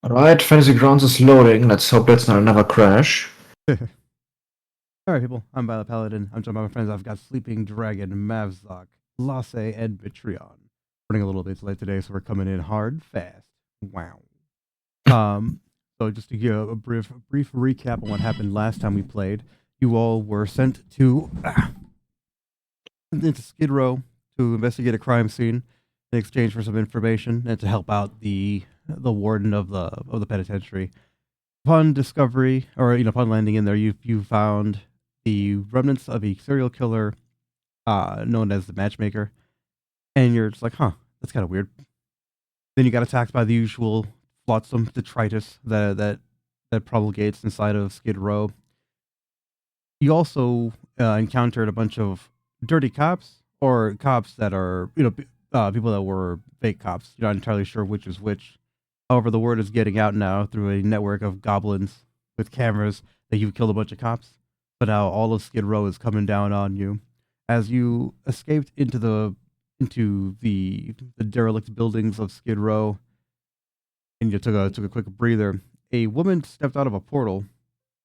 Alright, Fantasy Grounds is loading. Let's hope that's not another crash. Alright, people, I'm Violet Paladin. I'm joined by my friends. I've got Sleeping Dragon, Mavzok, Lasse, and Bitreon. Running a little bit late today, so we're coming in hard, fast. Wow. So just to give a brief recap on what happened last time we played, you all were sent to into Skid Row to investigate a crime scene in exchange for some information and to help out the warden of the penitentiary. Upon discovery, or upon landing in there, you found the remnants of a serial killer known as the Matchmaker, and you're just like, huh, that's kind of weird. Then you got attacked by the usual flotsam detritus that promulgates inside of Skid Row. You also encountered a bunch of dirty cops, or cops that are people that were fake cops. You're not entirely sure which is which. However, the word is getting out now through a network of goblins with cameras that you've killed a bunch of cops. But now all of Skid Row is coming down on you. As you escaped into the derelict buildings of Skid Row, and you took a quick breather, a woman stepped out of a portal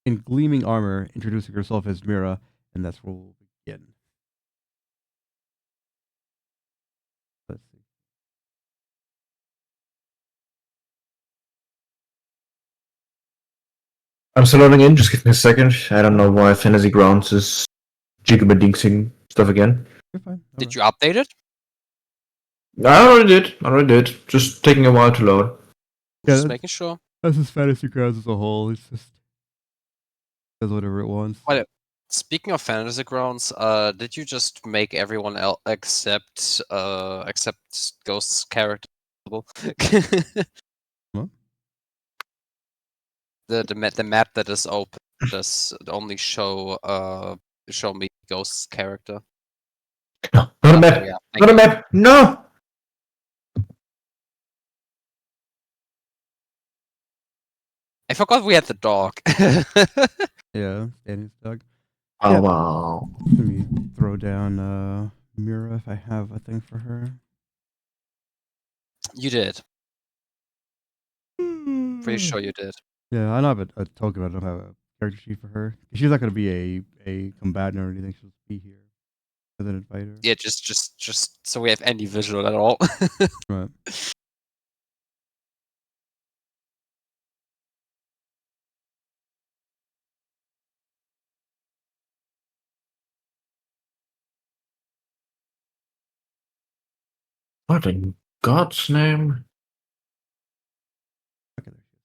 in gleaming armor, introducing herself as Mira, and that's where we'll begin. Let's see. I'm still loading in, just give me a second. I don't know why Fantasy Grounds is jigabadinksing stuff again. You're fine. Did you update it? I already did. Just taking a while to load. Just making sure. That's just Fantasy Grounds as a whole. It's just does whatever it wants. Speaking of Fantasy Grounds, did you just make everyone else except Ghost's character? What? The map that is open does only show me Ghost's character. No, not a map. Yeah, Not a map. No. I forgot we had the dog. Yeah, Danny's dog. Oh Yeah. wow. Let me throw down Mira if I have a thing for her. You did. Pretty sure you did. Yeah, I don't have a token, but I don't have a character sheet for her. She's not going to be a combatant or anything. She'll just be here as an inviter. Yeah, just so we have any visual at all. Right. What in God's name? Okay, there she is.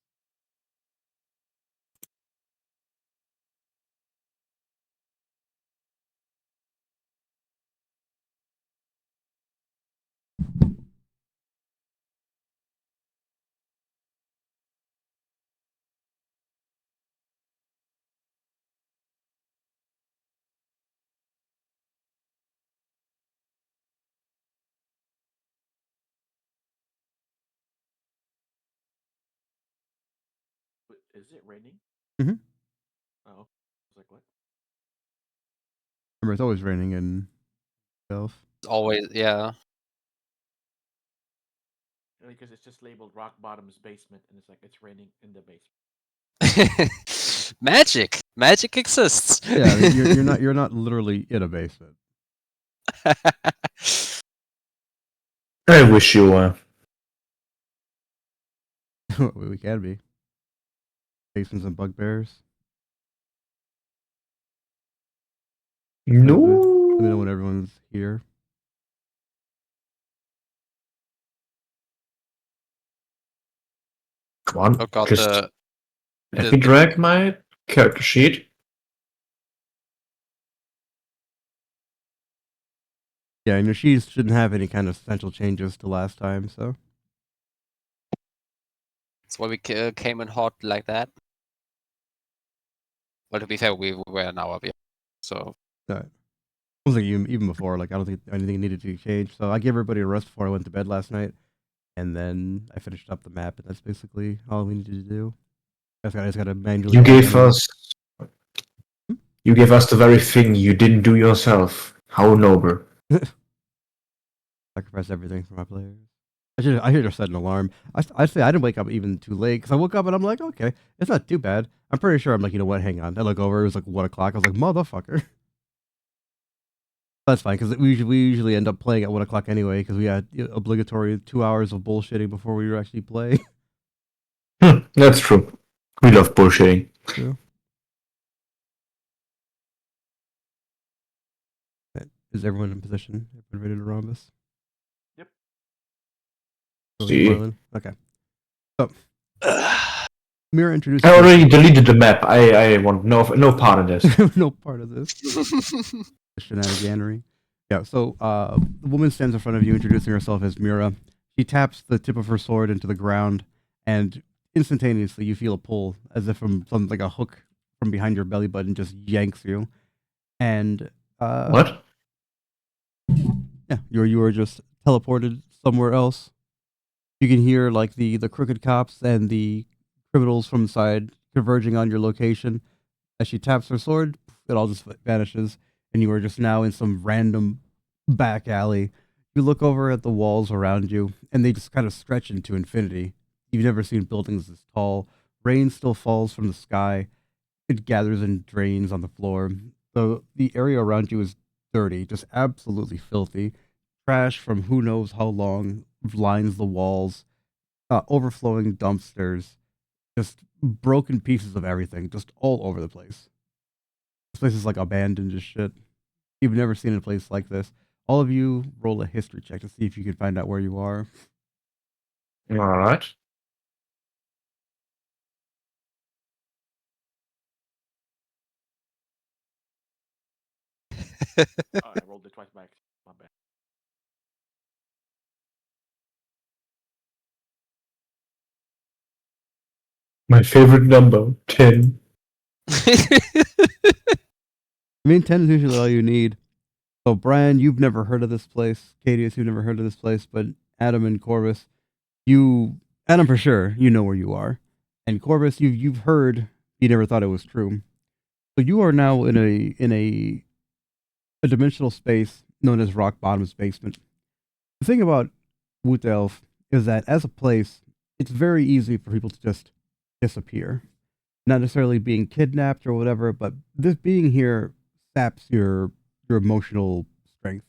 Is it raining? Mhm. Oh, I was like, what? Remember, it's always raining in Wutdaelf. Always, yeah. Because it's just labeled Rock Bottom's basement, and it's like it's raining in the basement. Magic exists. Yeah, I mean, you're not literally in a basement. I wish you were. We can be. Basements and bugbears. No. Let me know when everyone's here. Come on. Oh god, Just let me drag my character sheet. Yeah, and your sheets shouldn't have any kind of essential changes to last time, so. that's why we came in hot like that. Well, to be fair, we were an hour behind, so. Right. I was like even before, like I don't think anything needed to be changed. So I gave everybody a rest before I went to bed last night, and then I finished up the map, and that's basically all we needed to do. I just got to manually. You gave us the very thing you didn't do yourself. How noble. Sacrifice everything for my players. I should have set an alarm. I say I didn't wake up even too late because I woke up and I'm like, okay, it's not too bad. I'm pretty sure I'm like, you know what? Hang on. I look over. It was like 1 o'clock. I was like, motherfucker. That's fine because we usually end up playing at 1 o'clock anyway because we had obligatory 2 hours of bullshitting before we actually play. That's true. We love bullshitting. Yeah. Is everyone in position? Everyone ready to rhombus? Yep. See. Marlon? Okay. So, Mira introduced. I already deleted the map. I want no part of this. No part of this. Shenaniganery. Yeah, so the woman stands in front of you introducing herself as Mira. She taps the tip of her sword into the ground, and instantaneously you feel a pull, as if from something like a hook from behind your belly button just yanks you. And What? yeah, you are just teleported somewhere else. You can hear like the crooked cops and the criminals from the side converging on your location. As she taps her sword, it all just vanishes, and you are just now in some random back alley. You look over at the walls around you, and they just kind of stretch into infinity. You've never seen buildings this tall. Rain still falls from the sky. It gathers and drains on the floor. The area around you is dirty, just absolutely filthy. Trash from who knows how long lines the walls. Overflowing dumpsters. Just broken pieces of everything, just all over the place. This place is like abandoned as shit. You've never seen a place like this. All of you roll a history check to see if you can find out where you are. All right. Oh, I rolled it twice back. My bad. My favorite number, 10. I mean, 10 is usually all you need. So, Brian, you've never heard of this place. Cadius, you've never heard of this place. But Adam and Corvus, Adam for sure, you know where you are. And Corvus, you've heard, you never thought it was true. So you are now in a dimensional space known as Rock Bottom's basement. The thing about Wutdaelf is that as a place, it's very easy for people to just disappear. Not necessarily being kidnapped or whatever, but this being here saps your emotional strength.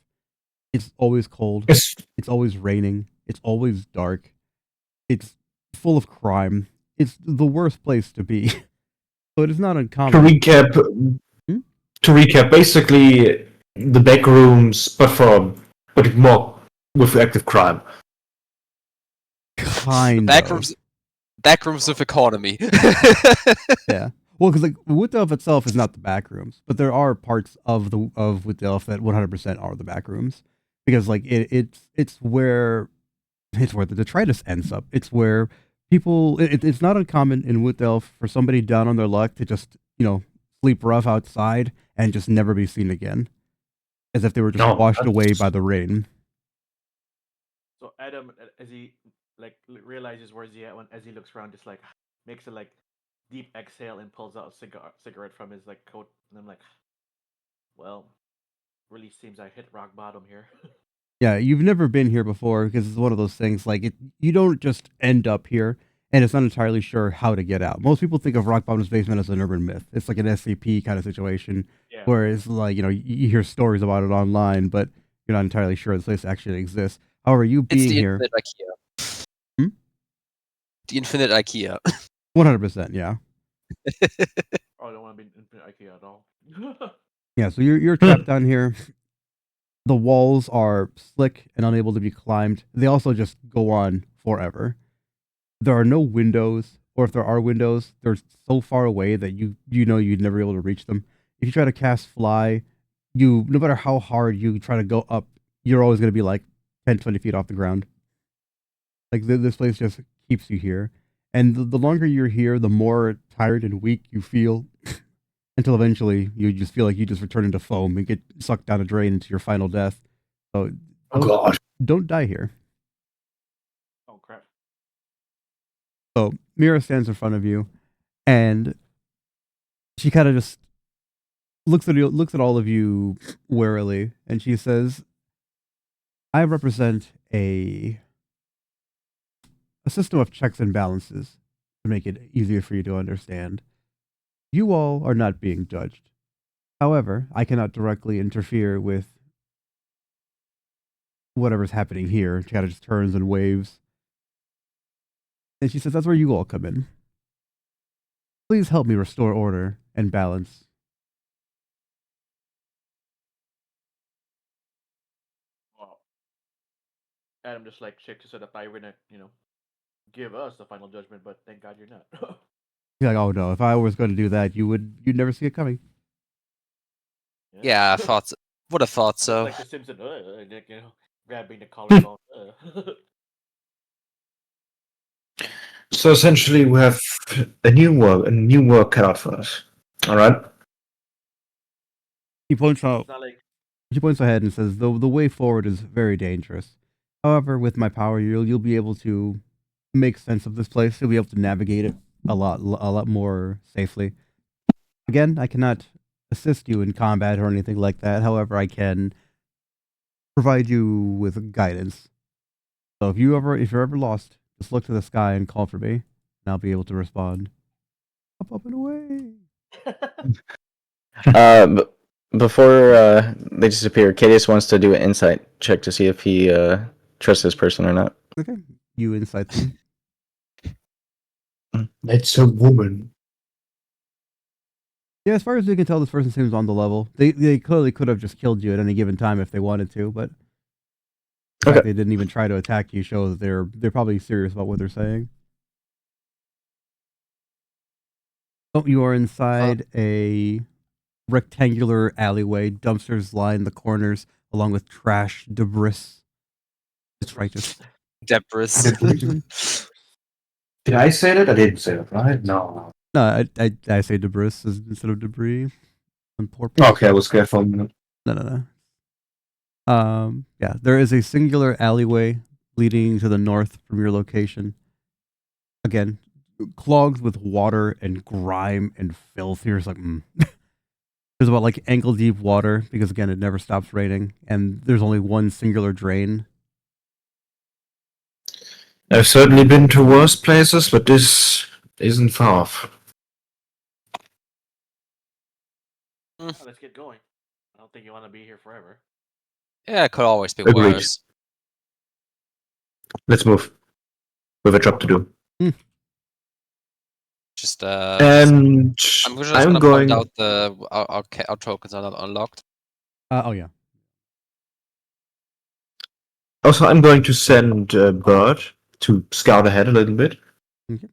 It's always cold. It's It's always raining. It's always dark. It's full of crime. It's the worst place to be. So it is not to uncommon. recap. Hmm? To recap, basically the back rooms, but more with active crime. Kind Backrooms, of. backrooms of economy. Yeah. Well, because like Wutdaelf itself is not the back rooms, but there are parts of Wutdaelf that 100% are the back rooms, because like it's where the detritus ends up. It's where people. It's not uncommon in Wutdaelf for somebody down on their luck to just sleep rough outside and just never be seen again, as if they were just No, washed away that's- by the rain. So Adam, as he like realizes where's he at, as he looks around, just like makes a like deep exhale and pulls out a cigarette from his like coat, and I'm like, well, really seems I hit rock bottom here. Yeah, you've never been here before because it's one of those things like you don't just end up here and it's not entirely sure how to get out. Most people think of Rock Bottom's basement as an urban myth. It's like an SCP kind of situation Yeah. where it's like, you hear stories about it online, but you're not entirely sure this place actually exists. However, you It's being the here, infinite IKEA. Hmm? The infinite IKEA. 100%, yeah. Oh, I don't want to be in IKEA at all. Yeah, so you're trapped down here. The walls are slick and unable to be climbed. They also just go on forever. There are no windows, or if there are windows, they're so far away that you know you'd never be able to reach them. If you try to cast fly, no matter how hard you try to go up, you're always going to be like 10, 20 feet off the ground. Like this place just keeps you here. And the longer you're here, the more tired and weak you feel until eventually you just feel like you just return into foam and get sucked down a drain into your final death. So Oh god. don't die here. Oh crap. So Mira stands in front of you, and she kind of just looks at all of you warily, and she says, "I represent a system of checks and balances to make it easier for you to understand. You all are not being judged. However, I cannot directly interfere with whatever's happening here. She kind of just turns and waves. And she says, that's where you all come in. Please help me restore order and balance. Well, Adam just like shakes his head. I were gonna, give us the final judgment, but thank God you're not. He's like, oh no, if I was going to do that, you'd never see it coming. Yeah, I thought. Would have thought Just so. like the Simpsons, grabbing the collarbone. So essentially, we have a new work cut out for us. All right. He points out. It's not like She points ahead and says, the way forward is very dangerous. However, with my power, you'll be able to make sense of this place. You'll be able to navigate it a lot more safely. Again, I cannot assist you in combat or anything like that. However, I can provide you with guidance. So if you're ever lost, just look to the sky and call for me, and I'll be able to respond. Up and away. Before they disappear, Cadius wants to do an insight check to see if he trusts this person or not. Okay, you insight them. It's a woman. Yeah, as far as you can tell, this person seems on the level. They clearly could have just killed you at any given time if they wanted to, but the fact they didn't even try to attack you shows they're probably serious about what they're saying. Oh, you are inside a rectangular alleyway. Dumpsters line the corners along with trash, debris. It's righteous. Debris. Did I say that? I didn't say that, right? No. No, I say debris instead of debris. On purpose. Okay, I was careful. No. Yeah, there is a singular alleyway leading to the north from your location. Again, clogged with water and grime and filth. Here's like, there's about like ankle deep water because again, it never stops raining, and there's only one singular drain. I've certainly been to worse places, but this isn't far off. let's get going. I don't think you want to be here forever. Yeah, it could always be Agreed. worse. Let's move. We have a job to do. Just And I'm just I'm gonna going. point out our tokens are not unlocked. Oh yeah. Also, I'm going to send Bird to scout ahead a little bit. Okay.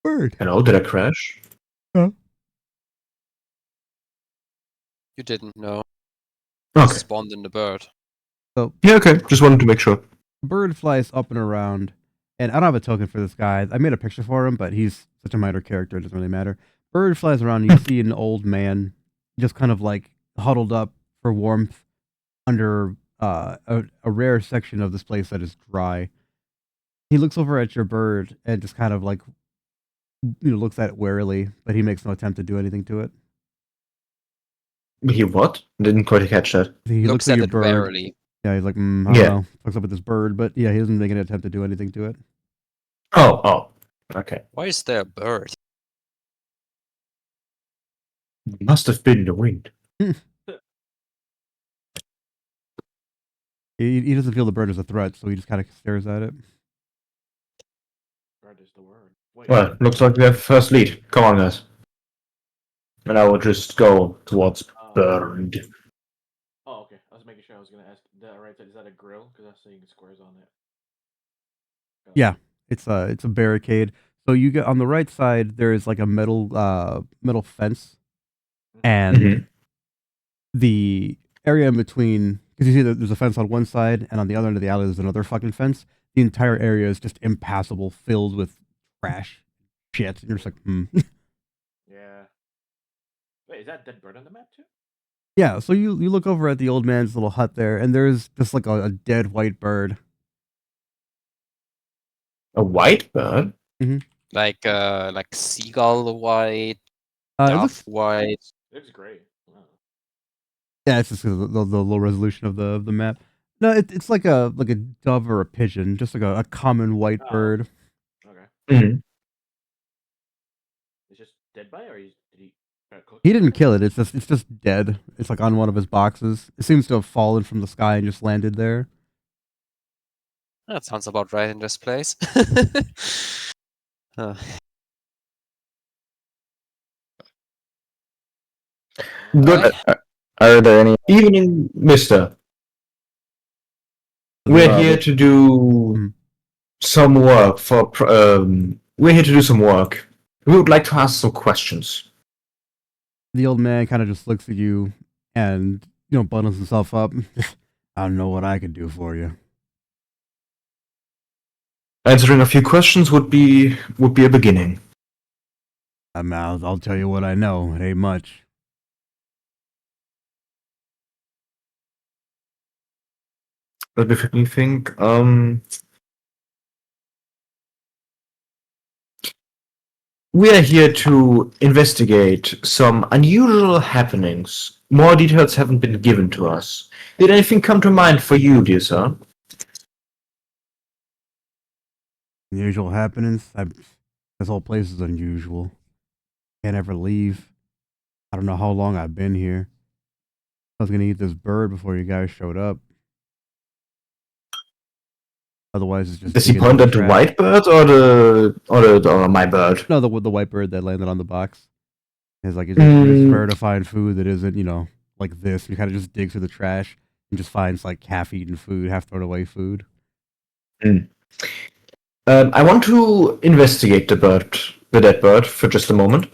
Bird. Hello, did I crash? Huh? You didn't know. Okay. Spawned in the bird. So Yeah, okay. Just wanted to make sure. Bird flies up and around, and I don't have a token for this guy. I made a picture for him, but he's such a minor character, it doesn't really matter. Bird flies around, and you see an old man just kind of like huddled up for warmth under a rare section of this place that is dry. He looks over at your bird and just kind of like, looks at it warily, but he makes no attempt to do anything to it. He what? Didn't quite catch that. He looks at your it bird. warily. Yeah, he's like, I don't know. Looks up at this bird, but yeah, he doesn't make an attempt to do anything to it. Oh. Okay. Why is there a bird? Must have been the wind. He doesn't feel the bird as a threat, so he just kind of stares at it. Bird is the word. Wait. Well, looks like we have first lead. Come on, guys. And I will just go towards Bird. Oh, okay. I was making sure. I was gonna ask. That right? Is that a grill? Because I'm seeing squares on it. Yeah, it's a barricade. So you get on the right side. There is like a metal fence, and the area in between. Because you see that there's a fence on one side, and on the other end of the alley there's another fucking fence. The entire area is just impassable, filled with trash, shit. And you're just like, Yeah. Wait, is that dead bird on the map too? Yeah, so you look over at the old man's little hut there, and there's just like a dead white bird. A white bird? Like seagull white, It dove looks white. It looks great. Wow. Yeah, it's just the low resolution of the map. No, it's like a dove or a pigeon, just like a common white Oh. bird. Okay. Mhm. It's just dead by, or did he cook He it? didn't kill it. It's just dead. It's like on one of his boxes. It seems to have fallen from the sky and just landed there. That sounds about right in this place. Uh, Good Are there any? evening, mister. We're here to do Mhm. some work we're here to do some work. We would like to ask some questions. The old man kind of just looks at you and bundles himself up. I don't know what I could do for you. Answering a few questions would be a beginning. I'll tell you what I know. It ain't much. Let me think. We are here to investigate some unusual happenings. More details haven't been given to us. Did anything come to mind for you, dear sir? Unusual happenings. This whole place is unusual. Can't ever leave. I don't know how long I've been here. I was gonna eat this bird before you guys showed up. Otherwise, it's just Does he digging point through at the trash. white bird or my bird? No, the white bird that landed on the box. It's like it's Mm. rare to find food that isn't like this. You kind of just dig through the trash and just finds like half-eaten food, half thrown away food. I want to investigate the dead bird, for just a moment.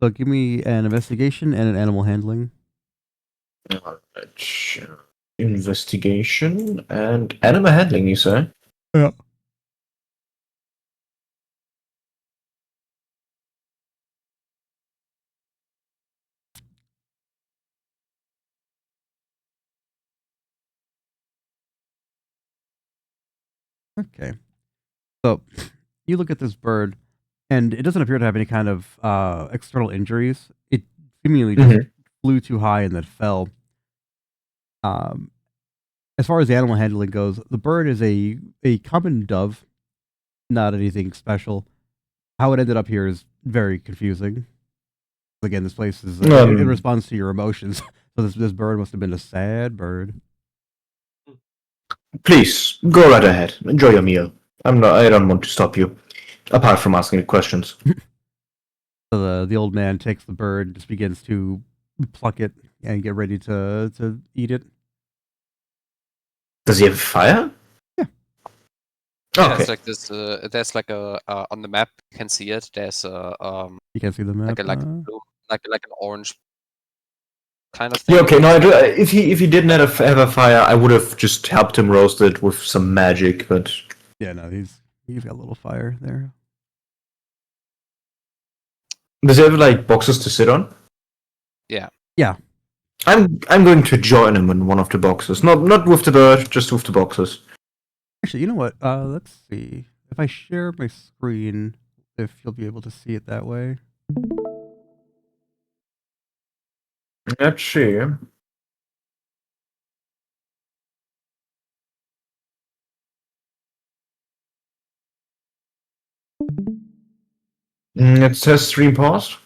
So give me an investigation and an animal handling. Alright. Investigation and animal handling, you say? Yeah. Okay. So you look at this bird, and it doesn't appear to have any kind of external injuries. It seemingly just flew too high and then fell. As far as the animal handling goes, the bird is a common dove, not anything special. How it ended up here is very confusing. Again, this place is in response to your emotions. So this bird must have been a sad bird. Please, go right ahead. Enjoy your meal. I don't want to stop you. Apart from asking questions. So the old man takes the bird and just begins to pluck it and get ready to eat it. Does he have fire? Yeah. yeah, Okay. it's like this. There's like a on the map. You can see it. There's a You can't see the map. like a blue, like an orange kind of thing. Yeah, okay. No, if he didn't have a fire, I would have just helped him roast it with some magic. But Yeah, no, he's got a little fire there. does he have like boxes to sit on? Yeah. Yeah. I'm going to join him in one of the boxes. Not with the bird, just with the boxes. Actually, you know what? Let's see. If I share my screen, if you'll be able to see it that way. Let's see. It says stream paused.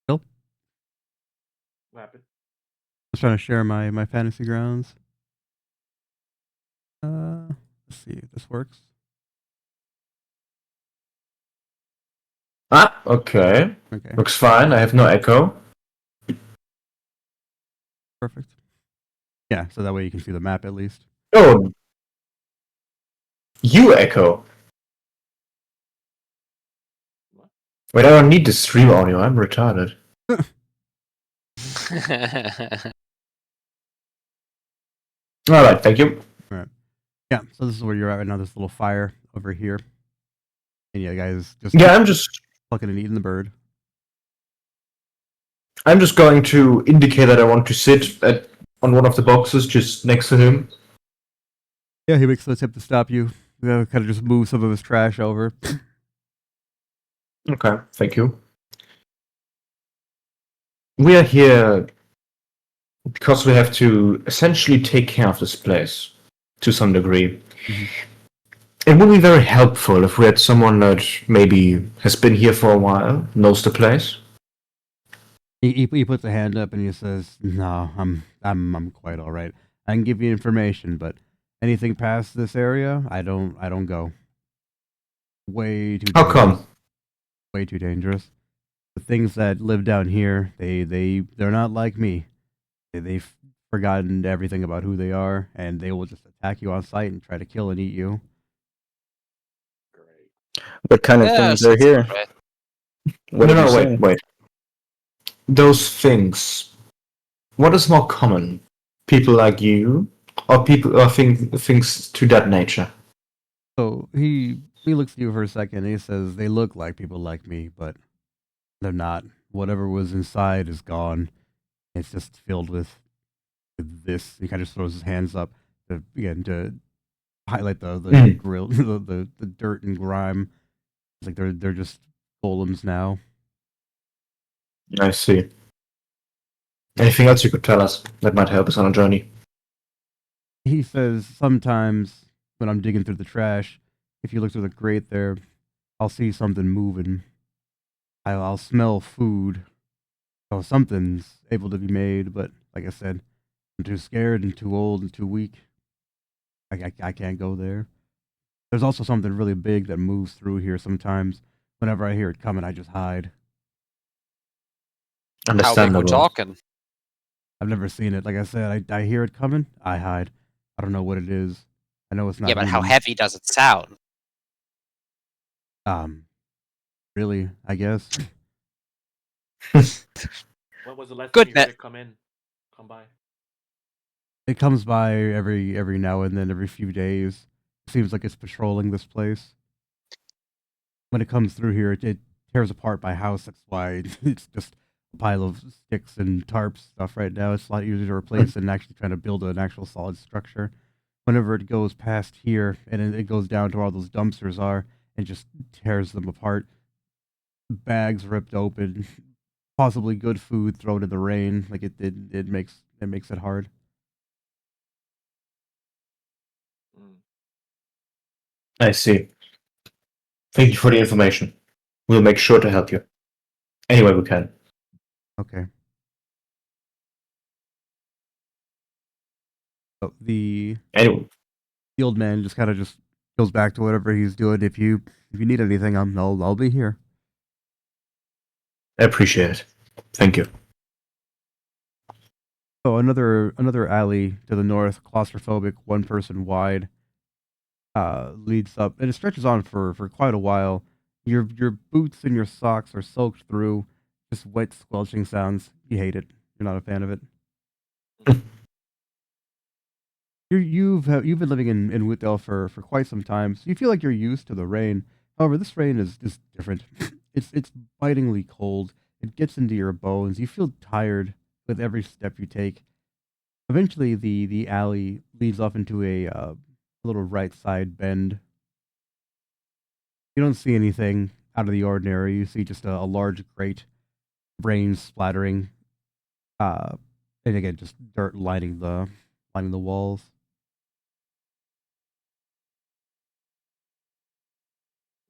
Bill? What happened? I was trying to share my fantasy grounds. Let's see if this works. Ah, okay. Okay, Looks fine. I have no echo. perfect. Yeah, so that way you can see the map at least. Oh, you echo. What? Wait, I don't need the stream audio. I'm retarded. All right, thank you. Yeah, so this is where you're at right now. This little fire over here, and yeah, guys, just Yeah, I'm just plucking and eating the bird. going to indicate that I want to sit on one of the boxes just next to him. Yeah, he makes the attempt to stop you. Kind of just move some of his trash over. Okay, thank you. We are here because we have to essentially take care of this place to some degree. Mhm. It would be very helpful if we had someone that maybe has been here for a while, knows the place. He puts a hand up and he says, "No, I'm quite all right. I can give you information, but anything past this area, I don't go. Way too How dangerous. come? Way too dangerous. The things that live down here, they're not like me. They've forgotten everything about who they are, and they will just attack you on sight and try to kill and eat you." Great. What kind of Yeah, things are sounds here? right. What No, did you no, say? wait. Those things. What is more common? People like you, or things to that nature? So he looks at you for a second and he says, "They look like people like me, but they're not. Whatever was inside is gone. It's just filled with this." He kind of throws his hands up to again to highlight the Mm, grill, the dirt and grime. It's like they're just golems now. I see. Anything else you could tell us that might help us on our journey? He says sometimes when I'm digging through the trash, if you look through the grate there, I'll see something moving. I'll smell food. So something's able to be made, but like I said, I'm too scared and too old and too weak. I can't go there. There's also something really big that moves through here sometimes. Whenever I hear it coming, I just hide. How big we Understandable. talking? I've never seen it. Like I said, I hear it coming, I hide. I don't know what it is. I know it's Yeah, not but how human. heavy does it sound? Um, really, I guess. When was the last time Good you heard net. it come by? It comes by every now and then, every few days. Seems like it's patrolling this place. When it comes through here, it tears apart my house. That's why it's just a pile of sticks and tarps stuff right now. It's a lot easier to replace than actually trying to build an actual solid structure. Whenever it goes past here and it goes down to where all those dumpsters are and just tears them apart, bags ripped open, possibly good food thrown in the rain. Like it makes it hard. Mm. I see. Thank you for the information. We'll make sure to help you any way we can. Okay. So Anyway, the old man just kind of just goes back to whatever he's doing. If you need anything, I'll be here. I appreciate it. Thank you. So another alley to the north, claustrophobic, one person wide, leads up, and it stretches on for quite a while. Your boots and your socks are soaked through, just wet squelching sounds. You hate it. You're not a fan of it. You've been living in Wutdaelf for quite some time, so you feel like you're used to the rain. However, this rain is different. It's bitingly cold. It gets into your bones. You feel tired with every step you take. Eventually, the alley leads off into a little right side bend. You don't see anything out of the ordinary. You see just a large grate, rain splattering, uh, and again, just dirt lining the walls.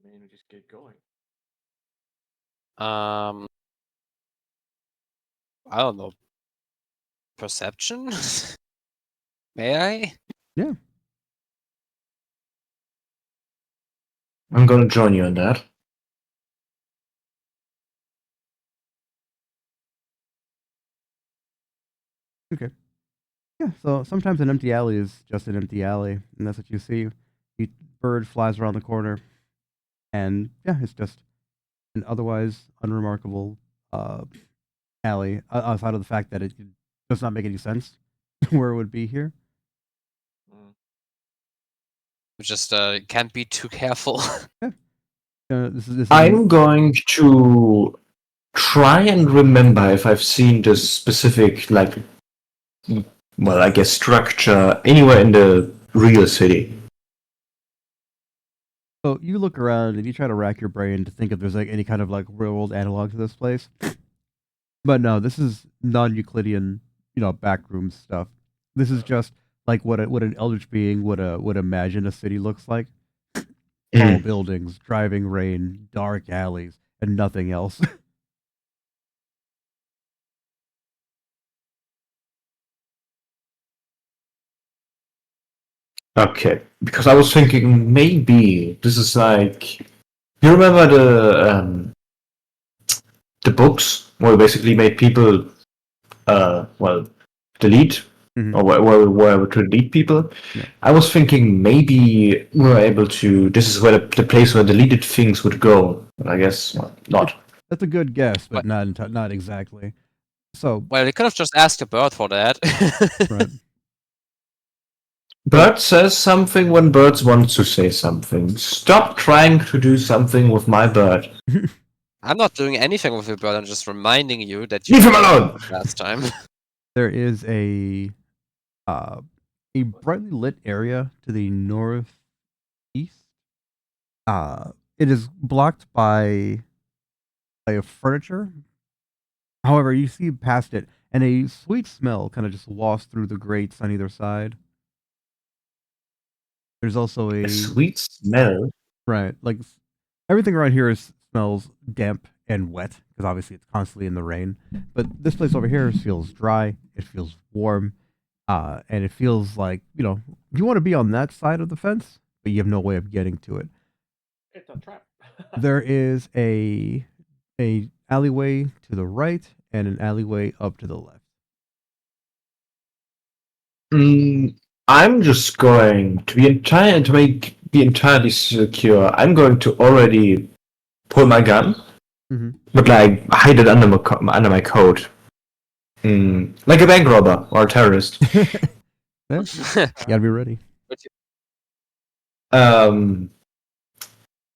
Man, we just get going. Um, I don't know. Perception? May I? Yeah. I'm going to join you in that. Okay. Yeah. So sometimes an empty alley is just an empty alley, and that's what you see. The bird flies around the corner, and yeah, it's just an otherwise unremarkable uh, alley, outside of the fact that it does not make any sense where it would be here. Mm. Just can't be too careful. Yeah. This I'm isn't. going to try and remember if I've seen this specific, like, well, I guess structure anywhere in the real city. So you look around and you try to rack your brain to think if there's like any kind of like real world analog to this place. But no, this is non-Euclidean, backroom stuff. This is just like what an eldritch being would imagine a city looks like. Tall buildings, driving rain, dark alleys, and nothing else. Okay, because I was thinking maybe this is like, you remember the books where we basically made people well delete Mhm. or where to delete people. Yeah. I was thinking maybe we were able to. This is where the place where deleted things would go. But I guess not. That's a good guess, but What? not exactly. So, Well, you could have just asked a bird for that. right. Bird says something when birds want to say something. Stop trying to do something with my bird. I'm not doing anything with your bird. I'm just reminding you that you Leave him did alone! last time. There is a brightly lit area to the northeast. It is blocked by a furniture. However, you see past it, and a sweet smell kind of just wafts through the grates on either side. There's also A sweet smell. right, like everything around here smells damp and wet because obviously it's constantly in the rain. But this place over here feels dry. It feels warm, and it feels like you want to be on that side of the fence, but you have no way of getting to it. It's a trap. There is a alleyway to the right and an alleyway up to the left. I'm just going to be entirely secure. I'm going to already pull my gun, but like hide it under my coat, like a bank robber or a terrorist. Yeah, you gotta be ready.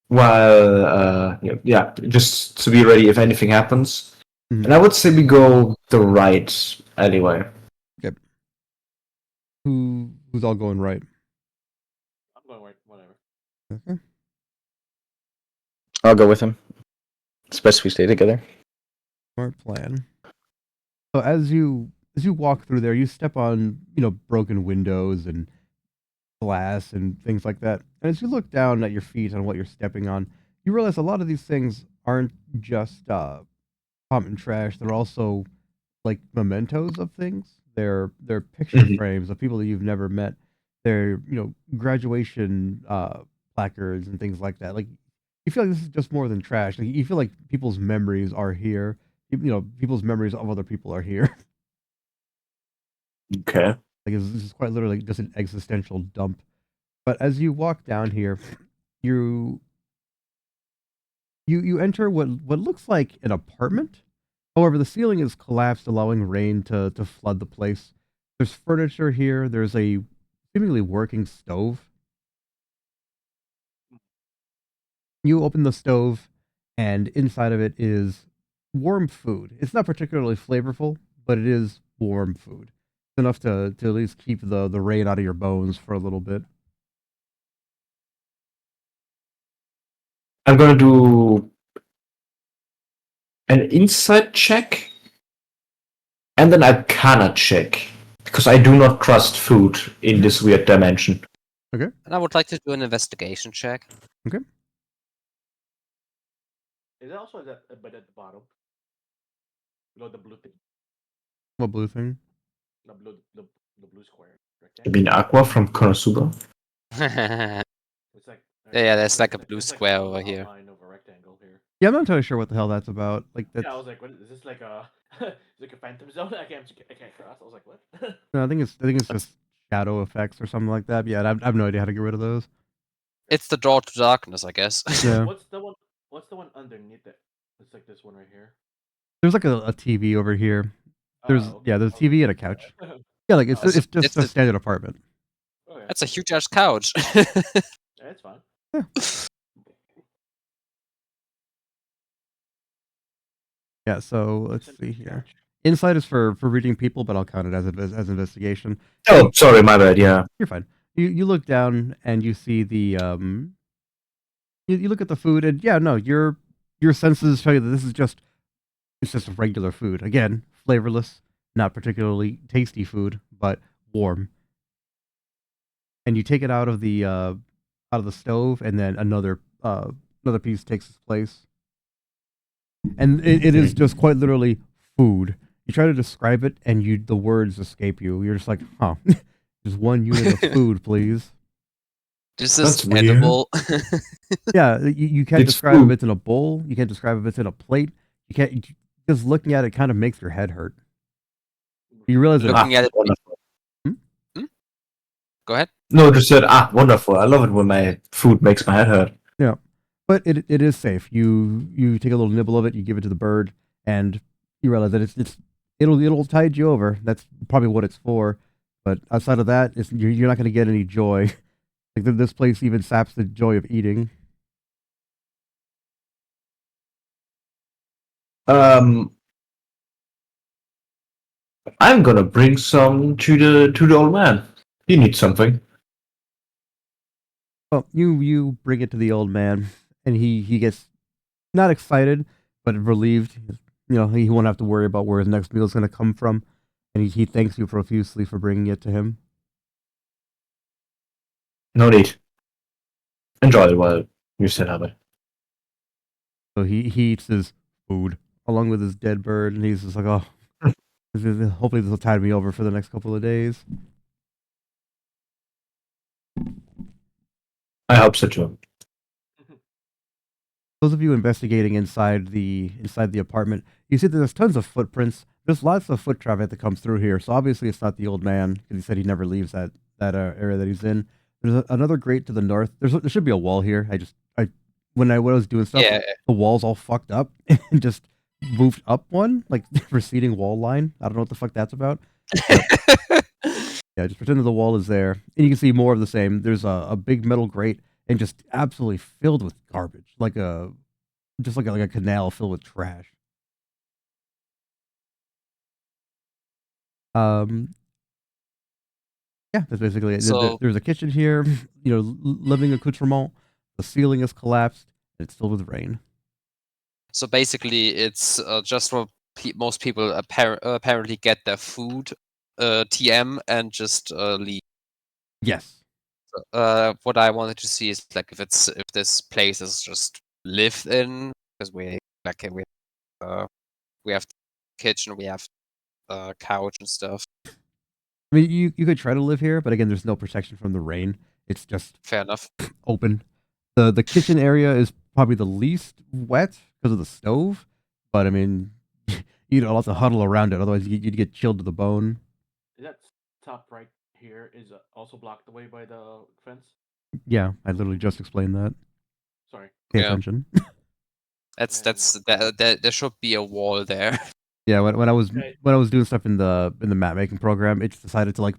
While just to be ready if anything happens. Mhm. And I would say we go the right alleyway. Okay. Who's all going right? I'm going right, whatever. Okay. I'll go with him. It's best we stay together. Smart plan. So as you walk through there, you step on broken windows and glass and things like that. And as you look down at your feet on what you're stepping on, you realize a lot of these things aren't just common trash. They're also like mementos of things. They're picture Mhm. frames of people that you've never met. They're graduation placards and things like that. Like you feel like this is just more than trash. Like you feel like people's memories are here. People's memories of other people are here. Okay. Like this is quite literally just an existential dump. But as you walk down here, you you enter what looks like an apartment. However, the ceiling is collapsed, allowing rain to flood the place. There's furniture here. There's a seemingly working stove. You open the stove, and inside of it is warm food. It's not particularly flavorful, but it is warm food. It's enough to at least keep the rain out of your bones for a little bit. I'm gonna do an insight check and an arcana check because I do not trust food in this weird dimension. Okay. And I would like to do an investigation check. Is it also a bit at the bottom? Below the blue thing. What blue thing? The blue square. I Rectangle. mean, Aqua from Konosuba. Yeah, It's like there's like a blue it's square the over here. outline of a rectangle here. Yeah, I'm not entirely sure what the hell that's about. Like that's Yeah, I was like, what is this like a like a phantom zone? I can't cross. I was like, what? no, I think it's just shadow effects or something like that. But yeah, I have no idea how to get rid of those. It's the door to darkness, I guess. Yeah. What's the one underneath it? It's like this one right here. There's like a TV over here. There's Oh, okay. there's I was TV and a like, couch. Yeah, like it's Oh, it's just it's a a- standard apartment. okay. That's a huge ass couch. Yeah, it's fine. Yeah, so let's It's see a here. couch. Insight is for reading people, but I'll count it as investigation. Oh, sorry, my bad. Yeah. You're fine. You look down and you see the You look at the food, and yeah, no, your senses tell you that it's just regular food. Again, flavorless, not particularly tasty food, but warm. And you take it out of the stove, and then another piece takes its place. And it is just quite literally food. You try to describe it, and the words escape you. You're just like, huh, just one unit of food, please. This That's is weird. edible. Yeah, you can't It's describe food. if it's in a bowl. You can't describe if it's in a plate. You can't. Just looking at it kind of makes your head hurt. You realize that. Looking at it. Wonderful. Hmm? Go ahead. No, just said, wonderful. I love it when my food makes my head hurt. Yeah, but it is safe. You take a little nibble of it, you give it to the bird, and you realize that it'll tide you over. That's probably what it's for. But outside of that, you're not going to get any joy. Like this place even saps the joy of eating. I'm gonna bring some to the old man. He needs something. Well, you bring it to the old man, and he gets not excited, but relieved. You know, he won't have to worry about where his next meal is going to come from, and he thanks you profusely for bringing it to him. No need. Enjoy it while you still have it. So he eats his food along with his dead bird, and he's just like, oh, hopefully this will tide me over for the next couple of days. I hope so too. Those of you investigating inside the apartment, you see that there's tons of footprints. There's lots of foot traffic that comes through here. So obviously it's not the old man because he said he never leaves that area that he's in. There's another grate to the north. There should be a wall here. When I was doing stuff, Yeah. the wall's all fucked up and just moved up one like receding wall line. I don't know what the fuck that's about. Yeah, just pretend that the wall is there, and you can see more of the same. There's a big metal grate and just absolutely filled with garbage, like a canal filled with trash. Yeah, that's basically it. So There's a kitchen here, living accoutrement. The ceiling is collapsed, and it's filled with rain. so basically, it's just where most people apparently get their food, TM, and just leave. Yes. What I wanted to see is like if this place is just lived in, because we have kitchen, we have couch and stuff. I mean, you could try to live here, but again, there's no protection from the rain. It's just Fair enough. open. The kitchen area is probably the least wet because of the stove, but I mean, you'd have to huddle around it, otherwise you'd get chilled to the bone. Is that top right here is also blocked away by the fence? Yeah, I literally just explained that. Sorry. Pay Yeah. attention. There should be a wall there. Yeah, when I was Okay. when I was doing stuff in the map making program, it just decided to like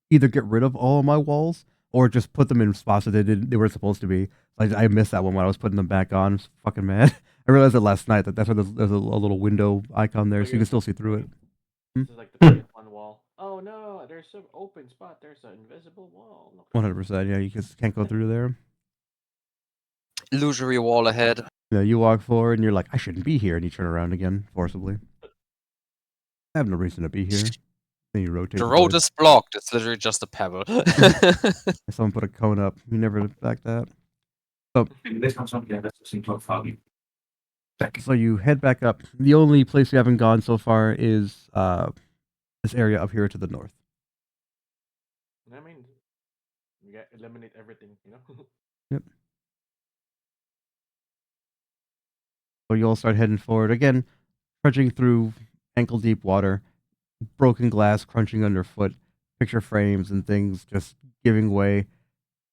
either get rid of all of my walls or just put them in spots that they were supposed to be. Like I missed that one when I was putting them back on. I was fucking mad. I realized it last night that's why there's a little window icon there, so you can still see through it. This is like the second one wall. Oh no, there's an open spot. There's an invisible wall. No. 100%. Yeah, you just can't go through there. Illusory wall ahead. Yeah, you walk forward and you're like, I shouldn't be here, and you turn around again forcibly. I have no reason to be here. Then you rotate. The road is blocked. It's literally just a pebble. Someone put a cone up. You never back that. So you head back up. The only place you haven't gone so far is this area up here to the north. I mean, you get eliminate everything, you know. Yep. So you all start heading forward again, trudging through ankle deep water, broken glass crunching underfoot, picture frames and things just giving way.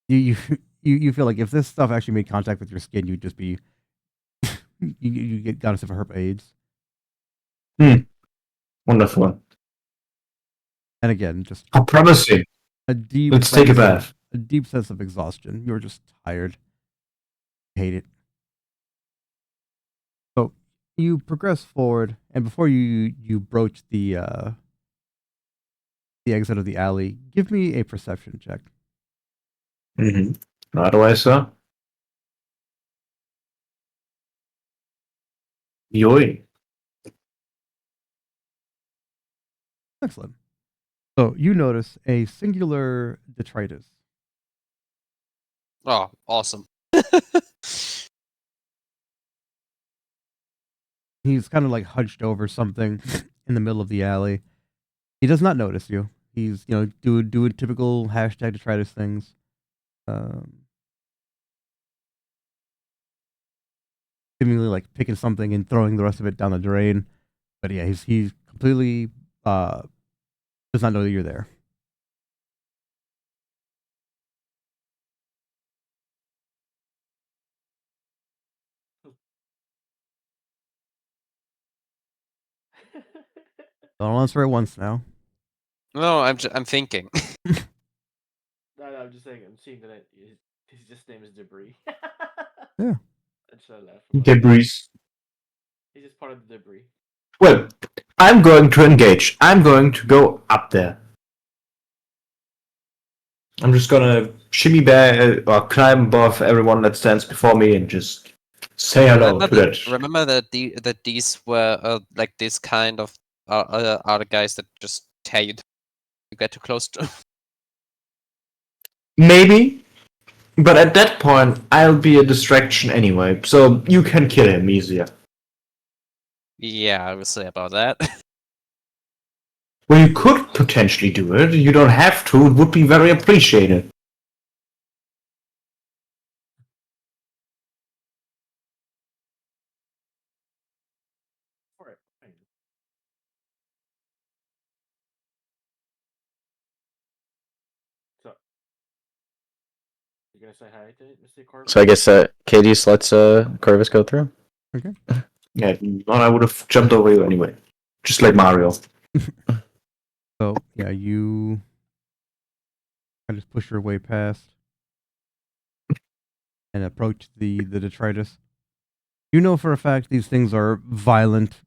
You feel like if this stuff actually made contact with your skin, you'd just be you get got yourself herp AIDS. Wonderful. And again, just How promising. a deep. Let's take a bath. A deep sense of exhaustion. You're just tired. Hate it. So you progress forward, and before you broach the exit of the alley, give me a perception check. Mm-hmm. Right away, sir. Yoi. Excellent. So you notice a singular detritus. Oh, awesome. He's kind of like hunched over something in the middle of the alley. He does not notice you. He's, doing typical hashtag detritus things. Seemingly like picking something and throwing the rest of it down the drain. But yeah, he's completely does not know that you're there. Don't answer it once now. No, I'm thinking. No, I'm just saying. I'm seeing that his just name is Debris. Yeah. I just laugh. Debris. He's just part of the debris. Well, I'm going to engage. I'm going to go up there. I'm just gonna shimmy back or climb above everyone that stands before me and just say hello to that. Remember that these were like this kind of are the guys that just tear you get too close to. Maybe, but at that point, I'll be a distraction anyway, so you can kill him easier. Yeah, I will say about that. Well, you could potentially do it. You don't have to. It would be very appreciated. Alright, fine. So, you gonna say hi to Mr. Corvus? So I guess Katie just lets Corvus go through. Okay. Yeah, or I would have jumped over you anyway. Just like Mario. So yeah, you kind of push your way past and approach the detritus. You know for a fact these things are violent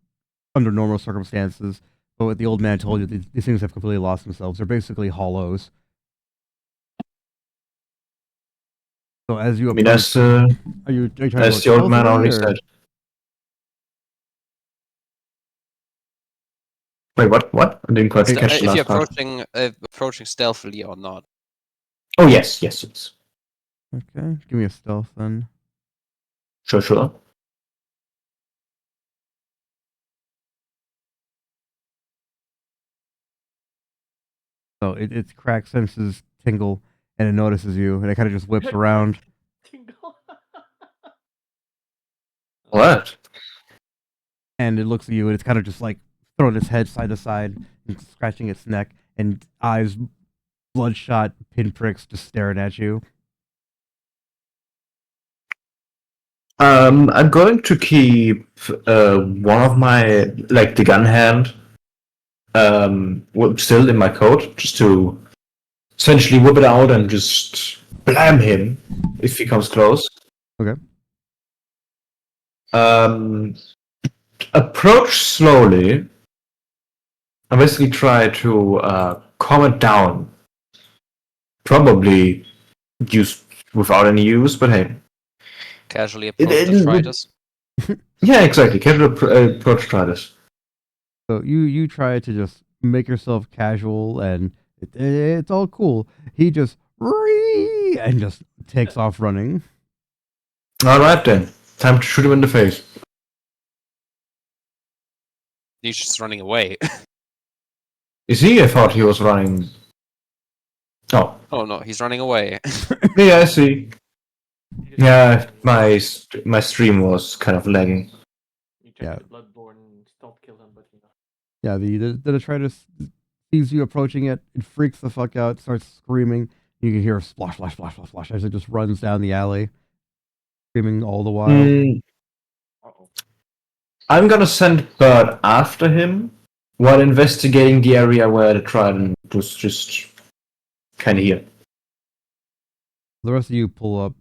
under normal circumstances, but what the old man told you, these things have completely lost themselves. They're basically hollows. So as you I mean, approach, as are you trying to the go old man stealthily, already or- said. Wait, what? What? I didn't quite catch the If you're last part. approaching stealthily or not. Oh, yes. Okay, give me a stealth then. Sure. So its cracked senses tingle, and it notices you, and it kind of just whips around. Tingle. What? And it looks at you, and it's kind of just like throwing its head side to side and scratching its neck, and eyes, bloodshot pinpricks, just staring at you. I'm going to keep one of my, like, the gun hand still in my coat, just to essentially whip it out and just blam him if he comes close. Okay. Approach slowly. I basically try to calm it down. Probably use without any use, but hey. Casually approach detritus. Yeah, exactly. Casual approach detritus. So you try to just make yourself casual, and it's all cool. He just and just takes off running. All right then. Time to shoot him in the face. He's just running away. Is he? I thought he was running. Oh. Oh no, he's running away. Yeah, I see. Yeah, my stream was kind of lagging. You tried Yeah. to bloodborne stealth kill him, but Yeah, the detritus sees you approaching it. It freaks the fuck out, starts screaming. You can hear a splash, splash, splash, splash, splash as it just runs down the alley, screaming all the while. Uh-oh. I'm gonna send Bird after him while investigating the area where the trident was just kind of here. The rest of you pull up,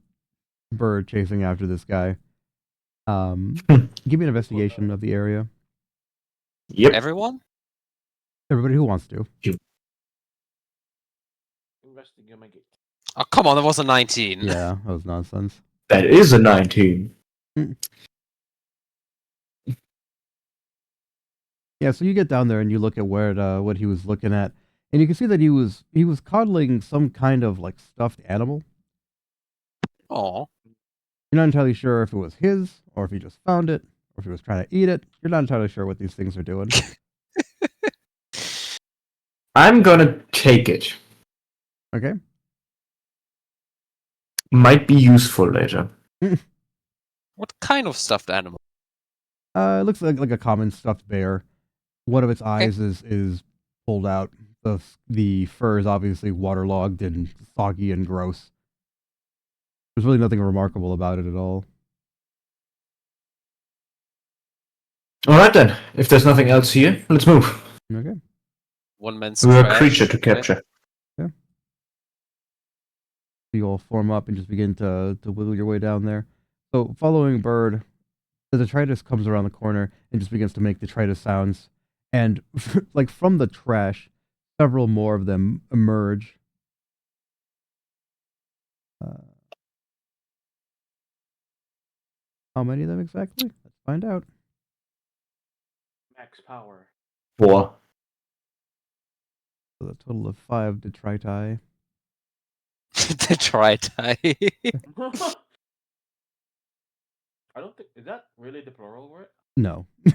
Bird chasing after this guy. Give me an investigation of the area. Yep. Everyone? Everybody who wants to. Investigate. Oh come on, that was a 19. Yeah, that was nonsense. That is a 19. Yeah, so you get down there and you look at what he was looking at, and you can see that he was coddling some kind of like stuffed animal. Oh. You're not entirely sure if it was his, or if he just found it, or if he was trying to eat it. You're not entirely sure what these things are doing. I'm gonna take it. Okay. Might be useful later. What kind of stuffed animal? It looks like a common stuffed bear. One of its eyes is pulled out. The fur is obviously waterlogged and soggy and gross. There's really nothing remarkable about it at all. Alright then, if there's nothing else here, let's move. Okay. One man's We're a trash, creature to right? capture. You all form up and just begin to wiggle your way down there. So, following Bird, the detritus comes around the corner and just begins to make detritus sounds. And, like, from the trash, several more of them emerge. How many of them exactly? Let's find out. Max power. 4. So, a total of 5 detriti. The try-tie. I don't think, is that really the plural word? No. I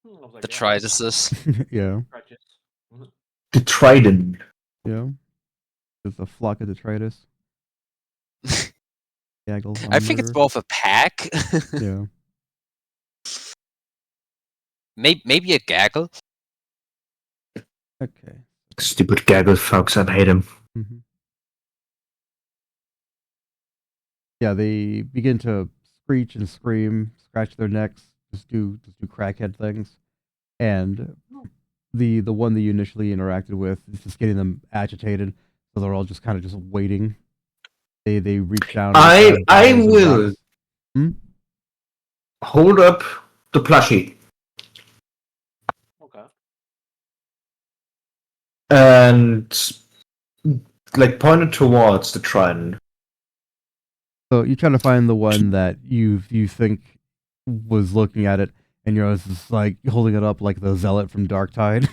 was like, The yeah, tritises. Yeah. crutches. The trident. Yeah. It's a flock of detritus. Gaggle on I think it's murder. more of a pack. Yeah. Maybe a gaggle. Okay. Stupid gaggle fucks, I hate him. Mm-hmm. Yeah, they begin to screech and scream, scratch their necks, just do crackhead things, and the one that you initially interacted with is just getting them agitated, so they're all just kind of just waiting. They reach down. I grab daggers and will rocks. Hmm? hold up the plushie Okay. and like point it towards the trident. So you try to find the one that you think was looking at it, and you're just like holding it up like the zealot from Dark Tide.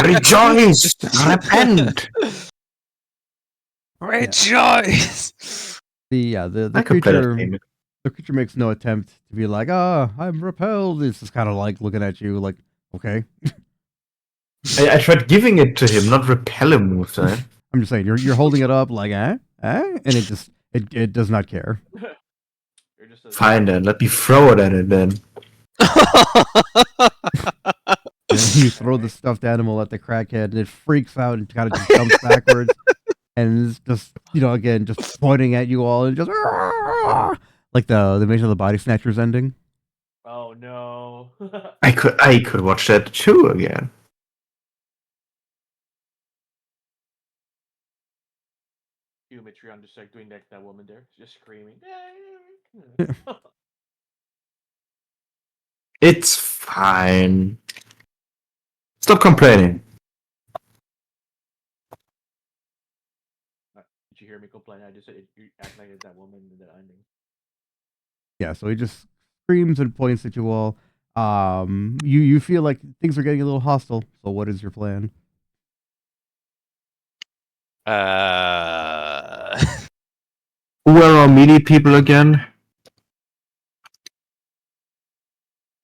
Rejoice! Repent! Rejoice! The I could play that creature game. the creature makes no attempt to be like, I'm repelled. It's just kind of like looking at you like, okay. I tried giving it to him, not repel him with that. I'm just saying, you're holding it up like, and it does not care. You're just a Fine then, let me throw it at it then. And you throw the stuffed animal at the crackhead, and it freaks out and kind of just jumps backwards, and it's just again just pointing at you all and just like the Invasion of the Body Snatchers ending. Oh no. I could watch that too again. Geometry on just like doing that woman there, just screaming. It's fine. Stop complaining. Did you hear me complain? I just said you act like it's that woman in the ending. Yeah, so he just screams and points at you all. You feel like things are getting a little hostile. So what is your plan? Who are our melee people again? I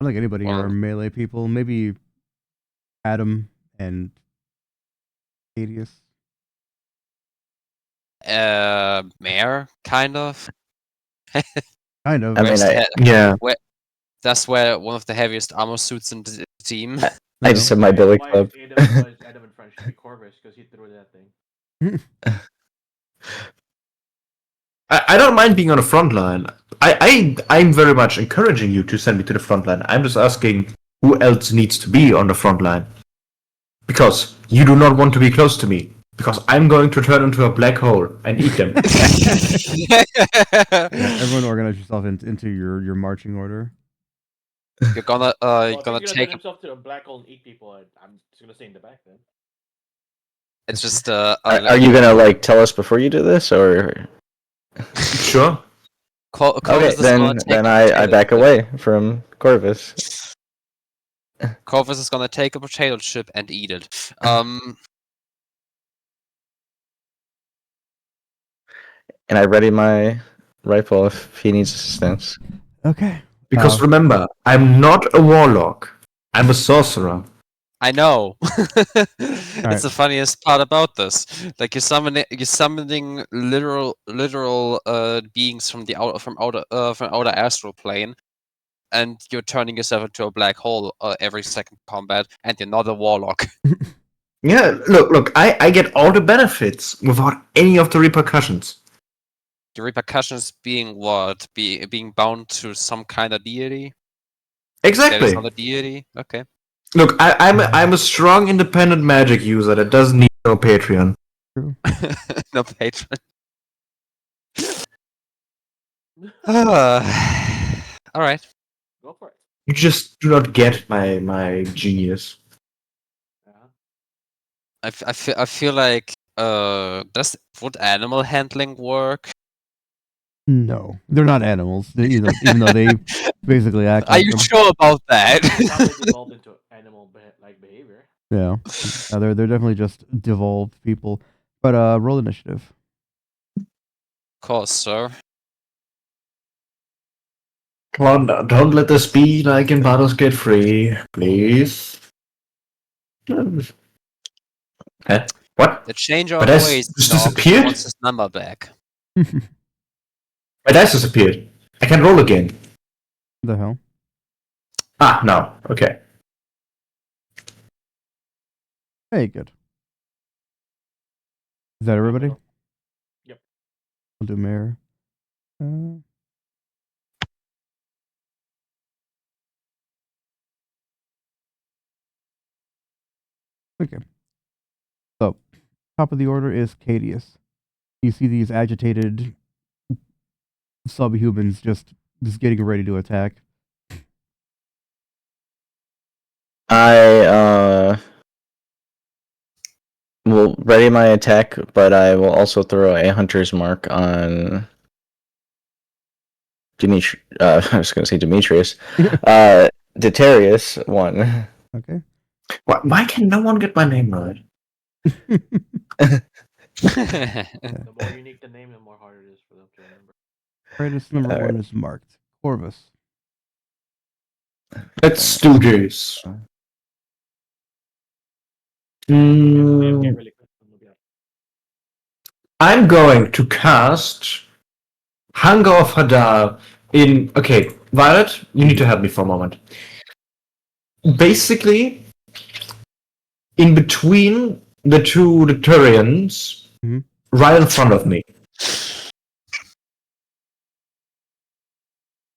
don't think anybody here are melee people. Maybe Adam and Adius. Mayor, kind of. Kind of. I mean, Yeah. That's where one of the heaviest armor suits in the team. I just have my Billy Club. Why is Adam in front should be Corvus because he threw that thing. I don't mind being on the front line. I'm very much encouraging you to send me to the front line. I'm just asking who else needs to be on the front line. Because you do not want to be close to me. Because I'm going to turn into a black hole and eat them. Yeah, everyone organize yourself into your marching order. You're gonna Well, you're if gonna he's take. turn himself to a black hole and eat people, I'm just gonna stay in the back then. It's just Are you gonna like tell us before you do this, or? Sure. Okay, then I back away from Corvus. Corvus is gonna take a potato chip and eat it. And I ready my rifle if he needs assistance. Okay. Because remember, I'm not a warlock. I'm a sorcerer. I know. Alright. It's the funniest part about this. Like you're summoning literal beings from outer astral plane, and you're turning yourself into a black hole every second combat, and you're not a warlock. Yeah, look, I get all the benefits without any of the repercussions. The repercussions being what? Being bound to some kind of deity? That Exactly. is not a deity? Okay. Look, I'm a strong independent magic user that doesn't need no Patreon. No patron. Alright. Go for it. You just do not get my genius. Yeah. I feel like would animal handling work? No, they're not animals. Even though they basically act Are like you them. sure about that? It probably devolved into animal like behavior. Yeah, they're definitely just devolved people. But roll initiative. Of course, sir. Come on, don't let this be like in Baldur's Gate 3, please. Huh? What? The change of But that's ways just dog disappeared? wants his number back. My dice disappeared. I can roll again. The hell? Ah, no. Okay. Hey, good. Is that everybody? Yep. I'll do mayor. Okay. So, top of the order is Cadius. You see these agitated subhumans just getting ready to attack. I will ready my attack, but I will also throw a hunter's mark on Dimitri. I was going to say Demetrius. Detarius, 1. Okay. Why can no one get my name right? The more unique the name, the more harder it is for them to remember. Brightest number Alright. 1 is marked. Corvus. Let's do this. Get Mm, really quick. I'm going to cast Hunger of Hadar in... Okay, Violet, you need to help me for a moment. Basically, in between the two Turians, Mhm. right in front of me.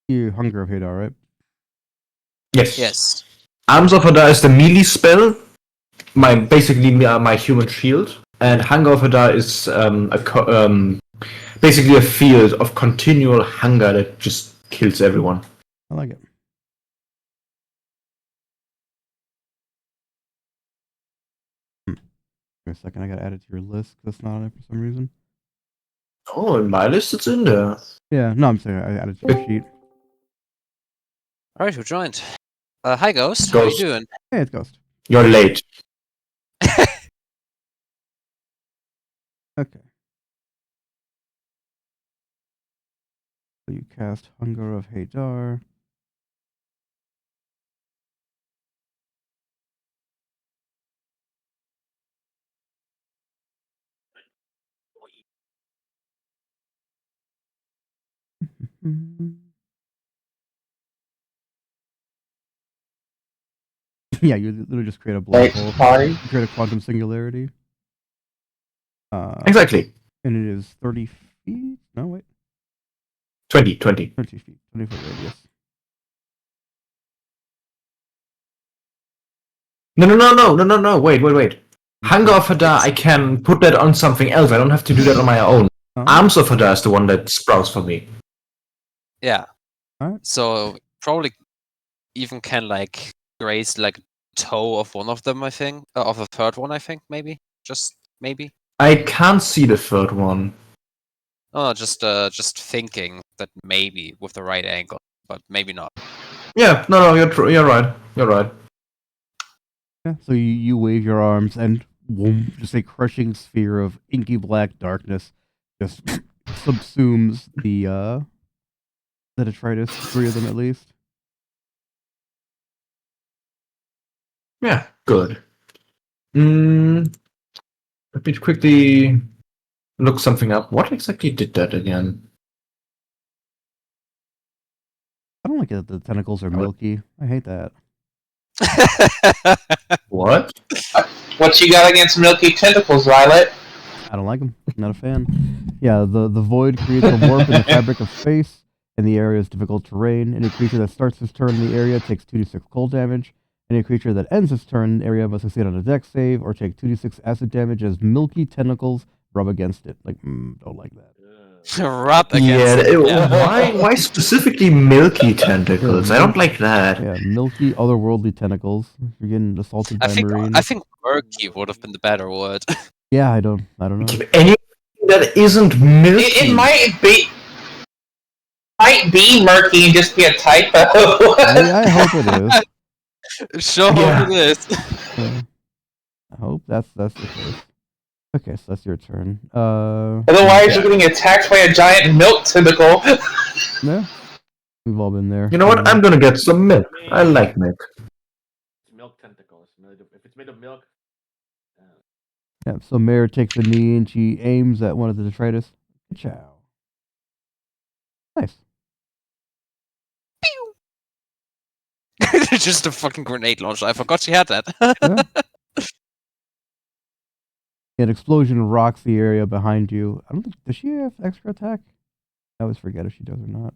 You Hunger of Hadar, right? Yes. Yes. Arms of Hadar is the melee spell, basically my human shield, and Hunger of Hadar is basically a field of continual hunger that just kills everyone. I like it. Wait a second, I gotta add it to your list. That's not on it for some reason. Oh, in my list it's in there. Yeah, no, I'm saying I added it to your sheet. Alright, who joined? Hi, Ghost. How Ghost. you doing? Hey, it's Ghost. You're late. Okay. So you cast Hunger of Hadar. Yeah, you literally just create a black hole. Sorry. You create a quantum singularity. Exactly. And it is 30 feet? No, wait. 20. 20 feet. 20 foot radius. No. Wait. Hunger of Hadar, I can put that on something else. I don't have to do that on my own. Oh, Arms of Hadar is the one that sprouts for me. Yeah. Alright. So probably even can like graze like toe of one of them, I think. Of a third one, I think, maybe. Just maybe. I can't see the third one. Oh, just thinking that maybe with the right angle, but maybe not. Yeah, no, you're right. You're right. Yeah, so you wave your arms and whoom, just a crushing sphere of inky black darkness just subsumes the detritus, 3 of them at least. Yeah, good. Let me quickly look something up. What exactly did that again? I don't like it that the tentacles are milky. I hate that. What? What you got against milky tentacles, Violet? I don't like them. Not a fan. Yeah, the void creates a warp in the fabric of space, and the area is difficult terrain. Any creature that starts its turn in the area takes 2d6 cold damage. Any creature that ends its turn in the area must succeed on a dex save or take 2d6 acid damage as milky tentacles rub against it. Like, don't like that. Rub against Yeah, it. Yeah. why specifically milky tentacles? I don't like that. Yeah, milky, otherworldly tentacles. You're getting assaulted by marines. I think murky would have been the better word. Yeah, I don't know. Anything that isn't milky. It might be murky and just be a typo. I hope it is. Sure Yeah. it is. I hope that's the case. Okay, so that's your turn. Otherwise, you're getting attacked by a giant milk tentacle. Yeah, we've all been there. You know what? I'm gonna get some milk. I like milk. It's milk tentacles. If it's made of milk. Yeah, so Mare takes a knee and she aims at one of the detritus. Ciao. Nice. Just a fucking grenade launcher. I forgot she had that. Yeah. An explosion rocks the area behind you. I don't think, does she have extra attack? I always forget if she does or not.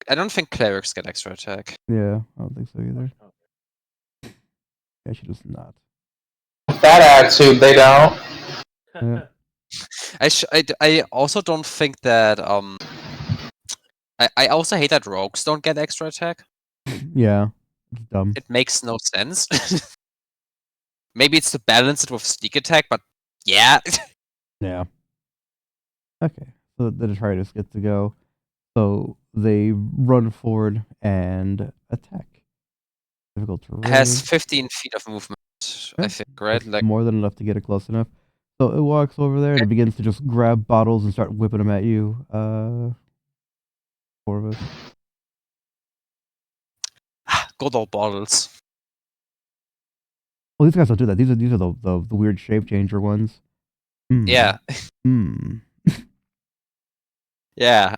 I don't think clerics get extra attack. Yeah, I don't think so either. Yeah, she does not. That attitude, they don't. Yeah. I also don't think that I also hate that rogues don't get extra attack. Yeah, it's dumb. It makes no sense. Maybe it's to balance it with sneak attack, but yeah. Yeah. Okay, so the detritus gets to go. So they run forward and attack. Difficult terrain. Has 15 feet of movement, I Yeah, think, right? that's Like more than enough to get it close enough. So it walks over there and it begins to just grab bottles and start whipping them at you. 4 of us. good old bottles. Well, these guys don't do that. These are the weird shape changer ones. Yeah. Yeah.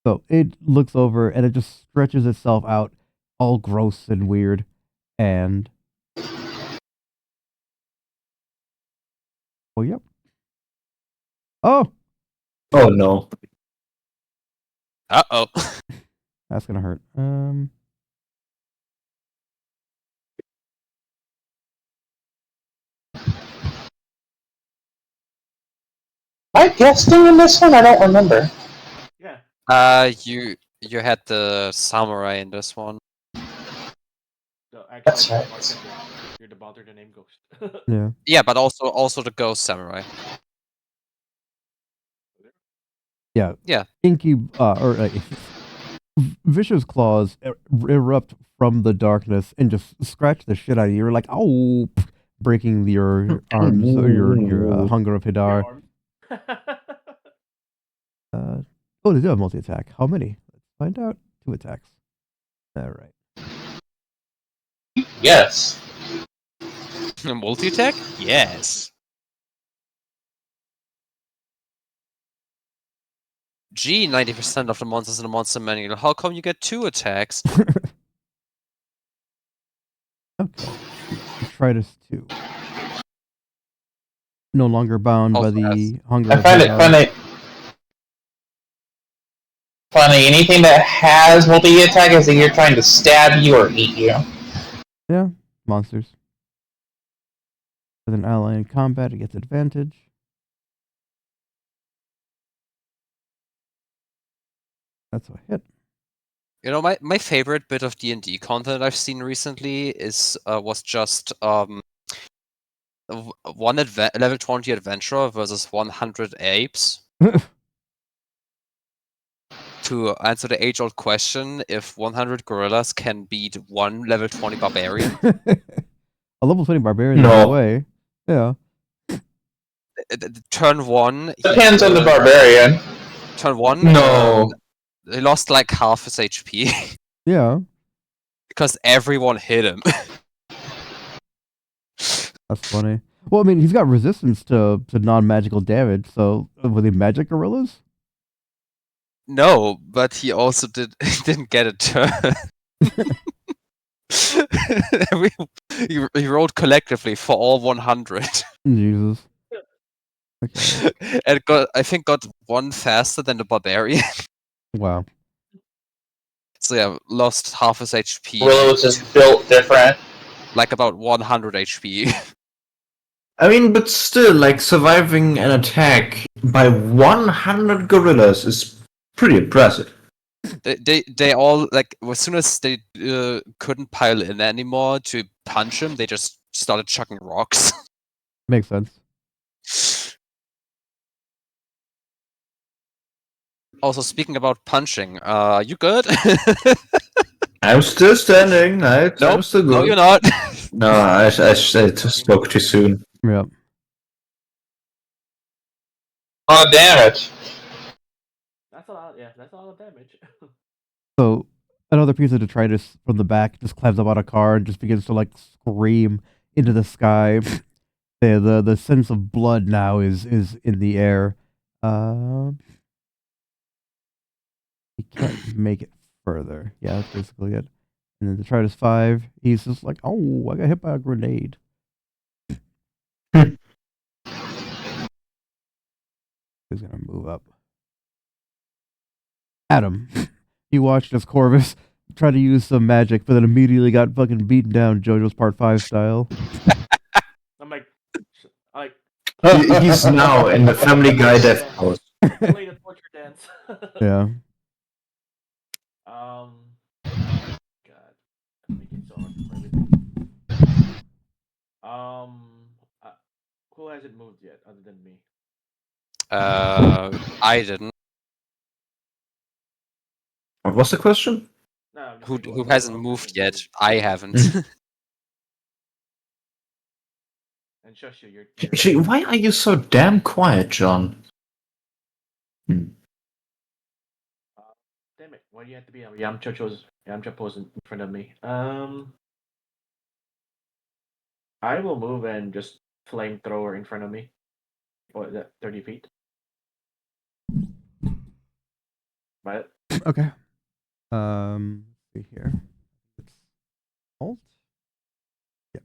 So it looks over and it just stretches itself out, all gross and weird, and oh yep. Oh, Oh no. Uh-oh. that's gonna hurt. Am I guessing in this one? I don't remember. Yeah. You had the samurai in this one. So That's actually, right. you're the bothered the name ghost. Yeah. Yeah, but also the ghost samurai. Yeah. Yeah. Inky vicious claws erupt from the darkness and just scratch the shit out of you. You're like, oh, breaking your arms or your hunger of Hidar. Oh, they do have multi-attack. How many? Let's find out. 2 attacks. All right. Yes. Multi-attack? Yes. Gee, 90% of the monsters in the monster manual. How come you get 2 attacks? Okay. Detritus 2. No longer bound by Also the hunger I of find it Hidar. funny. Anything that has multi-attack is either trying to stab you or eat you. Yeah, monsters. With an ally in combat, it gets advantage. That's a hit. You know, my favorite bit of D&D content I've seen recently is was just one level 20 adventurer versus 100 apes. To answer the age-old question, if 100 gorillas can beat one level 20 barbarian, A level 20 barbarian, No. no way. Yeah. turn one. Depends on the barbarian. Turn one. No. He lost like half his HP Yeah. because everyone hit him. That's funny. Well, I mean, he's got resistance to non-magical damage, so were they magic gorillas? No, but he also didn't get a turn. he rolled collectively for all 100. Jesus. Okay. And I think got one faster than the barbarian. Wow. So yeah, lost half his HP. Gorilla was just built different. Like about 100 HP. I mean, but still, like, surviving an attack by 100 gorillas is pretty impressive. They all, like, as soon as they couldn't pile in anymore to punch him, they just started chucking rocks. Makes sense. Also, speaking about punching, you good? I'm still standing. I'm still good. No, you're not. No, I spoke too soon. Yeah. Damage. That's a lot. Yeah, that's a lot of damage. So another piece of detritus from the back just climbs up on a car and just begins to like scream into the sky. The sense of blood now is in the air. He can't make it further. Yeah, that's basically it. And then detritus 5, he's just like, oh, I got hit by a grenade. Hmm. He's gonna move up. Adam, you watched as Corvus try to use some magic, but then immediately got fucking beaten down JoJo's Part 5 style. I'm like, He's now in the Family Guy death pose. play the torture dance. Yeah. God, I'm making it so hard for everything. Who hasn't moved yet, other than me? I didn't. What was the question? No, I'm just Who like, hasn't moved yet? I haven't. And shush you, you're Actually, why are you so damn quiet, John? damn it! Why do you have to be? Yamcha pose in front of me. I will move and just flamethrower in front of me. What is that? 30 feet. But Okay. Let's see here. It's Alt. Yeah.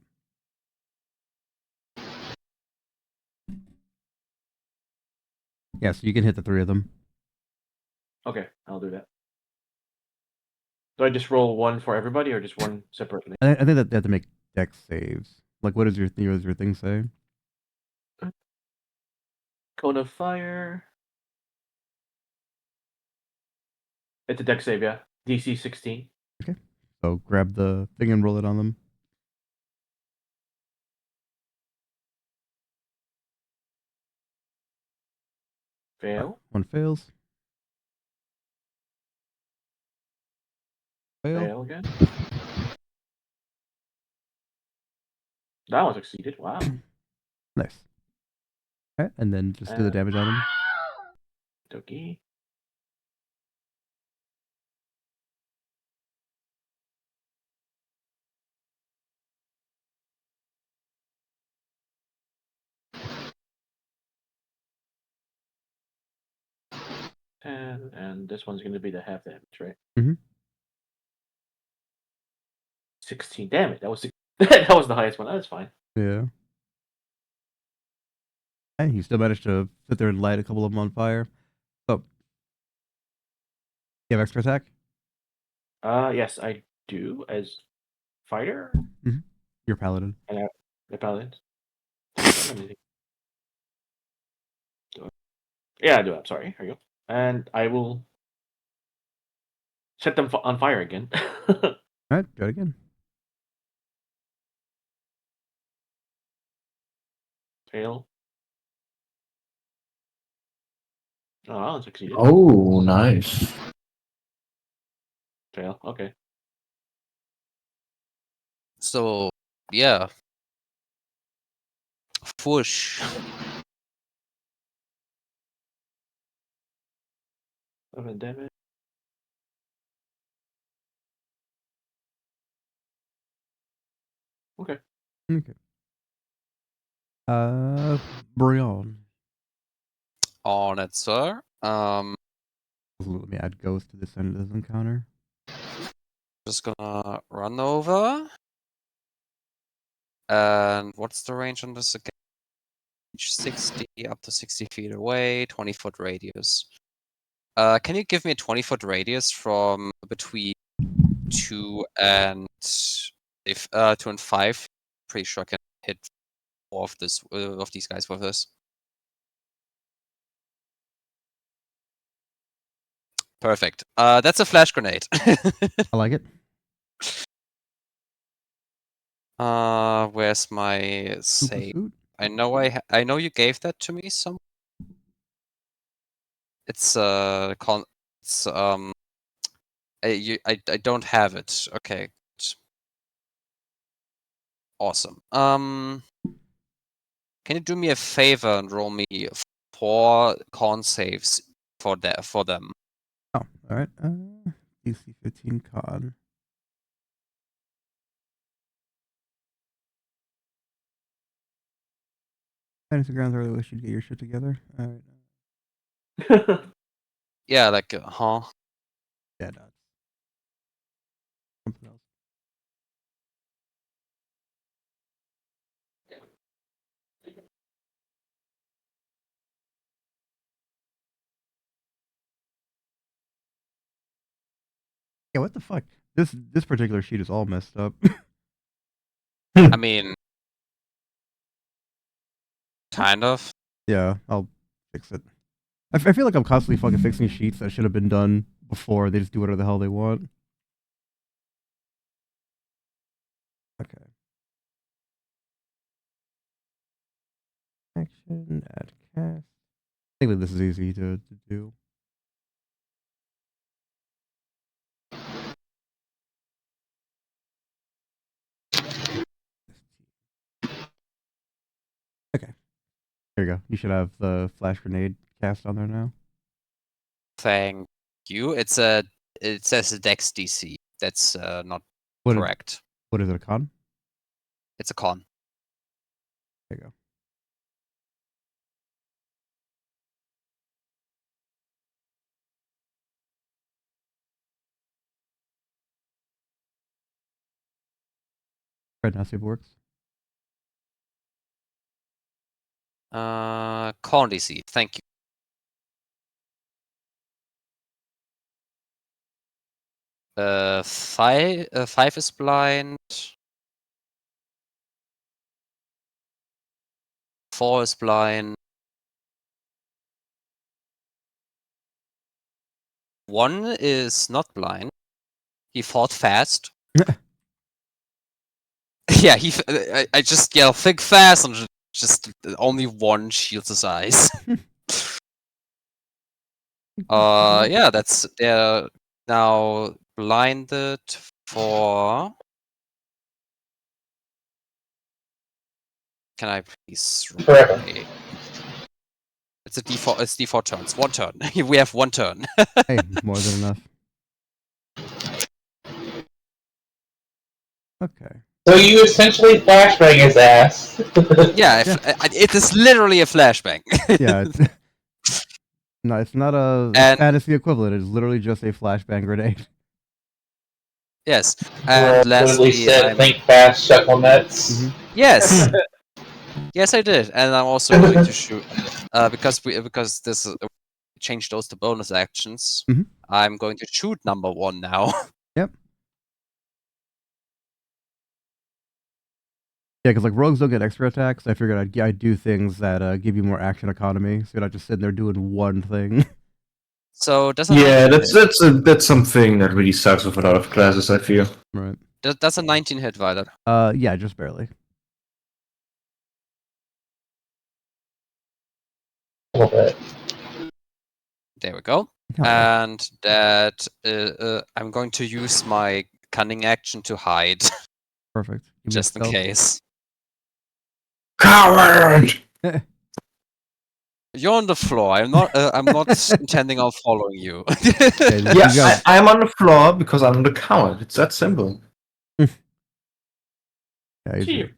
Yeah, so you can hit the 3 of them. okay, I'll do that. Do I just roll one for everybody, or just one separately? I think that they have to make dex saves. Like, what does your thing say? Cone of Fire. It's a dex save, yeah. DC 16. So grab the thing and roll it on them. Fail. One fails. Fail again. That one succeeded. Wow. Nice. Okay, and then just do the damage on them. Doki. And this one's going to be the half damage, right? Mm-hmm. 16. Damn it! That was that was the highest one. That's fine. Yeah. And he still managed to sit there and light a couple of them on fire. Oh. You have extra attack? Yes, I do as fighter. Mm-hmm. You're paladin. And the paladin. Yeah, I do. I'm sorry. Here you go. And I will set them on fire again. All right, go again. Fail. Oh, I succeeded. Oh, nice. Fail. Okay. So, yeah. Whoosh. 7 damage. Okay. Okay. Brion. On it, sir. Let me add ghost to this end of this encounter. Just gonna run over. And what's the range on this again? 60 up to 60 feet away, 20-foot radius. Can you give me a 20-foot radius from between 2 and 5? Pretty sure I can hit 4 of these guys with this. Perfect. That's a flash grenade. I like it. Where's my Super save? suit. I know you gave that to me some. It's I don't have it. Okay. Awesome. Can you do me a favor and roll me 4 con saves for them? Oh, all right. DC 15 con. Fantasy Grounds early wish you'd get your shit together. All right. Yeah, like huh? Yeah, no. Something else. Yeah, what the fuck? This particular sheet is all messed up. I mean, kind of. Yeah, I'll fix it. I feel like I'm constantly fucking fixing sheets that should have been done before. They just do whatever the hell they want. Okay. Action, add cast. I think that this is easy to do. Okay. There you go. You should have the flash grenade cast on there now. Thank you. It says a Dex DC. That's not What correct. What is it, a con? It's a con. There you go. Right now, see if it works. Con DC. Thank you. 5 is blind. 4 is blind. 1 is not blind. He fought fast. Yeah, I just yell, think fast, and just only 1 shields his eyes. Yeah, they're now blinded for. Can I please? Forever. It's a default. It's default turns. 1 turn. We have 1 turn. Hey, more than enough. Okay. So you essentially flashbang his ass. Yeah, it is literally a flashbang. Yeah, no, it's not a fantasy equivalent. It's literally just a flashbang grenade. Yes, and literally lastly, said, think fast, chuckle nuts. Mm-hmm. Yes, yes, I did, and I'm also going to shoot because this changed those to bonus actions. Mhm. I'm going to shoot number 1 now. Yep. Yeah, because like rogues don't get extra attacks. I figured I'd do things that give you more action economy, so you're not just sitting there doing one thing. So does Yeah, that's something that really sucks with a lot of classes, I feel. Right. Does a 19 hit, Violet? Yeah, just barely. A little bit. There we go. and that I'm going to use my cunning action to hide, Perfect. Give me a just in stealth. case. Coward! You're on the floor. I'm not. I'm not intending on following you. Okay, Yeah, you got- I'm on the floor because I'm the coward. It's that simple. yeah, he's- Cheap.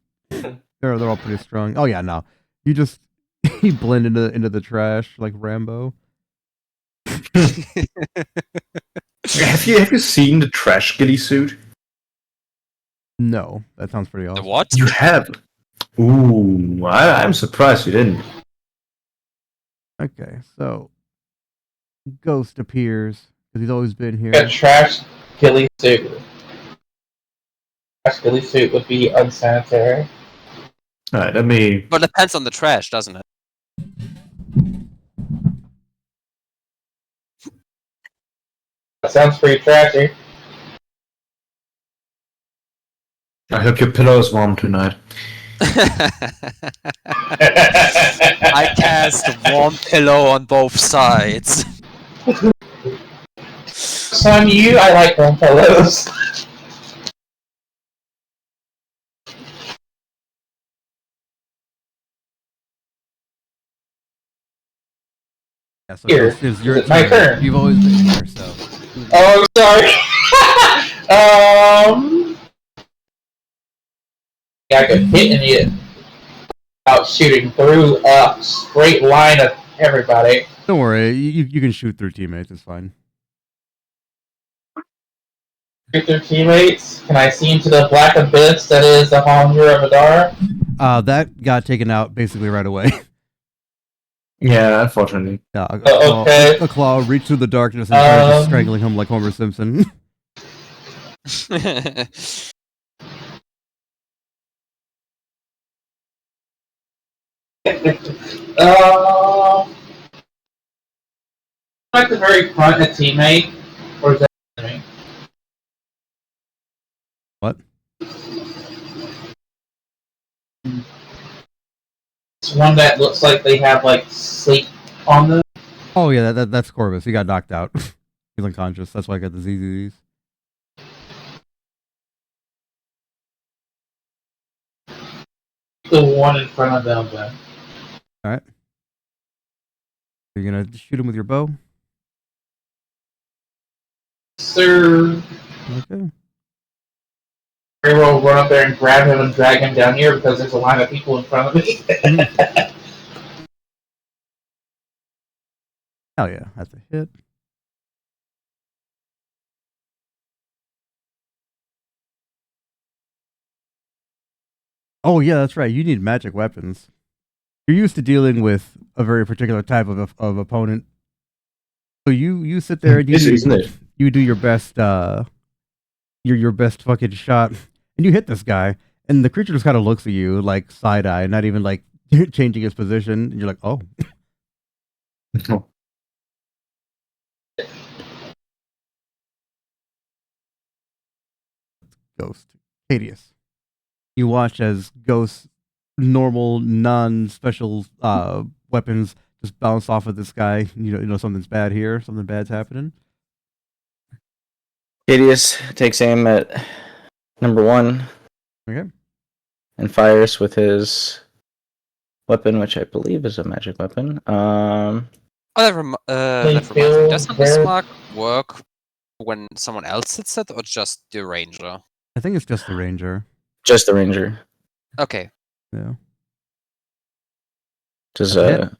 they're all pretty strong. Oh yeah, no. You just you blend into the trash like Rambo. Have you seen the trash ghillie suit? No, that sounds pretty The awesome. what? You have. Ooh, I'm surprised you didn't. Okay, so Ghost appears because he's always been here. A trash ghillie suit. Trash ghillie suit would be unsanitary. Alright, let me. But it depends on the trash, doesn't it? That sounds pretty trashy. I hope your pillow is warm tonight. I cast warm pillow on both sides. Son, I like warm pillows. Yeah, so Here, Ghost is your is it my turn? You've always been here, so. Oh, I'm sorry. Yeah, I could hit and hit without shooting through a straight line of everybody. Don't worry, you can shoot through teammates. It's fine. Shoot their teammates. Can I see into the black abyss that is the Hunger of Adar? That got taken out basically right away. Yeah, unfortunately. Yeah, Okay. a claw reached through the darkness and started just strangling him like Homer Simpson. At the very front, a teammate, or is that enemy? What? It's one that looks like they have like sleep on them. Oh yeah, that's Corvus. He got knocked out. He's unconscious. That's why I got the ZZs. The one in front of them, then. All right. You're gonna shoot him with your bow. Sir, Okay. very well run up there and grab him and drag him down here because there's a line of people in front of me. Hell yeah, that's a hit. Oh yeah, that's right. You need magic weapons. You're used to dealing with a very particular type of opponent. So you sit there and Isn't it? you do your best your best fucking shot and you hit this guy and the creature just kind of looks at you like side eye, not even like changing his position, and you're like, "Oh." Ghost. Cadius. You watch as Ghost's normal, non-special weapons just bounce off of this guy. You know something's bad here. Something bad's happening. Hideous takes aim at number 1 Okay. and fires with his weapon, which I believe is a magic weapon. Oh, that reminds me. Does Hunter's work when someone else hits it, or just the ranger? I think it's just the ranger. Just the ranger. Okay. Yeah. Does That's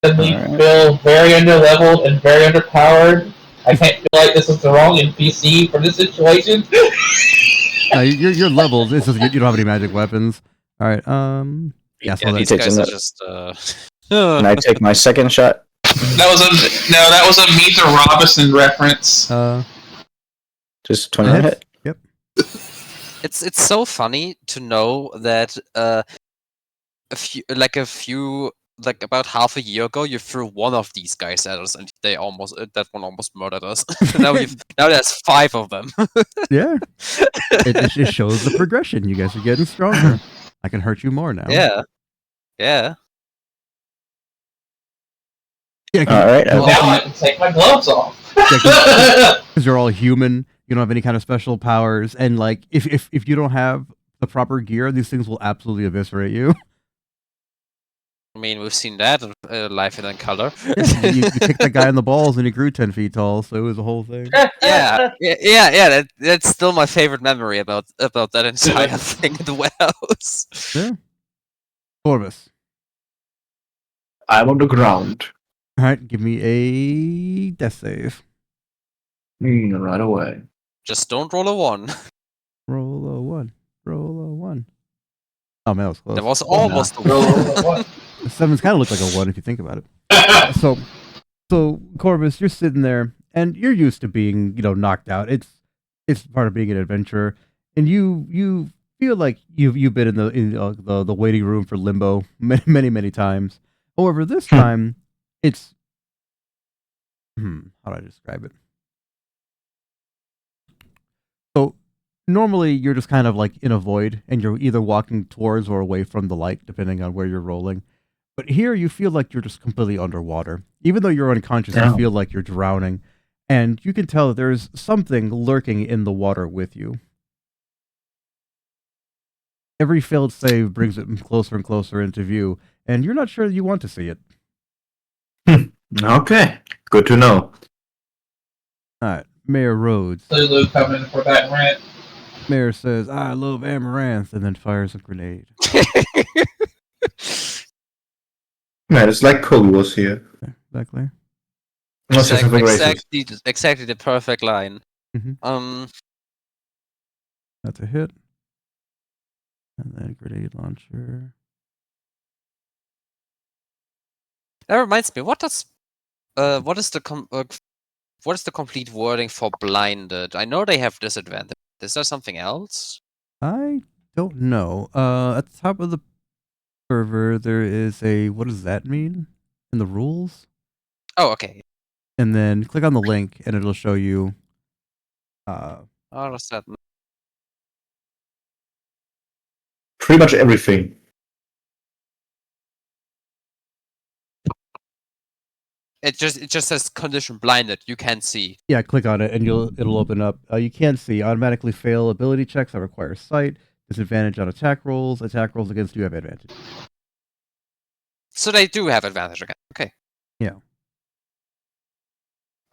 Suddenly Alright. feel very underleveled and very underpowered. I can't feel like this is the wrong NPC for this situation. No, you're leveled. It's just you don't have any magic weapons. All right. Yeah. So These takes guys a are note. just. and I take my second shot. That was a Meet the Robinson reference. Just 21 hit. Yep. It's so funny to know that about half a year ago you threw one of these guys at us and that one almost murdered us. now there's 5 of them. Yeah. It just shows the progression. You guys are getting stronger. I can hurt you more now. Yeah. Yeah, All right. Now I can take my gloves off. because you're all human. You don't have any kind of special powers, and like if you don't have the proper gear, these things will absolutely eviscerate you. I mean, we've seen that in Life in Color. You kicked that guy in the balls, and he grew 10 feet tall, so it was a whole thing. yeah. That's still my favorite memory about that entire thing in the warehouse. Yeah. Corvus. I'm on the ground. All right, give me a death save. Right away. Just don't roll a 1. Roll a 1. Roll a 1. Oh man, that was close. That was almost a 1. The 7's kind of look like a 1 if you think about it. So Corvus, you're sitting there, and you're used to being, knocked out. It's part of being an adventurer, and you feel like you've been in the waiting room for limbo many times. However, this time it's how do I describe it? So normally you're just kind of like in a void, and you're either walking towards or away from the light, depending on where you're rolling. But here you feel like you're just completely underwater. Even though you're unconscious, you feel like you're drowning. And you can tell that there's something lurking in the water with you. Every failed save brings it closer and closer into view, and you're not sure you want to see it. Okay, good to know. Alright, Mayor Rhodes. Lulu coming for that rent. Mayor says, I love Amaranth, and then fires a grenade. Man, it's like Kobe was here. Exactly. Exactly the perfect line. Mm-hmm. That's a hit. And then grenade launcher. That reminds me, what is the complete wording for blinded? I know they have disadvantage. Is there something else? I don't know. At the top of the server, there is a, what does that mean in the rules? Oh, okay. And then click on the link, and it'll show you. What does that mean? Pretty much everything. It just says condition blinded. You can't see. Yeah, click on it, and it'll open up. You can't see. Automatically fail ability checks that require sight. Disadvantage on attack rolls. Attack rolls against you have advantage. So they do have advantage again. Okay. Yeah.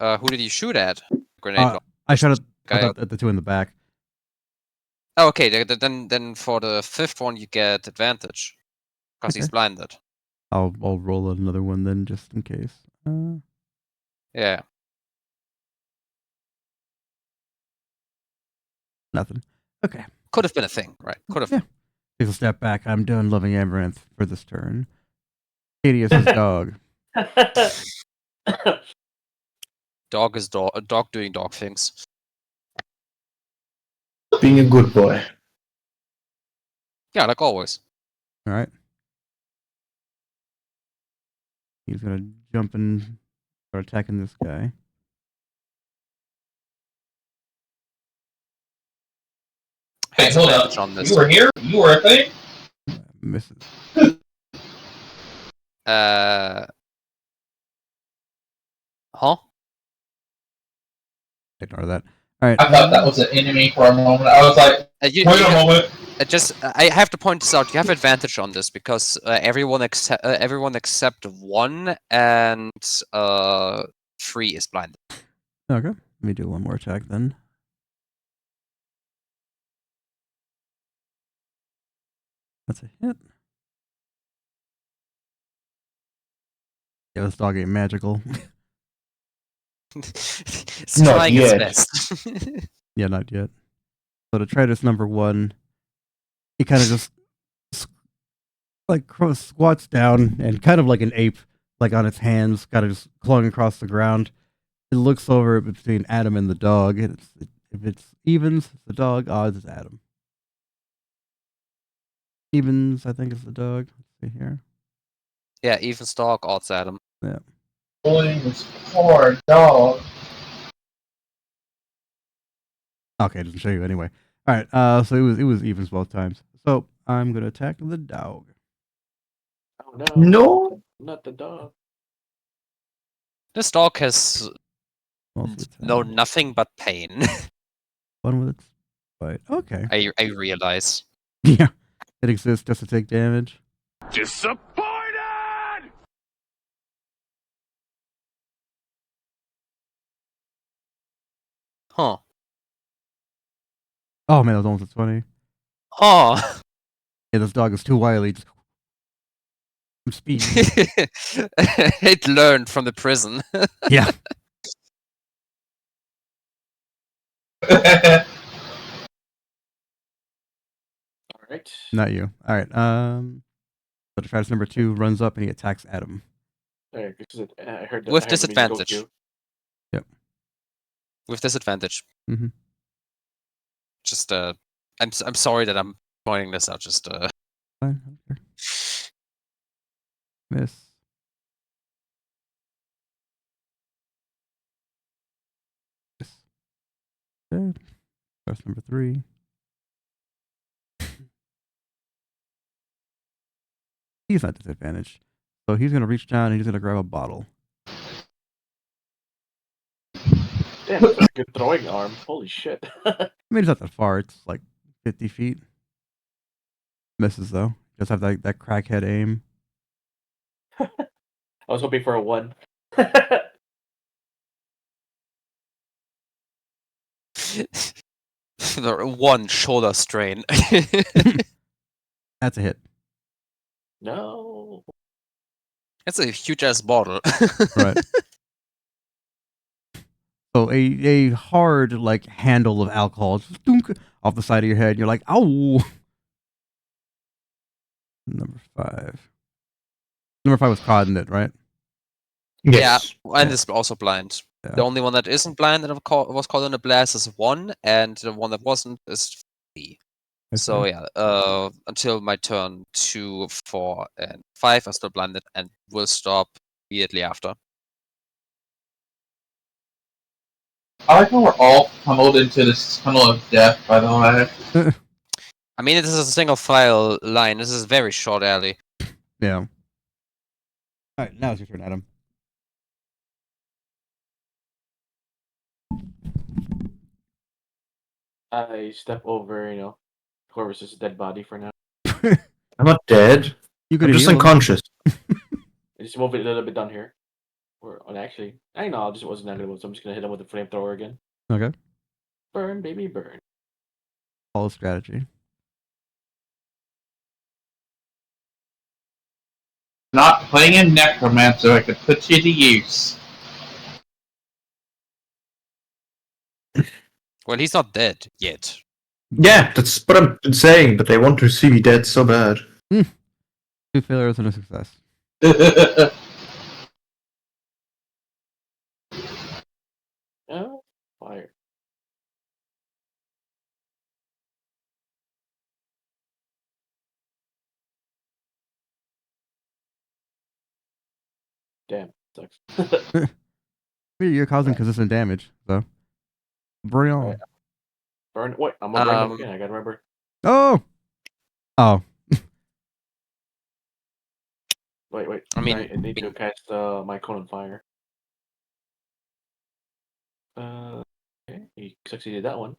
Who did you shoot at? Grenade. I shot at the two in the back. Oh, okay. Then for the 5th one you get advantage because he's blinded. I'll roll another one then, just in case. Yeah. Nothing. Okay. Could have been a thing, right? Could have. Yeah. Take a step back. I'm done loving Amaranth for this turn. Cadius's dog. Dog is dog doing dog things. Being a good boy. Yeah, like always. All right. He's gonna jump and start attacking this guy. Hey, hold up. You were here? You were a thing? Misses. Huh? Ignore that. All right. I thought that was an enemy for a moment. I was like, wait a moment. I have to point this out. You have advantage on this because everyone except 1 and 3 is blinded. Okay. Let me do one more attack then. That's a hit. Yeah, this dog ain't magical. It's trying its best. Yeah, not yet. So to try this number 1, he kind of just like squats down and kind of like an ape, like on its hands, kind of just clawing across the ground. It looks over between Adam and the dog. If it's evens, it's the dog. Odds, it's Adam. Evens, I think, is the dog. Let's see here. Yeah, evens dog, odds Adam. Yeah. Boy, this poor dog. Okay, it doesn't show you anyway. All right. So it was evens both times. So I'm gonna attack the dog. Oh no! No. Not the dog. This dog has Also known nothing but pain. One with its bite. Okay. I realize. Yeah. It exists just to take damage. Disappointed! Huh. Oh man, that was almost a 20. Huh. Yeah, this dog is too wily. Just... Speed. It learned from the prison. Yeah. Alright. Not you. All right. So Detritus number 2 runs up and he attacks Adam. There, this is it. I heard that. With I heard the musical disadvantage. cue. With disadvantage. Mhm. Just I'm sorry that I'm pointing this out. Just Fine. I don't care. Miss. Miss. Okay. Press number 3. He's not disadvantaged. So he's going to reach down and he's going to grab a bottle. Damn, that's a good throwing arm. Holy shit. I mean, it's not that far. It's like 50 feet. Misses, though. Just have that crackhead aim. I was hoping for a 1. the one shoulder strain. That's a hit. No. That's a huge ass bottle. Right. So a hard like handle of alcohol just dunk off the side of your head. And you're like, ow. Number 5. Number 5 was caught in it, right? Yes. Yeah, and it's also blind. Yeah. The only one that isn't blind that was caught in a blast is 1, and the one that wasn't is 3. Okay. So yeah, until my turn 2, 4, and 5 are still blinded and will stop immediately after. I like how we're all funneled into this tunnel of death, by the way. I mean, this is a single file line. This is a very short alley. Yeah. All right, now it's your turn, Adam. I step over, whoever's just dead body for now. I'm not dead. You I'm could just heal him. unconscious. I just move it a little bit down here. Actually, I know I just wasn't that good, so I'm just gonna hit him with the flamethrower again. Okay. Burn, baby, burn. Follow strategy. Not playing a necromancer, I could put you to use. Well, he's not dead yet. Yeah, that's what I'm saying, but they want to see me dead so bad. 2 failures and a success. Oh, fire. Damn, sucks. You're causing Right. consistent damage, so. Bring on. Right. Burn. Wait, I'm gonna burn him Um, again. I gotta remember. Oh! Oh. Wait. I mean, I need to cast my cone on fire. Okay, he succeeded that one.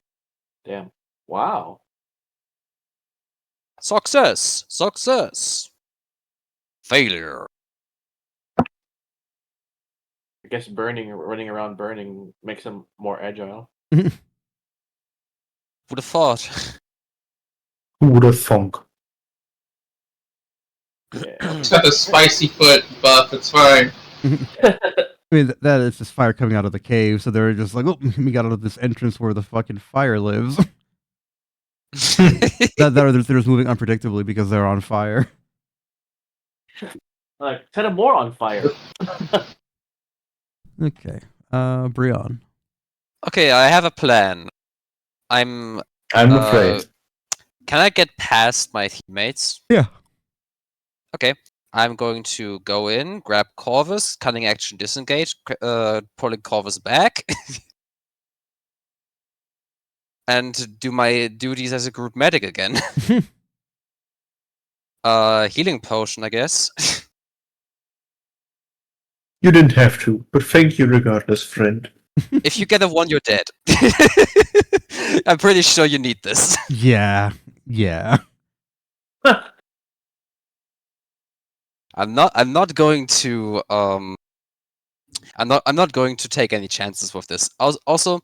Damn. Wow. Success! Success! Failure. I guess running around burning makes him more agile. Would have thought. Who the funk? Yeah. He's got the spicy foot buff, it's fine. I mean, that is just fire coming out of the cave, so they're just like, oh, we got out of this entrance where the fucking fire lives. They're just moving unpredictably because they're on fire. Like, set him more on fire. Okay. Brion. Okay, I have a plan. I'm afraid. Can I get past my teammates? Yeah. Okay. I'm going to go in, grab Corvus, cunning action disengage, pulling Corvus back, and do my duties as a group medic again. Healing potion, I guess. You didn't have to, but thank you regardless, friend. If you get a 1, you're dead. I'm pretty sure you need this. Yeah. I'm not going to I'm not going to take any chances with this. Also,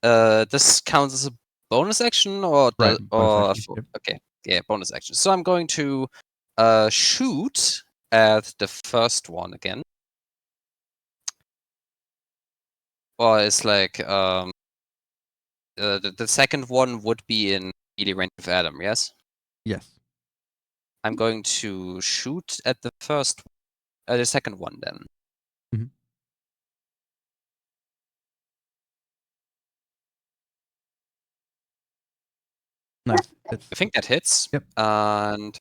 this counts as a bonus action or Right, bonus action, yep. okay, yeah, bonus action. So I'm going to shoot at the first one again. Or it's like the second one would be in melee range of Adam, yes? Yes. I'm going to shoot at the second one then. Mhm. Nice. I think that hits. Yep. And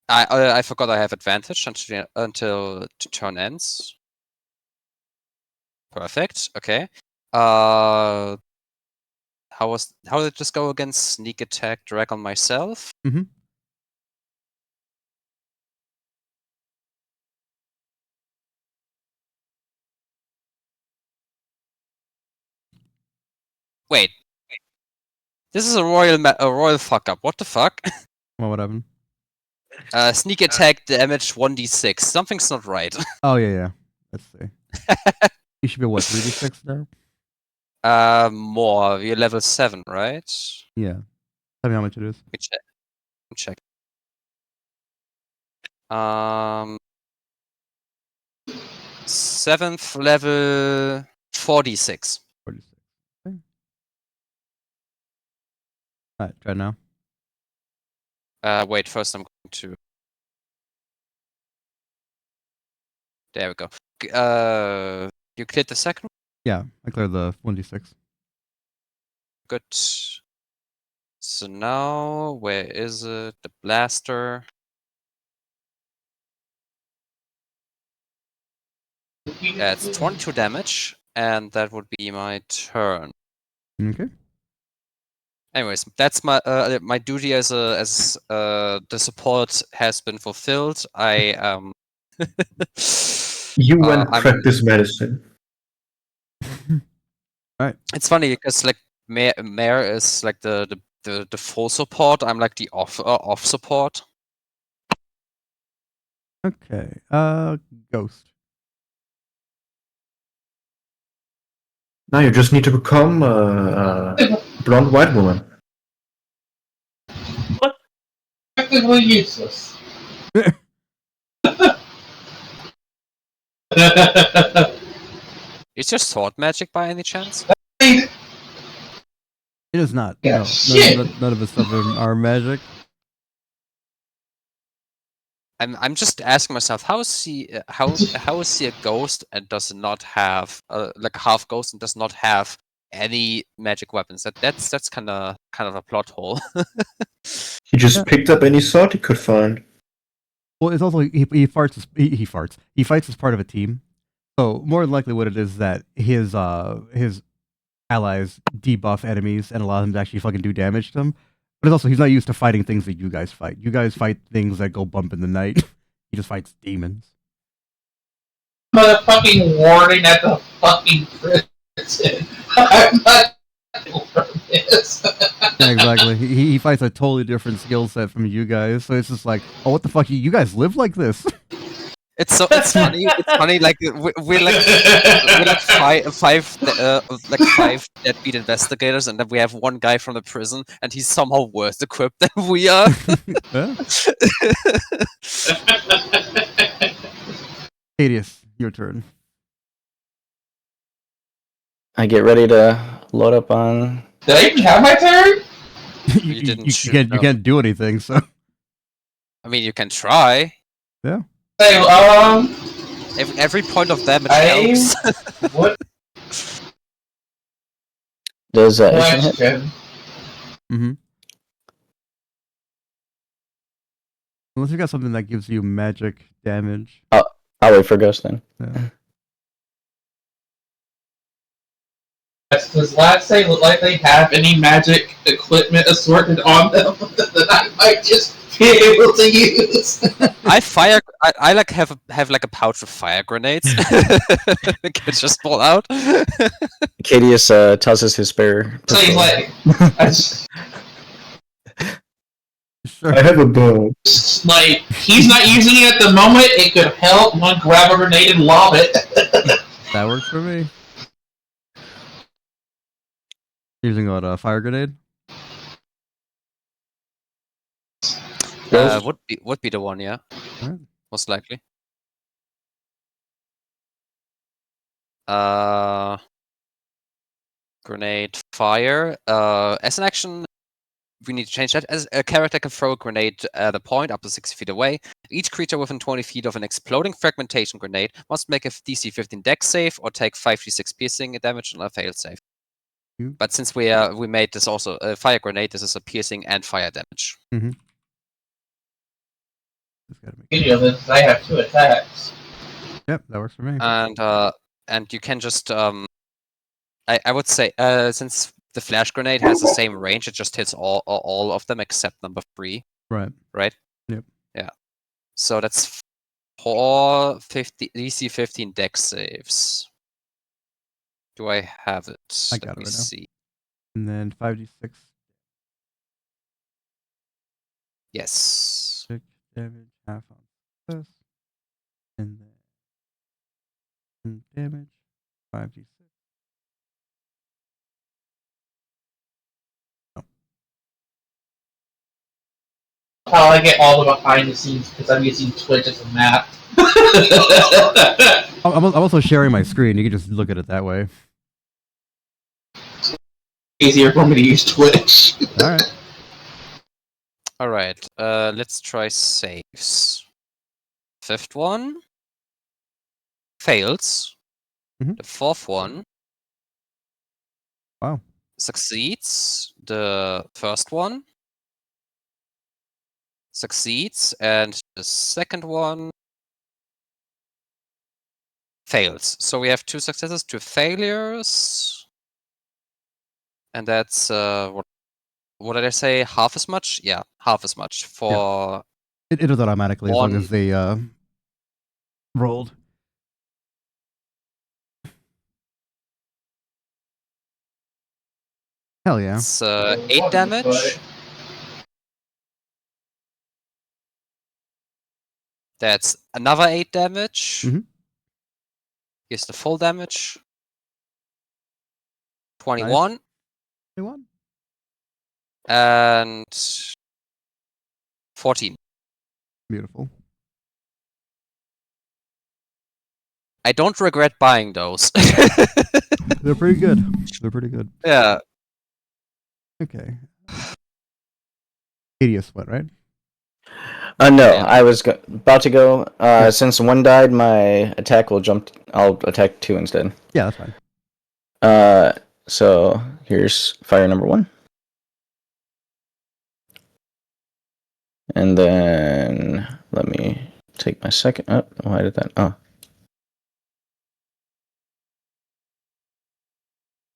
I forgot I have advantage until the turn ends. Perfect. Okay. How did this go against sneak attack, drag on myself? Mhm. Wait. This is a royal fuck up. What the fuck? Well, what happened? Sneak attack damage 1d6. Something's not right. Oh yeah. Let's see. You should be what, 3d6 now? More. You're level 7, right? Yeah. Tell me how much it is. Let me check. 7th level 46. 46. Okay. Alright, try now. Wait, first I'm going to. There we go. You cleared the second one? Yeah, I cleared the 1d6. Good. So now, where is it? The blaster. Yeah, it's 22 damage, and that would be my turn. Okay. Anyways, that's my duty as the support has been fulfilled. You went I'm- practice medicine. It's funny because like Mare is like the full support. I'm like the off support. Okay. Ghost. Now you just need to become a blonde white woman. Technically useless. Is your sword magic by any chance? It is not. Yeah, No, shit. none of his stuff are magic. I'm just asking myself, how is he a ghost and does not have like a half ghost and does not have any magic weapons? That's kind of a plot hole. He just picked up any sword he could find. Well, it's also he farts. He farts. He fights as part of a team. So more than likely, what it is that his allies debuff enemies and allow them to actually fucking do damage to them. But it's also he's not used to fighting things that you guys fight. You guys fight things that go bump in the night. He just fights demons. Motherfucking warning at the fucking prison. I'm not doing this. Yeah, exactly. He fights a totally different skill set from you guys. So it's just like, oh, what the fuck? You guys live like this? It's funny. It's funny. Like we're like five deadbeat investigators, and then we have one guy from the prison, and he's somehow worse equipped than we are. Hades, your turn. I get ready to load up on. Did I even have my turn? You didn't shoot, you no. can't do anything. So I mean, you can try. yeah. Hey, Every point of damage I- helps. what Does instant hit? question? Mm-hmm. Unless you got something that gives you magic damage. I'll wait for Ghost then. Yeah. Does Latsay look like they have any magic equipment assorted on them that I might just be able to use? I like have like a pouch of fire grenades. Can just pull out. Cadius tosses his spare So he's pistol. like, Sure. I have a bow. like he's not using it at the moment. It could help one grab a grenade and lob it. That works for me. Using what, a fire grenade? Ghost? Would be the one, yeah. Alright. Most likely. Grenade fire. As an action, we need to change that. As a character can throw a grenade at a point up to 60 feet away. Each creature within 20 feet of an exploding fragmentation grenade must make a DC 15 dex save or take 5d6 piercing damage on a failed save. But since we made this also a fire grenade, this is a piercing and fire damage. I have 2 attacks. Yep, that works for me. And you can just I would say since the flash grenade has the same range, it just hits all of them except number 3. Right. Right? Yep. Yeah. So that's 4 DC 15 dex saves. Do I have it? I got it Let me right now. see. And then 5d6 Yes. damage, half on this. And then damage, 5d6. How I get all the behind the scenes because I'm using Twitch as a map. I'm also sharing my screen. You can just look at it that way. Easier for me to use Twitch. Alright. Alright. Let's try saves. 5th one fails. Mhm. The 4th one Wow. succeeds. The 1st one succeeds, and the 2nd one fails. So we have 2 successes, 2 failures, and that's what did I say? Half as much? Yeah, half as much for. It does automatically as long One- as they rolled. Hell yeah. It's 8 damage. That's another 8 damage. Mhm. Here's the full damage. 21 They won. and 14. Beautiful. I don't regret buying those. They're pretty good. They're pretty good. Yeah. Okay. Hideous what, right? No, Yeah. I was about to go. Since one died, my attack will jump. I'll attack 2 instead. Yeah, that's fine. So here's fire number 1. And then let me take my second. Oh, why did that? Oh.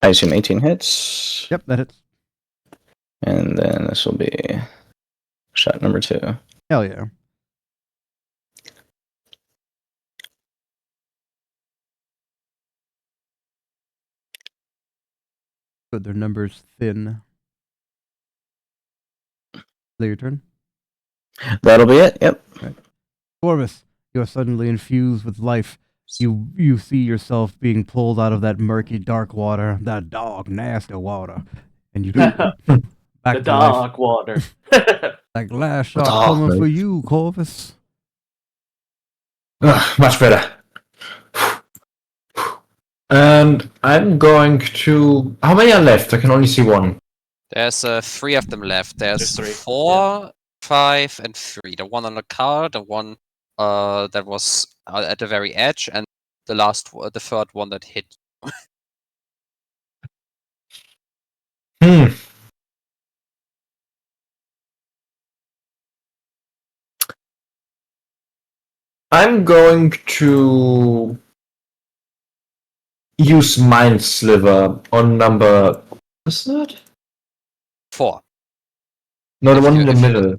I assume 18 hits. Yep, that hits. And then this will be shot number 2. Hell yeah. Good, their numbers thin. Is that your turn? That'll be it. Yep. Corvus, you are suddenly infused with life. You see yourself being pulled out of that murky, dark water, that dog, nasty water, and you go back The to life. dark water. Like last shot Dark, coming mate. for you, Corvus. Much better. And I'm going to. How many are left? I can only see 1. There's 3 of them left. There's Just 3, 4, 5, and 3. The one on the car, the one that was at the very edge, and the 3rd one that hit. I'm going to use Mind Sliver on number. What's that? 4. No, the If one you- in the if you- middle.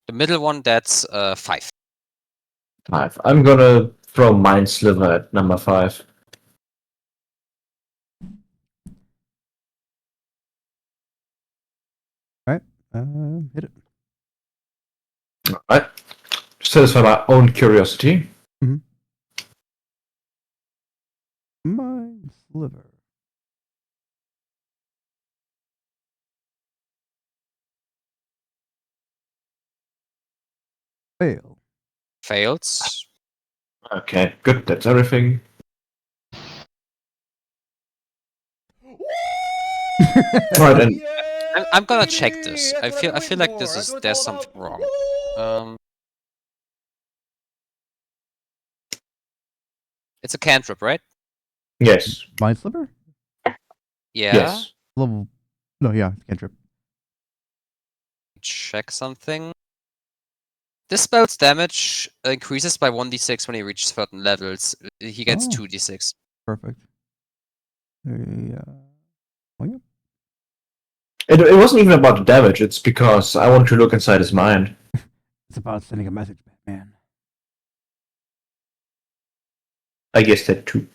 The middle one, that's 5. 5. I'm gonna throw Mind Sliver at number 5. Hit it. Alright. Satisfy my own curiosity. Mind Sliver. Fail. Fails. Okay, good. That's everything. Right, and I'm gonna check this. I feel like there's something wrong. It's a cantrip, right? yes, Mind Sliver? Yeah. yes. Level. No, yeah, cantrip. Check something. This spell's damage increases by 1d6 when he reaches certain levels. He gets Oh. 2d6. Perfect. Yeah. Oh, yeah. It wasn't even about the damage. It's because I want to look inside his mind. It's about sending a message, man. I guess that too.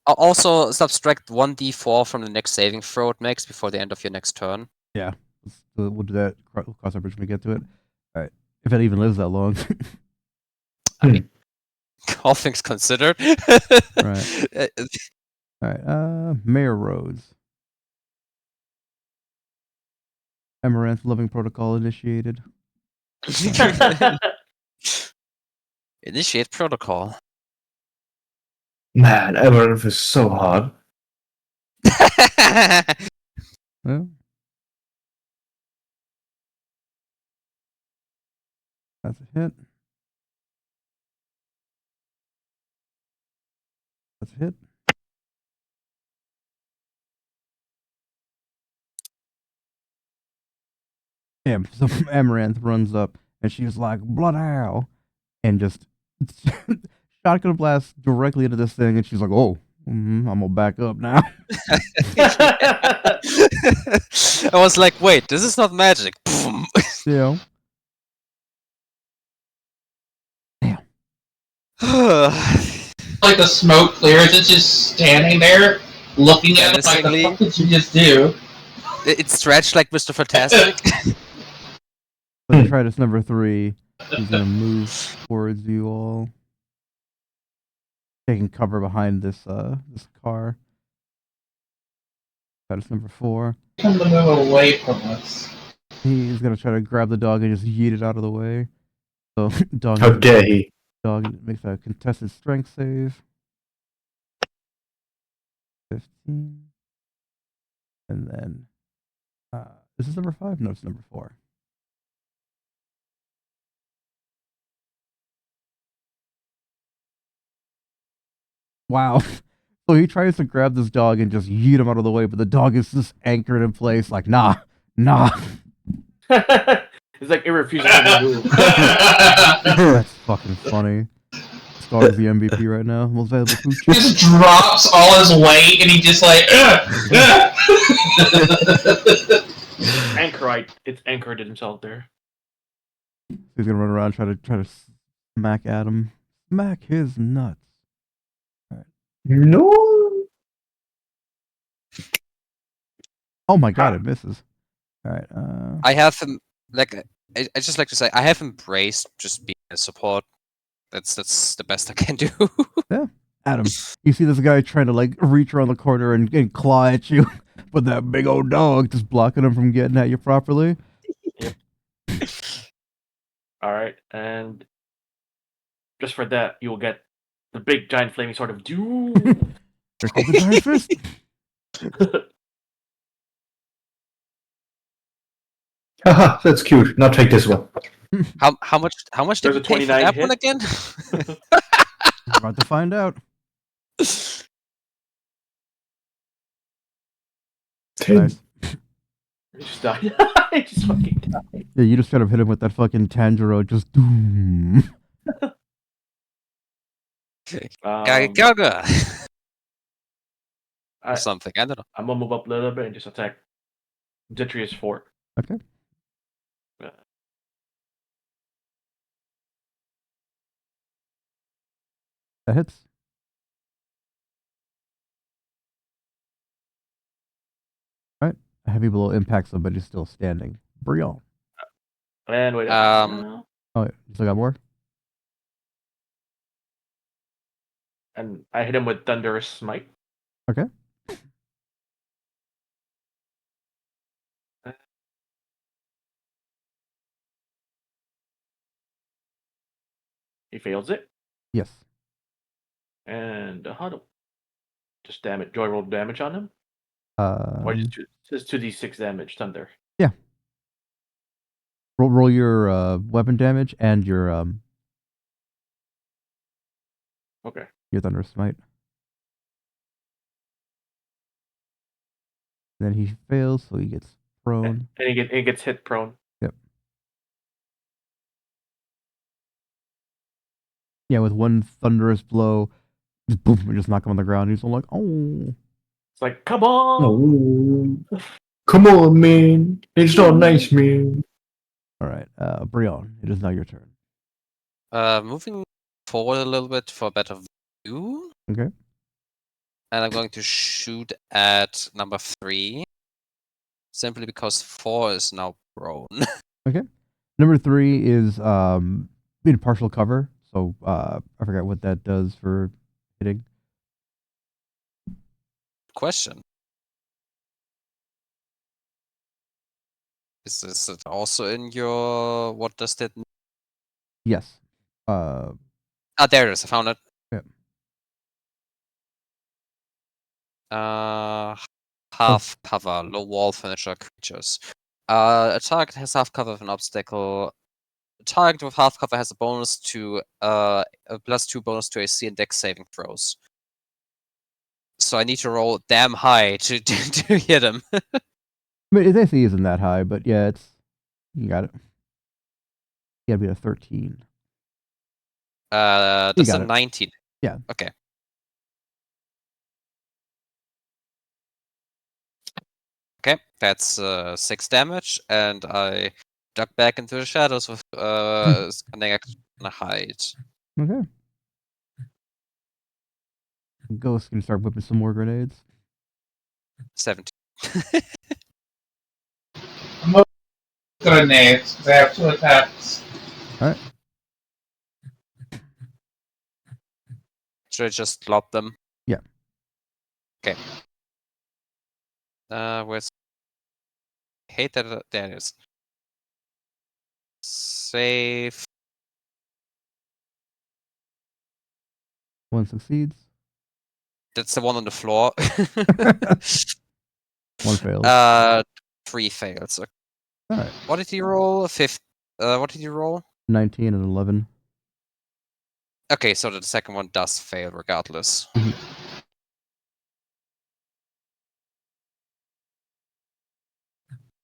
Also, subtract 1d4 from the next saving throw it makes before the end of your next turn. We'll do that. Cross our bridge when we get to it. All right. If it even lives that long. I mean, all things considered. Right. All right. Mayor Rhodes. Amaranth Loving Protocol initiated. Initiate protocol. Man, Amaranth is so hard. Well, that's a hit. That's a hit. Yeah, so Amaranth runs up and she's like, "Blood owl," and just shotgun blast directly into this thing, and she's like, "Oh, I'm gonna back up now." I was like, wait, this is not magic. Boom. Yeah. Like the smoke clears, it's just standing there looking at it like, the fuck did you just do? It stretched like Mr. Fantastic. Let's try this number 3. He's gonna move towards you all, taking cover behind this this car. That is number 4. Come to move away from us. He's gonna try to grab the dog and just yeet it out of the way. So dog. How dare he? Dog makes a contested strength save. 15. And then is this number 5? No, it's number 4. Wow. So he tries to grab this dog and just yeet him out of the way, but the dog is just anchored in place, like, nah. It's like it refuses to move. That's fucking funny. This dog is the MVP right now. Most valuable He creature. just drops all his weight and he just like Anchorite. It's anchored himself there. He's gonna run around try to smack at him. Smack his nuts. No. Oh my god, it misses. Alright, I have him, like, I just like to say, I have embraced just being a support. That's the best I can do. Adam, you see this guy trying to like reach around the corner and claw at you, but that big old dog just blocking him from getting at you properly. Alright, and just for that, you will get the big giant flaming sword of doom. Here comes the giant fist. Haha, that's cute. Now take this one. How much did There's we a pay for 29 that hit. one again? We're about to find out. 10. Nice. He just died. He just fucking died. Yeah, you just try to hit him with that fucking Tanjiro, just doom. Gaga. or something. I don't know. I'm gonna move up a little bit and just attack. Gentry is 4. Okay. That hits. All right. A heavy blow impacts him, but he's still standing. Brion. And wait. Oh, wait, you still got more? And I hit him with Thunderous Smite. Okay. He fails it. Yes. And how do just damage? Do I roll damage on him? Or just 2d6 damage, thunder. Yeah. Roll your weapon damage and your Okay. Thunder Smite. Then he fails, so he gets prone. And he gets hit prone. Yep. Yeah, with one thunderous blow, just boom, and just knock him on the ground. He's all like, "Oh!" It's like, come on! Oh, come on, man! It's not nice, man. All right, Brion, it is now your turn. Moving forward a little bit for a better view. Okay. And I'm going to shoot at number 3. Simply because 4 is now prone. Okay. Number 3 is in partial cover, so I forgot what that does for hitting. Question. Is it also in your... What does that... Yes. Ah, there it is. I found it. Yeah. Half cover, low wall furniture creatures. A target has half cover of an obstacle. A target with half cover has a bonus to a +2 bonus to AC and Dex saving throws. So I need to roll damn high to hit him. I mean, his AC isn't that high, but yeah, you got it. You gotta be a 13. That's a 19. Yeah. Okay. Okay, that's 6 damage, and I duck back into the shadows with something I can hide. Okay. Ghost can start whipping some more grenades. 17. I'm grenades because I have 2 attacks. All right. Should I just lob them? Yeah. Okay. Where's... I hate that. There it is. Save. One succeeds. That's the one on the floor. One fails. 3 fails. Okay. All right. What did he roll? What did you roll? 19 and 11. Okay, so the second one does fail regardless. Mhm.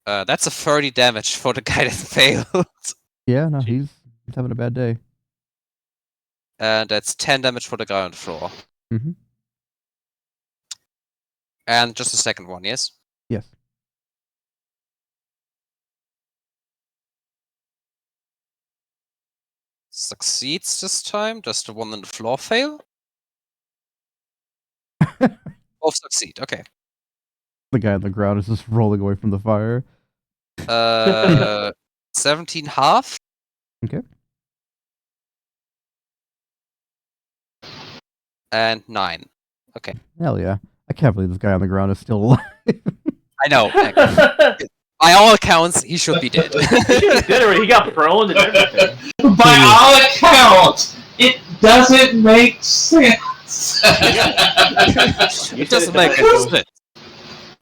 That's a 30 damage for the guy that failed. Yeah, no, he's having a bad day. And that's 10 damage for the guy on the floor. Mm-hmm. And just the second one, yes? Yes. Succeeds this time? Does the one on the floor fail? Both succeed, okay. The guy on the ground is just rolling away from the fire. 17 half? Okay. And 9. Okay. Hell yeah. I can't believe this guy on the ground is still alive. I know. By all accounts, he should be dead. He got prone and everything. By all accounts, it doesn't make sense. It doesn't make any sense.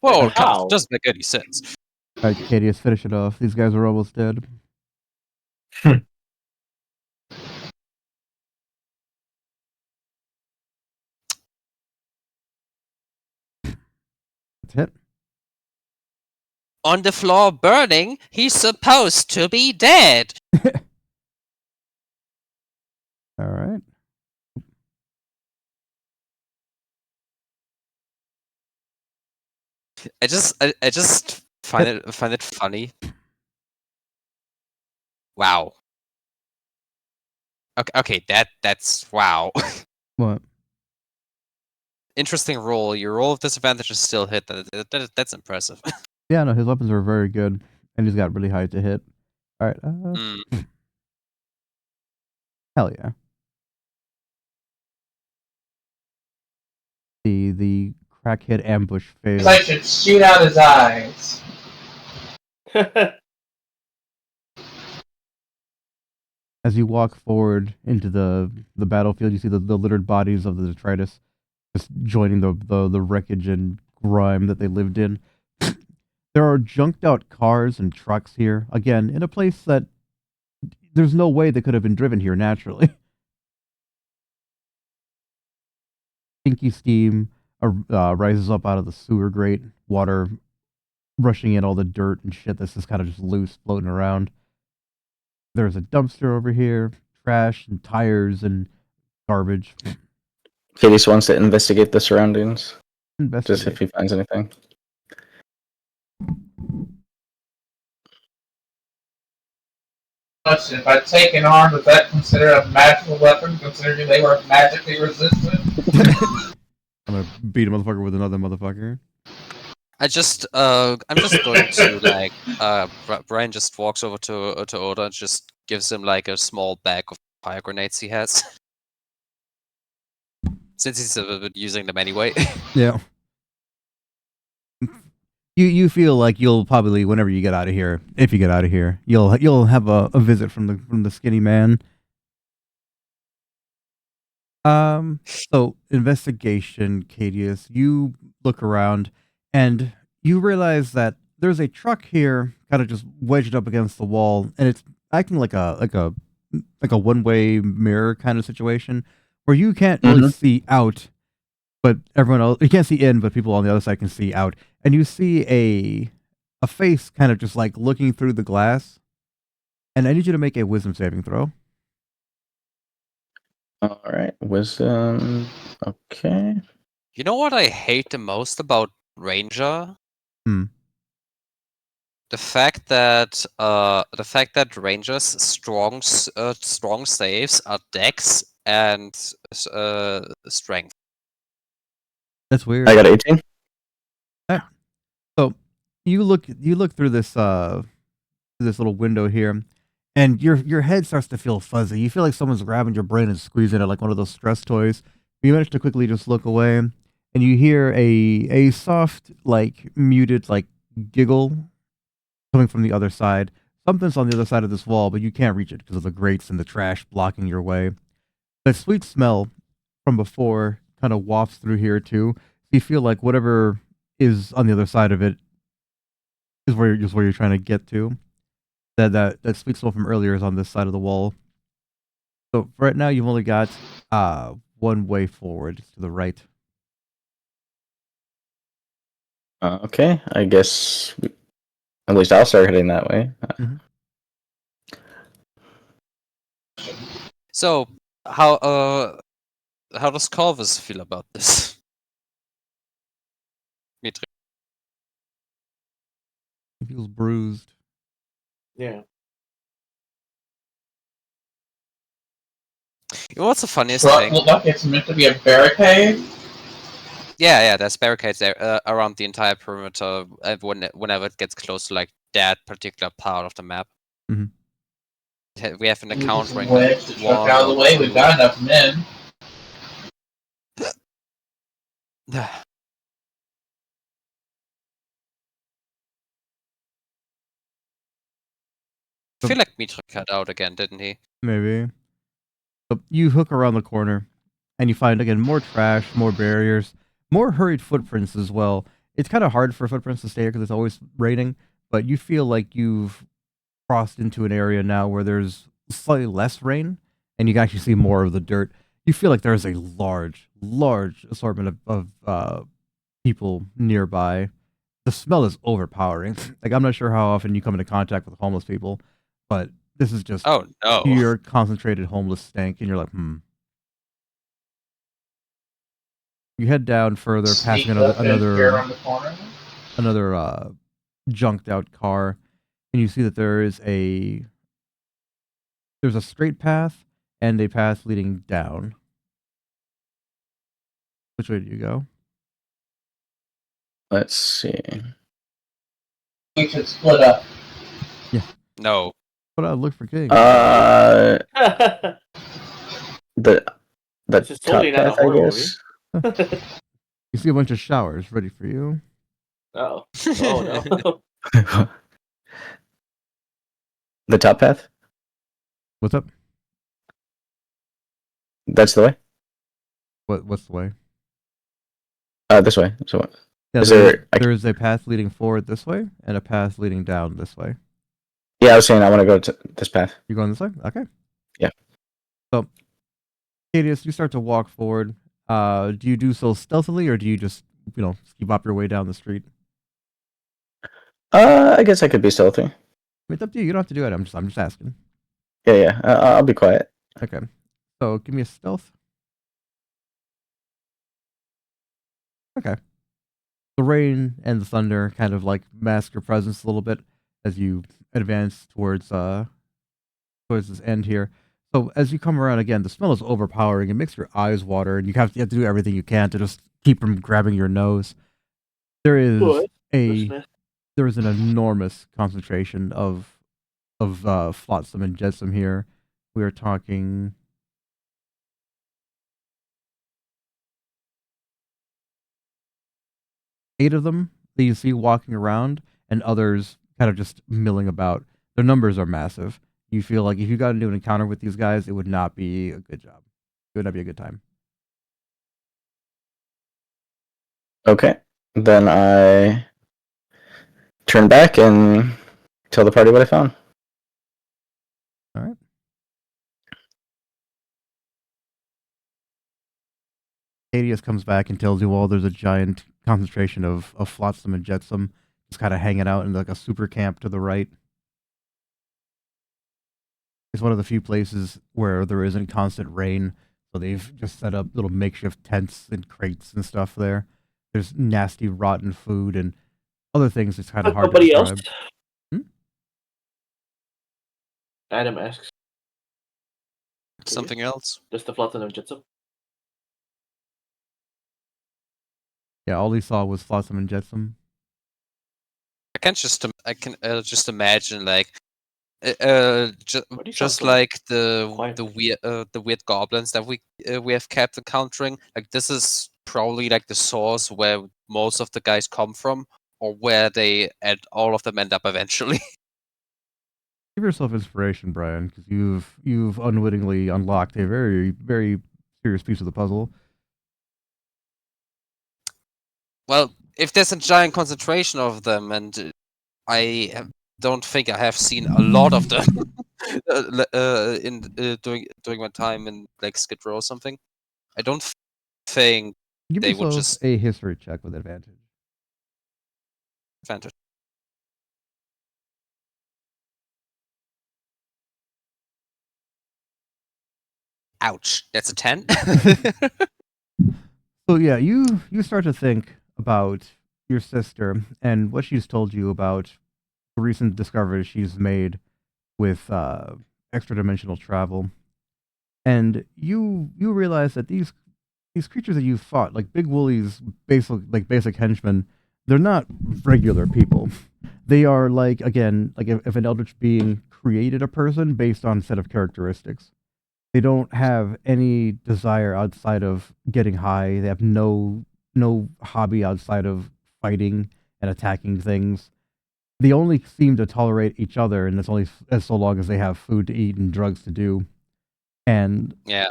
Well, How? it doesn't make any sense. Alright, Katie, let's finish it off. These guys are almost dead. That's it. On the floor burning, he's supposed to be dead. Alright. I just find it funny. Wow. Okay, that's wow. What? Interesting roll. Your roll of disadvantage is still hit. That's impressive. Yeah, no, his weapons are very good, and he's got really high to hit. All right. Hell yeah. The crackhead ambush fails. I should shoot out his eyes. As you walk forward into the battlefield, you see the littered bodies of the detritus just joining the wreckage and grime that they lived in. There are junked out cars and trucks here, again, in a place that there's no way they could have been driven here naturally. Stinky steam rises up out of the sewer grate, water rushing in all the dirt and shit that's just kind of just loose, floating around. There's a dumpster over here, trash and tires and garbage. Katie wants to investigate the surroundings, just if he finds anything. If I take an arm, is that considered a magical weapon, considering they were magically resistant? I'm gonna beat a motherfucker with another motherfucker. I'm just going to like Brian just walks over to Oda and just gives him like a small bag of fire grenades he has. Since he's been using them anyway. Yeah. You feel like you'll probably, whenever you get out of here, if you get out of here, you'll have a visit from the skinny man. So investigation, Cadius, you look around and you realize that there's a truck here, kind of just wedged up against the wall, and it's acting like a one-way mirror kind of situation where you can't really see out, but everyone else, you can't see in, but people on the other side can see out, and you see a face kind of just like looking through the glass, and I need you to make a wisdom saving throw. All right, wisdom. Okay. You know what I hate the most about Ranger? The fact that Ranger's strong saves are Dex and Strength. That's weird. I got 18. Right. So you look through this little window here, and your head starts to feel fuzzy. You feel like someone's grabbing your brain and squeezing it like one of those stress toys. You manage to quickly just look away, and you hear a soft, like muted, like giggle coming from the other side. Something's on the other side of this wall, but you can't reach it because of the grates and the trash blocking your way. That sweet smell from before kind of wafts through here too. You feel like whatever is on the other side of it is where you're trying to get to. That sweet smell from earlier is on this side of the wall. So right now you've only got one way forward to the right. Okay, I guess at least I'll start heading that way. So how does Corvus feel about this? Mitri. He feels bruised. Yeah. You know what's the funniest So thing? look like it's meant to be a barricade? Yeah, there's barricades there around the entire perimeter whenever it gets close to like that particular part of the map. We have an account rank. Wedge the truck out of the way. We've got enough men. I feel like Mitra cut out again, didn't he? Maybe. So you hook around the corner, and you find again more trash, more barriers, more hurried footprints as well. It's kind of hard for footprints to stay here because it's always raining, but you feel like you've crossed into an area now where there's slightly less rain, and you can actually see more of the dirt. You feel like there's a large assortment of people nearby. The smell is overpowering. Like, I'm not sure how often you come into contact with homeless people, but this is just pure concentrated homeless stank, and you're like, You head down further, passing another. Around the corner. another junked out car, and you see that there's a straight path and a path leading down. Which way do you go? Let's see. We should split up. No. But look for King. The This is top totally not a path, I horror guess. You see a bunch of showers ready for you. Oh. Oh no. The top path. What's up? That's the way. What's the way? This way. So Yeah, Is there's a path leading forward this way and a path leading down this way. yeah, I was saying I want to go to this path. You going this way? Okay. Yeah. So, Cadius, you start to walk forward. Do you do so stealthily, or do you just keep up your way down the street? I guess I could be stealthy. It's up to you. You don't have to do it. I'm just asking. Yeah. I'll be quiet. Okay. So give me a stealth. Okay. The rain and the thunder kind of like mask your presence a little bit as you advance towards this end here. So as you come around again, the smell is overpowering. It makes your eyes water, and you have to do everything you can to just keep from grabbing your nose. There is What? there is an enormous concentration of flotsam and jetsam here. We are talking 8 of them that you see walking around, and others kind of just milling about. Their numbers are massive. You feel like if you got into an encounter with these guys, it would not be a good job. It would not be a good time. Okay. Then I turn back and tell the party what I found. All right. Cadius comes back and tells you all there's a giant concentration of flotsam and jetsam just kind of hanging out in like a super camp to the right. It's one of the few places where there isn't constant rain, so they've just set up little makeshift tents and crates and stuff there. There's nasty, rotten food and other things that's kind of hard to Nobody else? describe. Adam asks. Something else? Just the flotsam of Jitsum? Yeah, all he saw was flotsam and jetsam. I can just imagine like Where do you just come from? like Quiet. the weird goblins that we have kept encountering. Like this is probably like the source where most of the guys come from, or where they and all of them end up eventually. Give yourself inspiration, Brian, because you've unwittingly unlocked a very, very serious piece of the puzzle. Well, if there's a giant concentration of them, and don't think I have seen a lot of them during my time in like Skid Row or something, I don't think Give they would yourself just a history check with advantage. advantage. Ouch! That's a 10. So yeah, you start to think about your sister and what she's told you about the recent discoveries she's made with extra dimensional travel, and you realize that these creatures that you fought, like Big Woolly's basic henchmen, they're not regular people. They are like, again, like if an eldritch being created a person based on a set of characteristics. They don't have any desire outside of getting high. They have no hobby outside of fighting and attacking things. They only seem to tolerate each other, and that's only as so long as they have food to eat and drugs to do. And Yeah.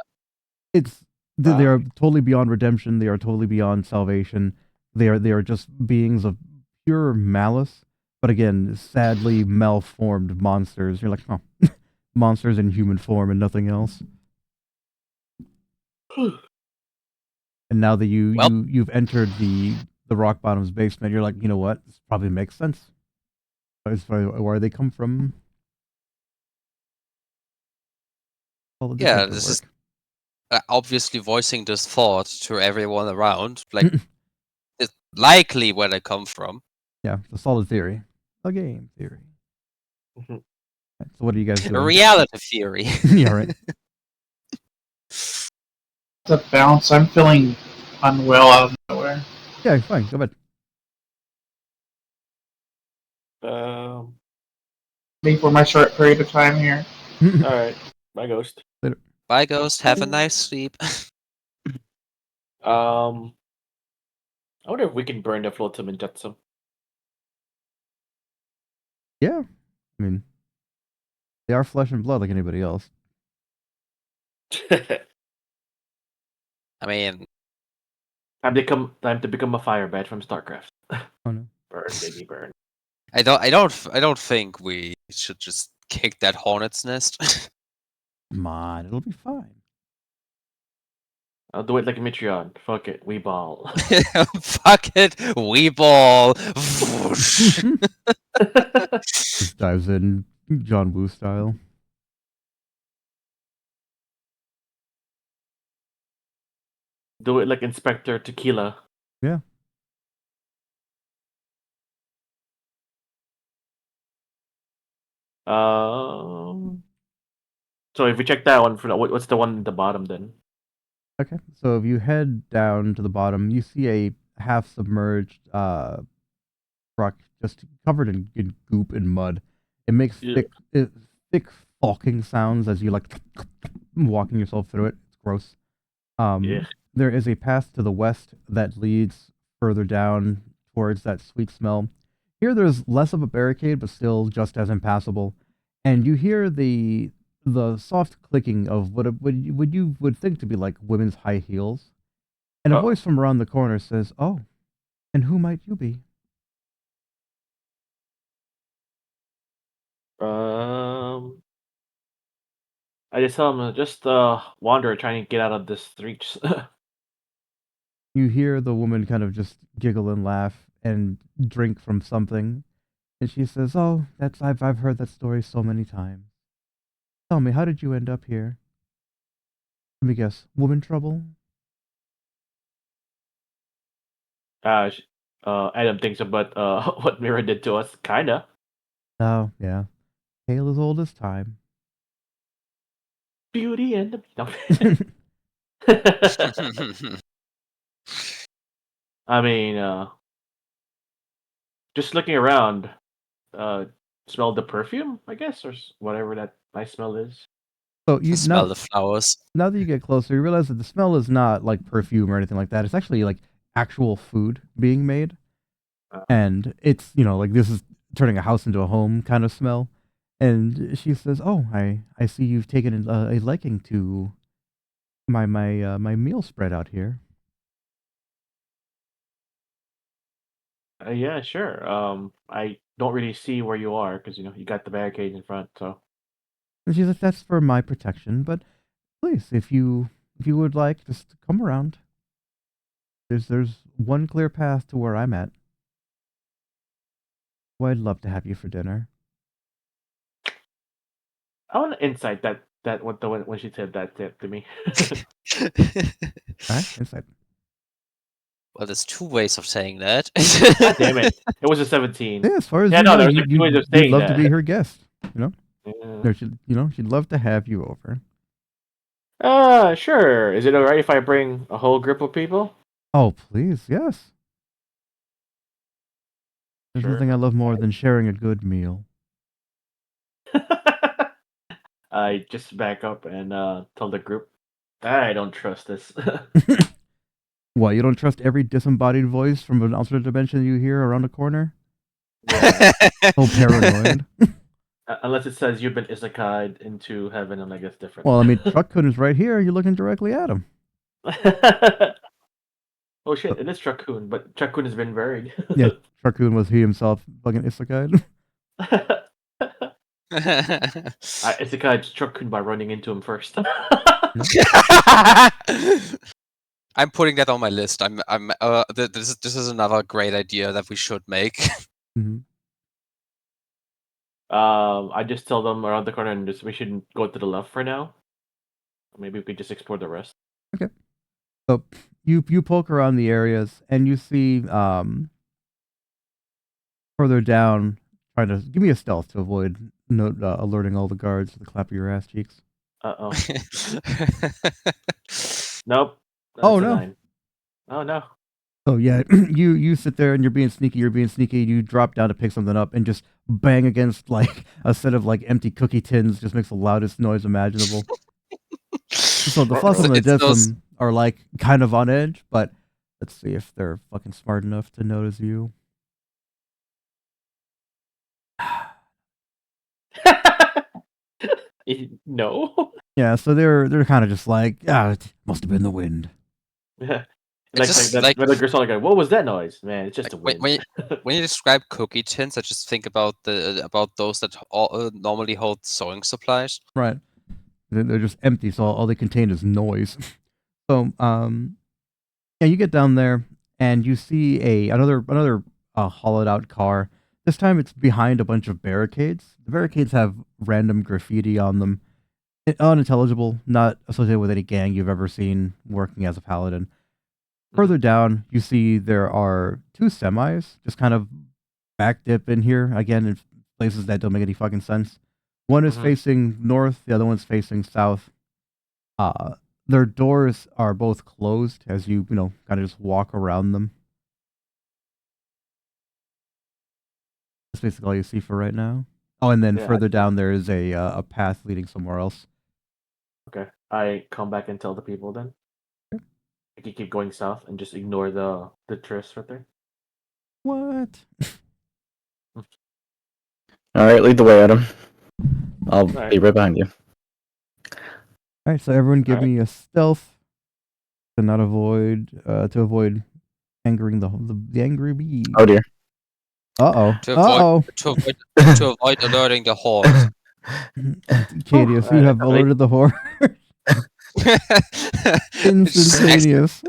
they are totally beyond redemption. They are totally beyond salvation. They are just beings of pure malice, but again, sadly malformed monsters. You're like, oh, monsters in human form and nothing else. And now that you've entered the rock bottom's basement, you're like, you know what? This probably makes sense. As far as where they come from. Yeah, this is obviously voicing this thought to everyone around. Like, it's likely where they come from. Yeah, it's a solid theory. A game theory. Mhm. Right, so what are you guys A doing? reality theory. Yeah, right. The bounce. I'm feeling unwell out of nowhere. Yeah, fine. Go ahead. Me for my short period of time here. All right, my ghost. Bye, ghost. Have a nice sleep. I wonder if we can burn the flotsam and jetsam. Yeah, I mean, they are flesh and blood like anybody else. I mean, Time to become a fire bat from StarCraft. Oh no. Burn, baby, burn. I don't think we should just kick that hornet's nest. Come on, it'll be fine. I'll do it like a Mitreon. Fuck it, we ball. Fuck it, we ball. Whoosh. Just dives in John Woo style. Do it like Inspector Tequila. Yeah. So if we check that one, what's the one at the bottom then? Okay, so if you head down to the bottom, you see a half submerged rock just covered in goop and mud. It makes Yeah. thick falking sounds as you like walking yourself through it. It's gross. Yeah. There is a path to the west that leads further down towards that sweet smell. Here there's less of a barricade, but still just as impassable. And you hear the soft clicking of what you would think to be like women's high heels. And a Oh. voice from around the corner says, "Oh, and who might you be?" I just tell him just wander, trying to get out of this reach. You hear the woman kind of just giggle and laugh and drink from something. And she says, "Oh, I've heard that story so many times. Tell me, how did you end up here?" Let me guess, woman trouble? Adam thinks about what Mira did to us, kinda. Oh, yeah. Tale as old as time. Beauty and the no. I mean, just looking around, smell the perfume, I guess, or whatever that nice smell is. So you Smell the flowers. now that you get closer, you realize that the smell is not like perfume or anything like that. It's actually like actual food being made. And it's, like this is turning a house into a home kind of smell. And she says, "Oh, I see you've taken a liking to my meal spread out here." Yeah, sure. I don't really see where you are because you got the barricade in front. So And she's like, "That's for my protection, but please, if you would like, just come around. There's one clear path to where I'm at. Well, I'd love to have you for dinner." I want to insight that what the when she said that to me. All right, inside. Well, there's two ways of saying that. God damn it! It was a 17. Yeah, as far as Yeah, you no, know, there's like two ways of you'd saying love to be that. her guest. Yeah. She'd love to have you over. Sure. Is it alright if I bring a whole group of people? Oh, please, yes. There's Sure. nothing I love more than sharing a good meal. I just back up and tell the group, I don't trust this. What, you don't trust every disembodied voice from an alternate dimension you hear around the corner? Yeah. So paranoid. Unless it says you've been isekai'd into heaven, and I guess different. Well, I mean, Truck-kun is right here. You're looking directly at him. Oh shit, it is Truck-kun, but Truck-kun has been buried. Yeah, Truck-kun was he himself fucking isekai. I isekai'd Truck-kun by running into him first. I'm putting that on my list. This is another great idea that we should make. Mhm. I just tell them around the corner and we should go to the left for now. Maybe we could just explore the rest. Okay. So you poke around the areas and you see further down, trying to give me a stealth to avoid alerting all the guards to the clap of your ass cheeks. Oh. Nope. Oh, That's a no. 9. Oh no. Oh yeah, you sit there and you're being sneaky. You drop down to pick something up and just bang against like a set of like empty cookie tins. Just makes the loudest noise imaginable. So the Flotsam and the It's those- Jetsam are like kind of on edge, but let's see if they're fucking smart enough to notice you. No. Yeah, so they're kind of just like, it must have been the wind. Like just that, like- when the girl's like, "What was that noise, man? It's just a Like, wind." when you describe cookie tins, I just think about those that normally hold sewing supplies. Right. They're just empty, so all they contain is noise. So, yeah, you get down there and you see another hollowed out car. This time it's behind a bunch of barricades. The barricades have random graffiti on them. Unintelligible, not associated with any gang you've ever seen working as a paladin. Further down, you see there are 2 semis, just kind of back dip in here, again, in places that don't make any fucking sense. One is Mhm. facing north, the other one's facing south. Their doors are both closed as you kind of just walk around them. That's basically all you see for right now. Oh, and then Yeah, further down there is a path leading somewhere else. Okay. I come back and tell the people then. Like you keep going south and just ignore the tourists right there. What? All right, lead the way, Adam. I'll Alright. be right behind you. All right, so everyone give Alright. me a stealth to not avoid angering the angry bee. Oh dear. Uh-oh. To avoid- Uh-oh. to avoid alerting the horde. Cadius, you have alerted the horde. Instantaneous.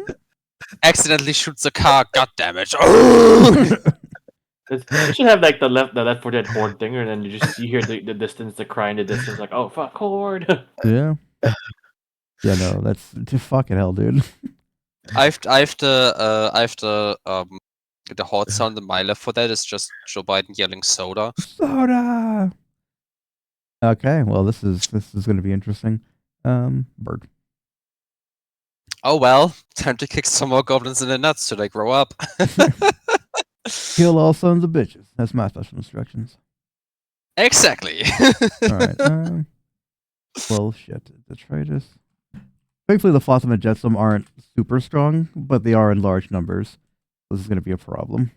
Accidentally shoots a car. God damn it! You should have like the Left 4 Dead horde thing, and then you hear the distance, the cry in the distance, like, "Oh fuck, horde!" Yeah. Yeah, no, that's fucking hell, dude. I have the horde sound in my left for that is just Joe Biden yelling soda. Soda. Okay, well, this is going to be interesting. Bird. Oh well, time to kick some more goblins in the nuts so they grow up. Kill all sons of bitches. That's my special instructions. Exactly. All right. Well, shit. Detritus. Thankfully, the Flotsam and Jetsam aren't super strong, but they are in large numbers. This is going to be a problem.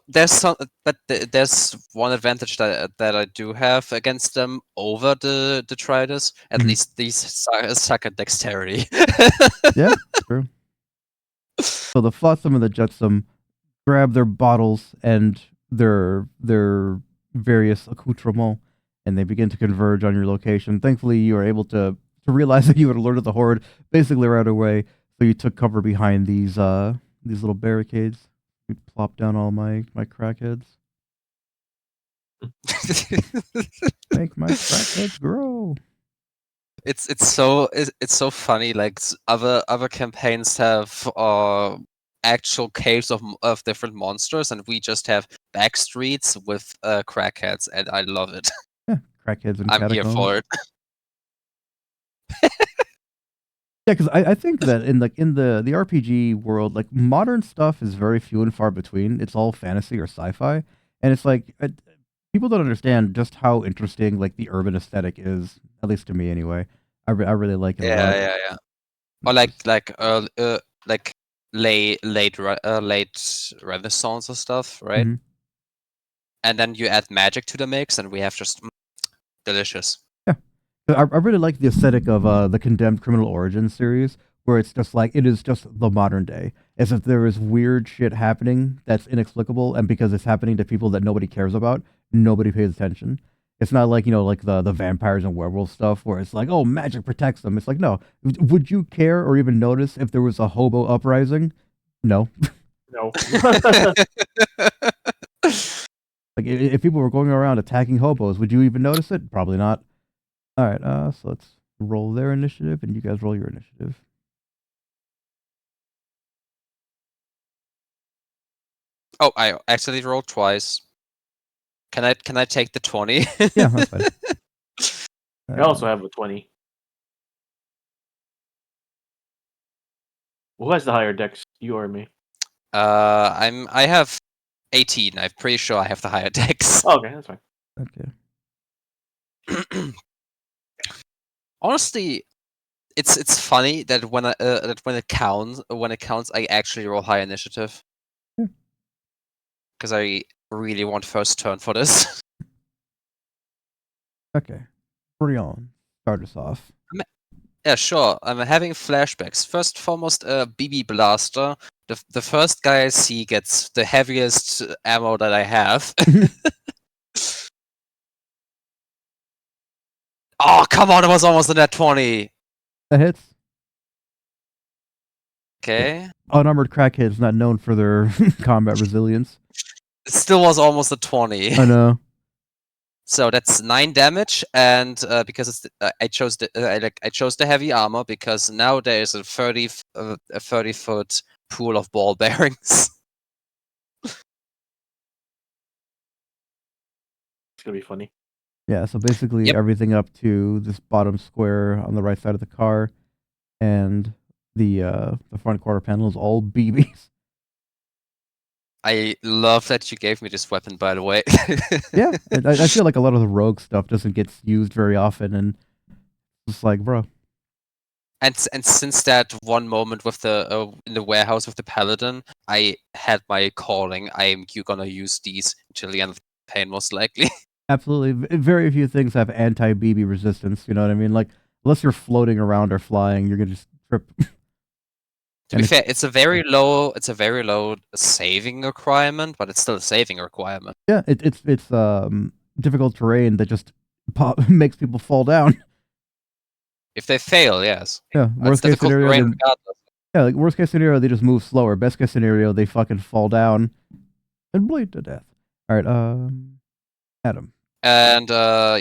There's there's one advantage that I do have against them over the detritus. At Mhm. least these suck at dexterity. Yeah, true. So the Flotsam and the Jetsam grab their bottles and their various accoutrements, and they begin to converge on your location. Thankfully, you are able to realize that you had alerted the horde basically right away, so you took cover behind these little barricades. We plopped down all my crackheads. Make my crackheads grow. It's so funny. Like other campaigns have actual caves of different monsters, and we just have back streets with crackheads, and I love it. Yeah, crackheads and I'm here catacombs. for it. Yeah, because I think that in the RPG world, like modern stuff is very few and far between. It's all fantasy or sci-fi, and it's like people don't understand just how interesting like the urban aesthetic is. At least to me, anyway. I really like it a lot. Yeah. Or like late Renaissance or stuff, right? Mhm. And then you add magic to the mix, and we have just delicious. I really like the aesthetic of the Condemned Criminal Origins series, where it's just like it is just the modern day, as if there is weird shit happening that's inexplicable, and because it's happening to people that nobody cares about, nobody pays attention. It's not like like the vampires and werewolf stuff where it's like, oh, magic protects them. It's like, no, would you care or even notice if there was a hobo uprising? No. No. Like if people were going around attacking hobos, would you even notice it? Probably not. All right, so let's roll their initiative, and you guys roll your initiative. Oh, I actually rolled twice. Can I take the 20? Yeah, that's fine. I also have a 20. Who has the higher dex, you or me? I have 18. I'm pretty sure I have the higher dex. Oh, okay, that's fine. Okay. Honestly, it's funny that when it counts, I actually roll high initiative. Yeah. Because I really want first turn for this. Okay. Brion, start us off. Yeah, sure. I'm having flashbacks. First and foremost, BB blaster. The first guy I see gets the heaviest ammo that I have. Oh, come on! It was almost a net 20. That hits. Okay. Unarmored crackheads not known for their combat resilience. It still was almost a 20. I know. So that's 9 damage, and because it's I chose the heavy armor because now there is a 30-foot pool of ball bearings. It's gonna be funny. Yeah, so basically Yep. everything up to this bottom square on the right side of the car and the front quarter panel is all BBs. I love that you gave me this weapon, by the way. Yeah, I feel like a lot of the rogue stuff doesn't get used very often, and it's like, bro. And since that one moment with the in the warehouse with the paladin, I had my calling. You're gonna use these until the end of the campaign, most likely. Absolutely, very few things have anti-BB resistance. You know what I mean? Like, unless you're floating around or flying, you're gonna just trip. To be fair, it's a very low saving requirement, but it's still a saving requirement. Yeah, it's difficult terrain that just makes people fall down. If they fail, yes. Yeah, It's worst case difficult scenario, terrain they, regardless. yeah, like worst case scenario, they just move slower. Best case scenario, they fucking fall down and bleed to death. All right, Adam. And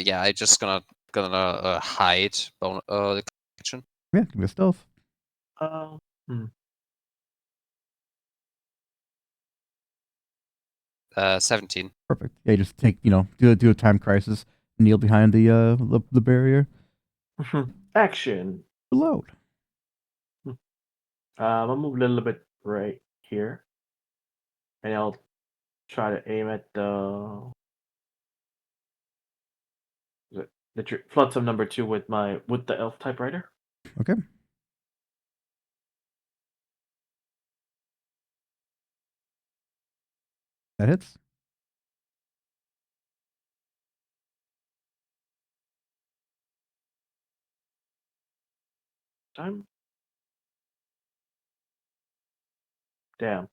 yeah, I just gonna hide the connection. Yeah, give me a stealth. Hmm. 17. Perfect. Yeah, you just take do a time crisis, kneel behind the barrier, Action. reload. I'll move a little bit right here, and I'll try to aim at the Flotsam number 2 with the Wutdaelf typewriter. Okay. That hits. Time. Damn.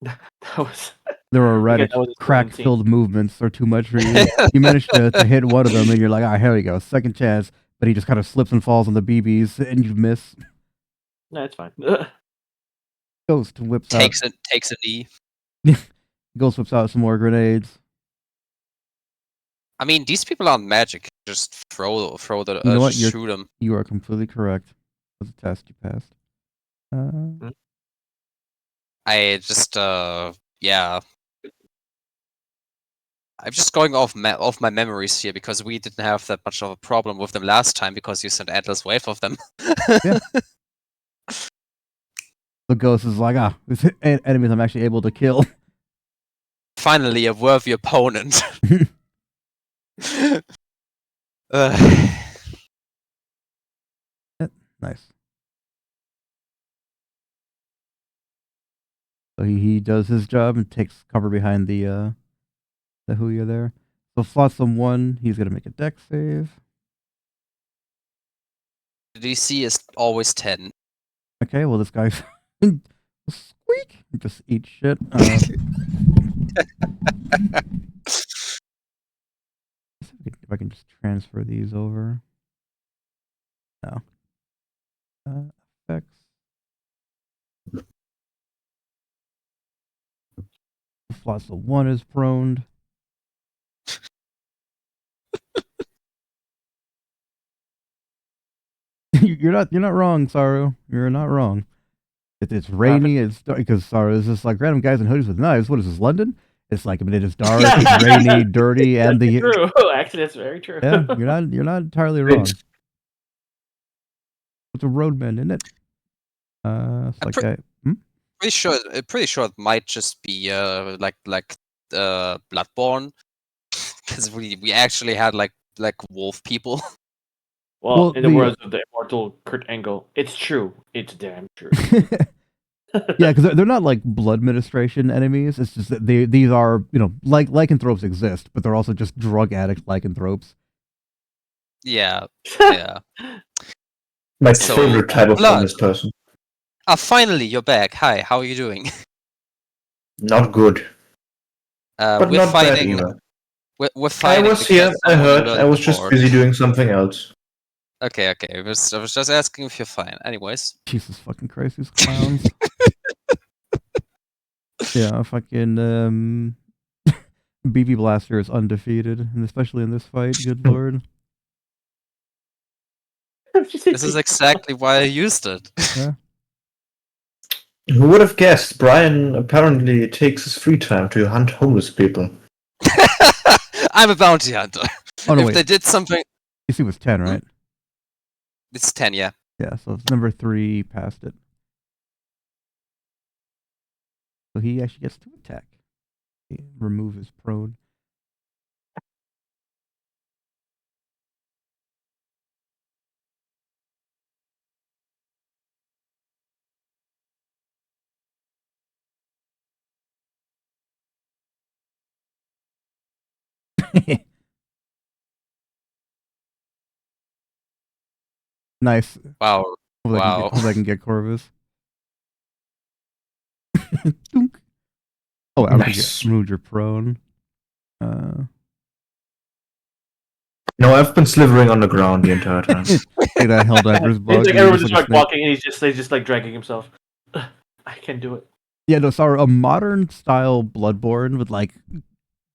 that was. Their erratic, that was a 17. crack-filled movements are too much for you. You managed to hit one of them, and you're like, ah, here we go, second chance. But he just kind of slips and falls on the BBs, and you miss. No, it's fine. Ghost whips takes a knee. Ghost whips out some more grenades. I mean, these people aren't magic. Just throw the You know what? just shoot them. You are completely correct. That was a test you passed. I just yeah. I'm just going off my memories here because we didn't have that much of a problem with them last time because you sent endless wave of them. Yeah. The ghost is like, this enemies I'm actually able to kill. Finally, a worthy opponent. Nice. So he does his job and takes cover behind the Huya there. So Flotsam 1, he's gonna make a dex save. The DC is always 10. Okay, well this guy squeak just eat shit. If I can just transfer these over. No. Effects. Flotsam 1 is prone. You're not wrong, Saru. You're not wrong. It's rainy. It's dark because sorry, it's just like random guys in hoodies with knives. What is this, London? It's like it is dark, it's rainy, dirty, and That's the true. Actually, that's very true. yeah. You're not entirely wrong. It's It's a roadman, isn't it? It's like Pretty sure it might just be Bloodborne, because we actually had like wolf people. Well, Well, in the words of the immortal Kurt Angle, it's true. It's damn true. yeah, because they're not like blood administration enemies. It's just that these are like lycanthropes exist, but they're also just drug addict lycanthropes. Yeah, yeah. my So, favorite type of blood. homeless person. Ah, finally you're back. Hi, how are you doing? Not good. But We're not bad fighting. either. We're I fighting. was here, because I someone heard, learned I was the just board. busy doing something else. Okay. I was just asking if you're fine. Anyways. Jesus fucking Christ, these clowns. Yeah, fucking BB Blaster is undefeated, and especially in this fight. Good lord. This is exactly why I used it. Yeah. Who would have guessed? Brian apparently takes his free time to hunt homeless people. I'm a bounty hunter. Oh no, If wait. they did something, DC was 10, right? it's 10. Yeah. Yeah, so it's number 3 past it. So he actually gets to attack. Remove his prone. Nice. Wow. Hope I can get Corvus. Dunk. Oh, I Nice. removed your prone. No, I've been slithering on the ground the entire time. Like that Helldivers bug. It's like and everyone's he's just like a snake. walking, and he's just like dragging himself. I can do it. Yeah, no, sorry. A modern style Bloodborne with like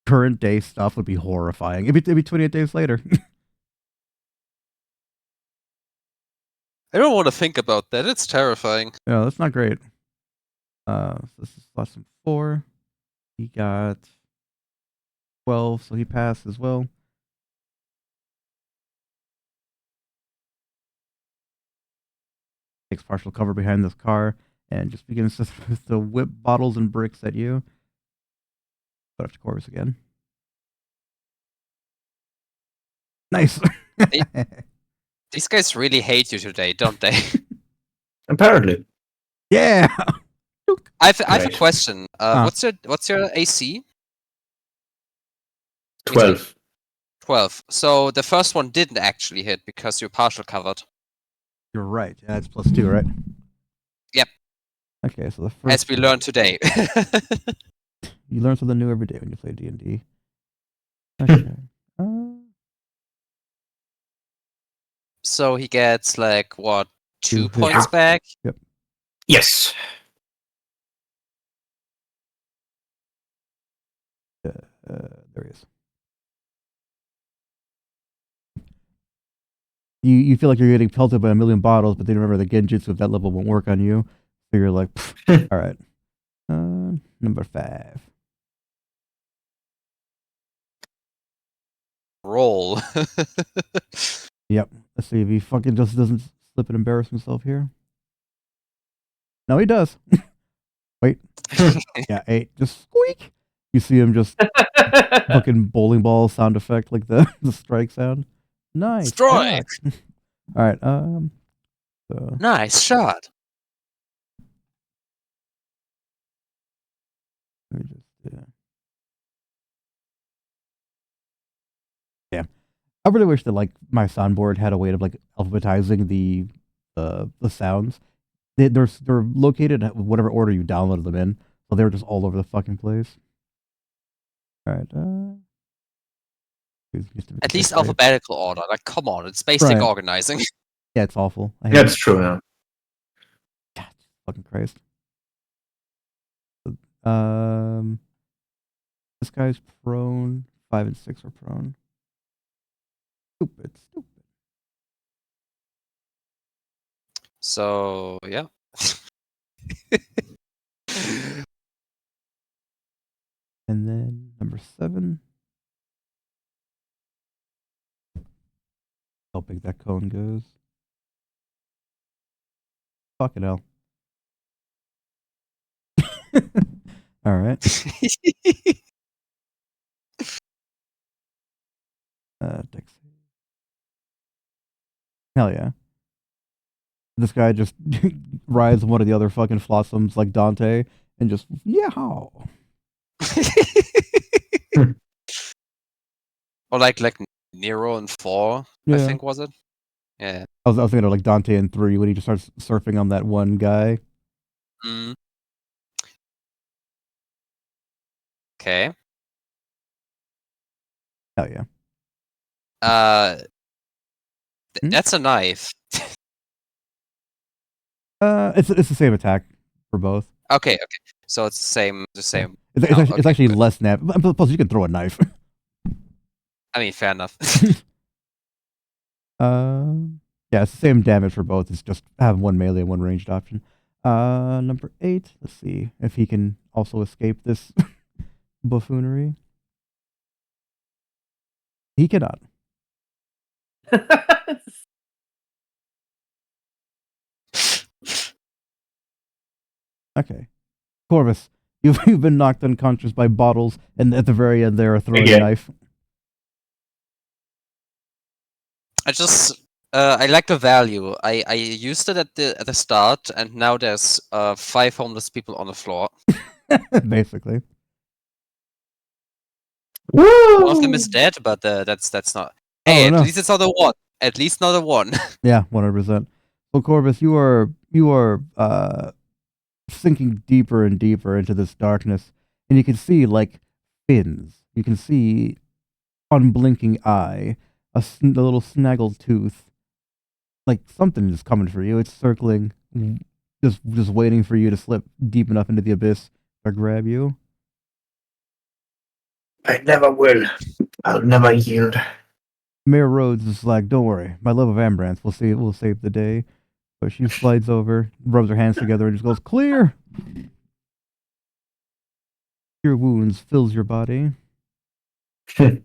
current day stuff would be horrifying. It'd be 28 days later. I don't want to think about that. It's terrifying. Yeah, that's not great. This is lesson 4. He got 12, so he passed as well. Takes partial cover behind this car and just begins to whip bottles and bricks at you. Put up to Corvus again. Nice. These guys really hate you today, don't they? Apparently. Yeah. I have a Right. question. What's your AC? 12. 12. So the first one didn't actually hit because you're partial covered. You're right. Yeah, it's +2, right? Yep. Okay, so the first. As we learned today. You learn something new every day when you play D&D. Okay. So he gets like what, 2 2 points hits. back? Yep. Yes. There he is. You feel like you're getting pelted by a million bottles, but then remember the genjutsu of that level won't work on you. So you're like, all right. Number 5. Roll. Yep. Let's see if he fucking just doesn't slip and embarrass himself here. No, he does. Wait. Yeah, 8. Just squeak. You see him just fucking bowling ball sound effect, like the strike sound. Nice. Strike. shot. All right. So Nice shot. let me just. Yeah. I really wish that like my soundboard had a way of like alphabetizing the sounds. They're located in whatever order you downloaded them in, so they were just all over the fucking place. All right. At least alphabetical order. Like, come on, it's basic Right. organizing. Yeah, it's awful. I hate Yeah, it. it's true, yeah. God, fucking Christ. This guy's prone. 5 and 6 are prone. Stupid. So yeah. And then number 7. How big that cone goes. Fucking hell. Alright. Dex. Hell yeah. This guy just rides one of the other fucking Flossoms like Dante and just, yeah. Or like Nero in 4, I Yeah. think, was it? Yeah. I was thinking of like Dante in 3 when he just starts surfing on that one guy. Mm. Okay. Hell yeah. That's a knife. It's the same attack for both. Okay. So it's the same. It's, Oh, it's okay, actually good. less nap. Plus, you can throw a knife. I mean, fair enough. Yeah, it's the same damage for both. It's just have one melee and one ranged option. Number 8. Let's see if he can also escape this buffoonery. He cannot. Okay. Corvus, you've been knocked unconscious by bottles, and at the very end there, a throwing Again. knife. I like the value. I used it at the start, and now there's 5 homeless people on the floor. Basically. Woo! One of them is dead, but that's not. Oh, Hey, at no. least it's not a 1. At least not a 1. Yeah, 100%. Well, Corvus, you are sinking deeper and deeper into this darkness, and you can see like fins. You can see unblinking eye, a little snaggled tooth. Like something is coming for you. It's circling, just waiting for you to slip deep enough into the abyss to grab you. I never will. I'll never yield. Mayor Rhodes is like, "Don't worry, my love of Ambrance will save the day." But she slides over, rubs her hands together, and just goes, "Clear." Your wounds fills your body. Good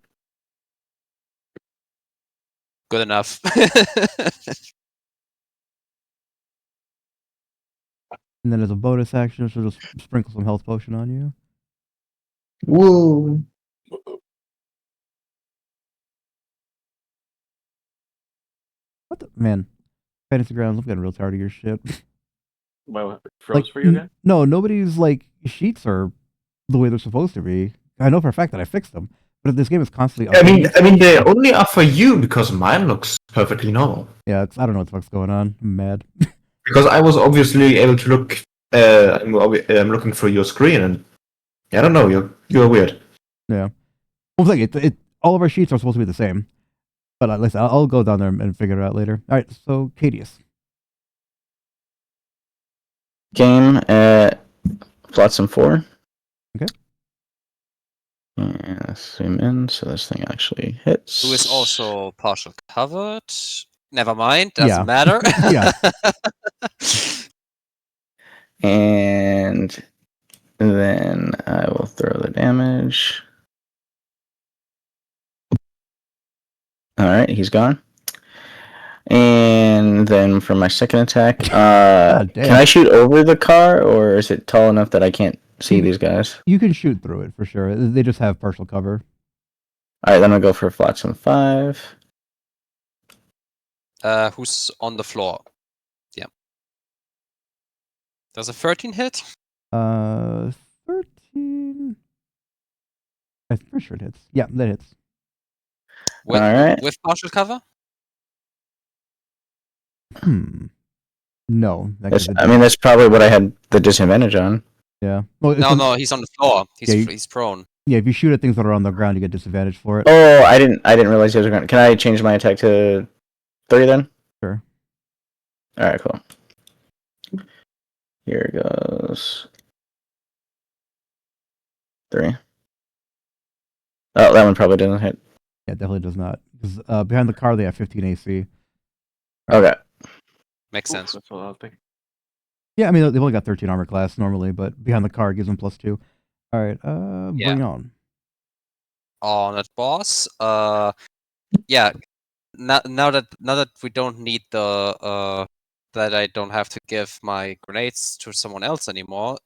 enough. And then as a bonus action, she'll just sprinkle some health potion on you. Woo! What the man? Fantasy Grounds, I'm getting real tired of your shit. Well, it froze for you again? No, nobody's like sheets are the way they're supposed to be. I know for a fact that I fixed them, but this game is constantly. I mean, they only are for you because mine looks perfectly normal. Yeah, I don't know what the fuck's going on. I'm mad. Because I was obviously able to look. I'm looking through your screen, and I don't know. You're weird. Yeah. Well, all of our sheets are supposed to be the same, but listen, I'll go down there and figure it out later. All right, so Cadius. Game at Flotsam 4. Okay. And zoom in so this thing actually hits. Who is also partial covered. Never mind, doesn't Yeah. matter. Yeah. And then I will throw the damage. Alright, he's gone. And then for my second attack, God damn. can I shoot over the car, or is it tall enough that I can't see these guys? You can shoot through it for sure. They just have partial cover. Alright, then I'll go for Flotsam 5. Who's on the floor? Yeah. Does a 13 hit? 13. I'm pretty sure it hits. Yeah, that hits. With, Alright. with partial cover? No. That's probably what I had the disadvantage on. Yeah. Well, No, he's on the floor. He's prone. Yeah, if you shoot at things that are on the ground, you get disadvantage for it. Oh, I didn't realize he was going. Can I change my attack to 3 then? Sure. Alright, cool. Here goes 3. Oh, that one probably didn't hit. Yeah, it definitely does not. Because behind the car, they have 15 AC. Okay. Makes sense. That's what I was thinking. Yeah, I mean they've only got 13 armor class normally, but behind the car gives them +2. All right, bring on. On that boss. Yeah. Now that we don't need the that I don't have to give my grenades to someone else anymore.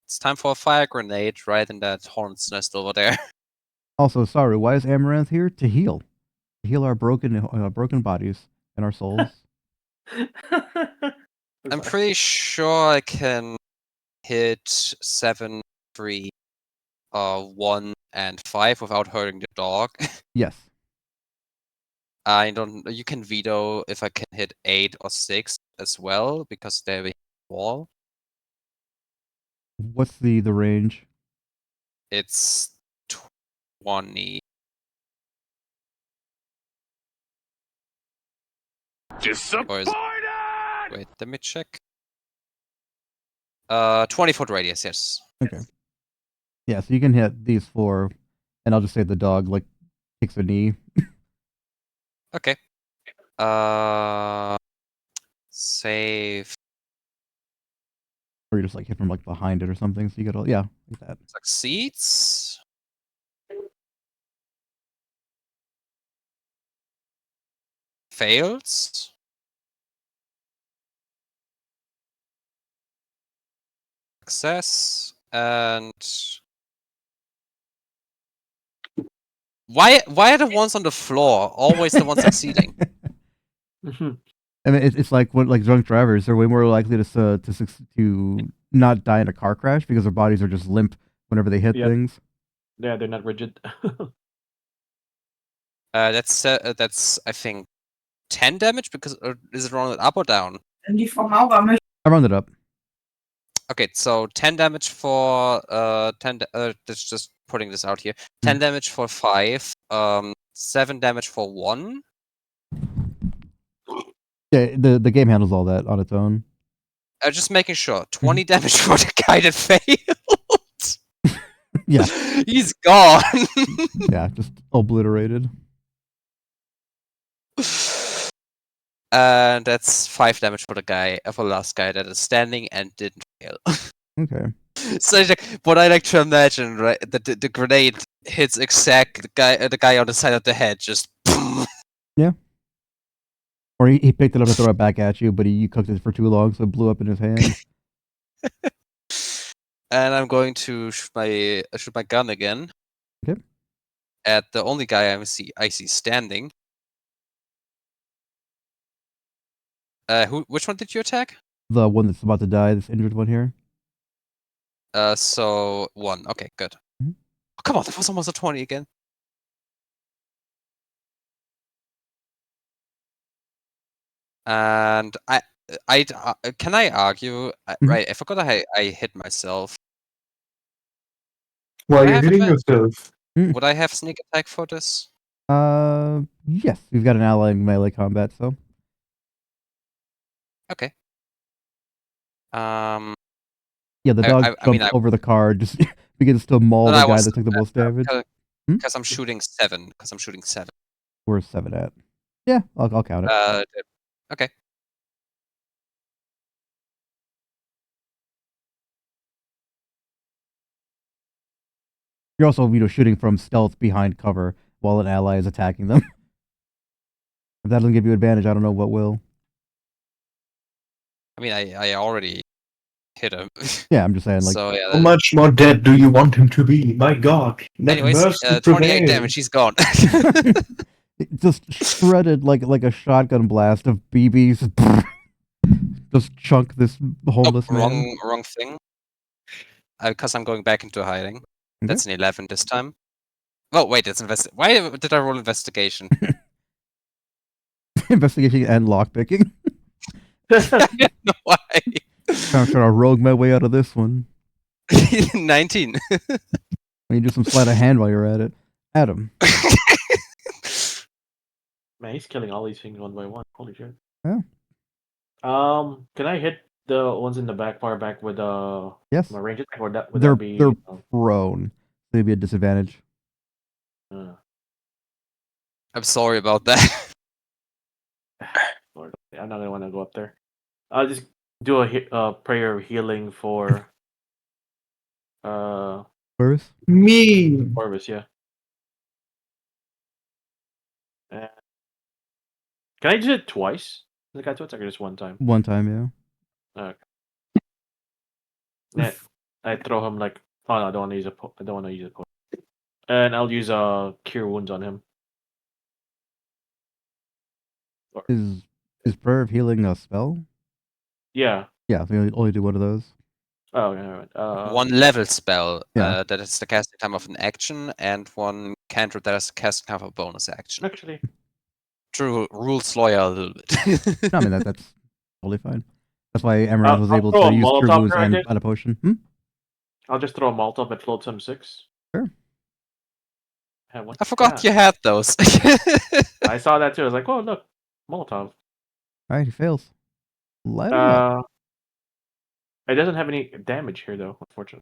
It's time for a fire grenade right in that hornet's nest over there. Also, sorry, why is Amaranth here? To heal. To heal our broken bodies and our souls. I'm pretty sure I can hit 7, 3, 1, and 5 without hurting the dog. Yes. I don't. You can veto if I can hit 8 or 6 as well because they're behind the wall. What's the range? It's 20. Disappointed! Wait, let me check. 20-foot radius, yes. Okay. Yeah, so you can hit these 4, and I'll just say the dog like kicks a knee. Okay. Save. Or you just like hit from like behind it or something. So you gotta like that. Succeeds. Fails. Success. And why are the ones on the floor always the ones succeeding? I mean, it's like when like drunk drivers, they're way more likely to not die in a car crash because their bodies are just limp whenever they hit things. Yeah, they're not rigid. That's I think 10 damage because is it rounded up or down? I rounded up. Okay, so 10 damage for 10. Just putting this out here. 10 damage for 5. 7 damage for 1. Yeah, the game handles all that on its own. Just making sure. 20 damage for the guy that failed. Yeah. He's gone. Yeah, just obliterated. And that's 5 damage for the last guy that is standing and didn't fail. Okay. So what I like to imagine, right? The grenade hits exact the guy on the side of the head, just. Yeah. Or he picked it up to throw it back at you, but you cooked it for too long, so it blew up in his hand. And I'm going to shoot my gun again. Okay. At the only guy I see standing. Which one did you attack? The one that's about to die, this injured one here. So 1. Okay, good. Mm-hmm. Oh, come on, that was almost a 20 again. And can I argue? Right, I forgot I hit myself. Why are you hitting yourself? Would I have sneak attack for this? Yes, you've got an ally in melee combat, so. Okay. Yeah, the dog jumps over the car, just begins to maul the guy that took the most damage. Because I'm shooting 7. Because I'm shooting 7. Where's 7 at? Yeah, I'll count it. Okay. You're also, shooting from stealth behind cover while an ally is attacking them. If that doesn't give you advantage, I don't know what will. I mean, I already hit him. Yeah, I'm just saying, like, so, yeah, how much more dead do you want him to be? My God. Anyways, 28 damage. He's gone. It just shredded like a shotgun blast of BBs. Just chunk this homeless man. Wrong thing. Because I'm going back into hiding. Okay. That's an 11 this time. Oh wait, it's Why did I roll investigation? Investigation and lockpicking. No why. I'm trying to rogue my way out of this one. 19. When you do some sleight of hand while you're at it, Adam. Man, he's killing all these things one by one. Holy shit. Yeah. Can I hit the ones in the back, far back with yes. my range attack, or that they're prone. So it'd be a disadvantage. I'm sorry about that. Lord, I'm not gonna want to go up there. I'll just do a prayer of healing for First, Me. Orvis, yeah. Can I do it twice? Like I thought, or just one time. one time, Okay. Yeah, I throw him like. Oh no, I don't want to use I don't want to use a potion. And I'll use cure wounds on him. Is prayer of healing a spell? Yeah. Yeah, we only do one of those. Oh, okay, alright. One level spell Yeah. that is the casting time of an action, and one cantrip that is the casting time of a bonus action. Actually, True, rules lawyer a little bit. No, I mean that's totally fine. That's why Amaranth was I'll able throw to a use cure Molotov wounds and grenade. a potion. I'll just throw a Molotov that floats him 6. Sure. Have one. I forgot Yeah. you had those. I saw that too. I was like, oh look, Molotov. All right, he fails. Light him up. It doesn't have any damage here though, unfortunately.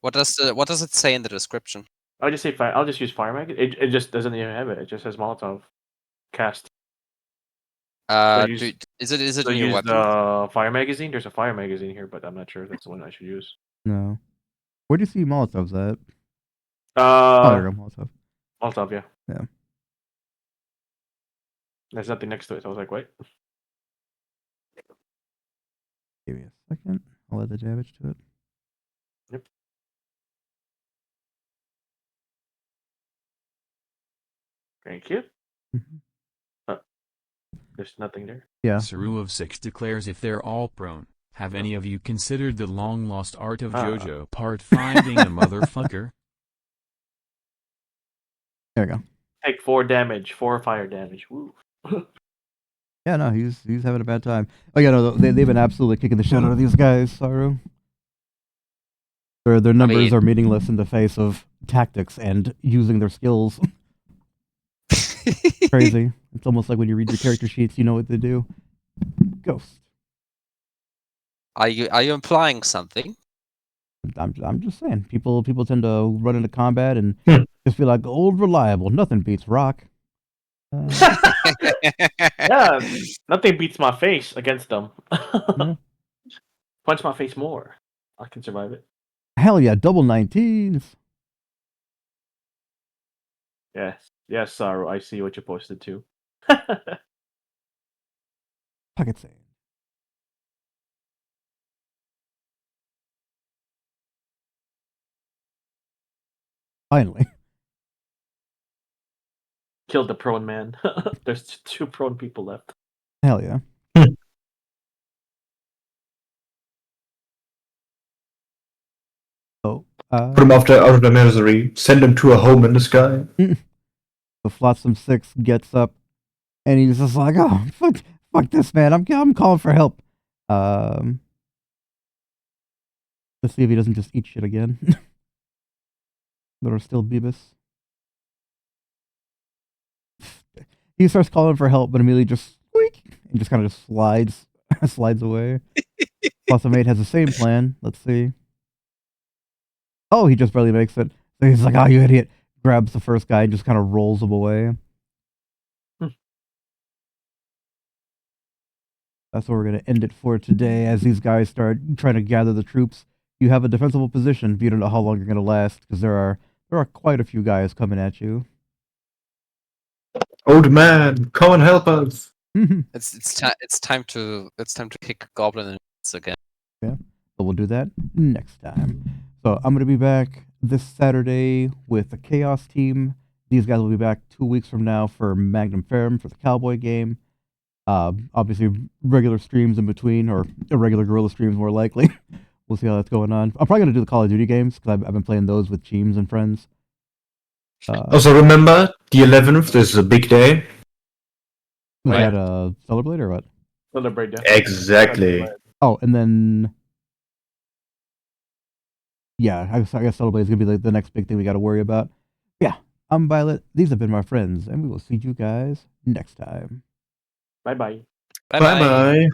What does it say in the description? I'll just say fire. I'll just use fire mag. It just doesn't even have it. It just says Molotov cast. Is it So in your use weapon? the fire magazine. There's a fire magazine here, but I'm not sure if that's the one I should use. No. Where do you see Molotovs at? Oh, there you go, Molotov. Molotov, yeah. Yeah. There's nothing next to it. So I was like, wait. Give me a second. I'll add the damage to it. Yep. Thank you. There's nothing there. Yeah. Saru of 6 declares if they're all prone, have any of you considered the long-lost art of JoJo Part 5 being a motherfucker? There we go. Take 4 damage, 4 fire damage. Woo. Yeah, no, he's having a bad time. Oh yeah, no, they've been absolutely kicking the shit out of these guys, Saru. Their numbers are meaningless in the face of tactics and using their skills. Crazy. It's almost like when you read your character sheets, you know what they do. Ghost. Are you implying something? I'm just saying. People tend to run into combat and just feel like old reliable. Nothing beats rock. Yeah, nothing beats my face against them. Yeah. Punch my face more. I can survive it. Hell yeah, double 19s. Yes, Saru. I see what you posted too. Pocket sand. Finally. Killed the prone man. There's 2 prone people left. Hell yeah. So, Put him out of the misery. Send him to a home in the sky. the Flotsam 6 gets up and he's just like, oh, fuck this, man. I'm calling for help. Let's see if he doesn't just eat shit again. There are still Beavis. He starts calling for help, but immediately just squeak and just kind of just slides away. Flotsam 8 has the same plan. Let's see. Oh, he just barely makes it. So he's like, oh, you idiot. Grabs the first guy and just kind of rolls him away. That's where we're going to end it for today as these guys start trying to gather the troops. You have a defensible position, but you don't know how long you're going to last because there are quite a few guys coming at you. Old man, come and help us. It's time to kick Goblin in the nuts again. Yeah, but we'll do that next time. So I'm going to be back this Saturday with the Chaos team. These guys will be back 2 weeks from now for Magnum Ferrum for the Cowboy game. Obviously, regular streams in between, or irregular guerrilla streams more likely. We'll see how that's going on. I'm probably going to do the Call of Duty games because I've been playing those with teams and friends. Also, remember, the 11th is a big day. Was that Stellar Blade or what? Stellar Blade, yeah. Exactly. Oh, and then... Yeah, I guess Stellar Blade is going to be the next big thing we got to worry about. Yeah, I'm Violet. These have been my friends, and we will see you guys next time. Bye-bye. Bye-bye. Bye-bye.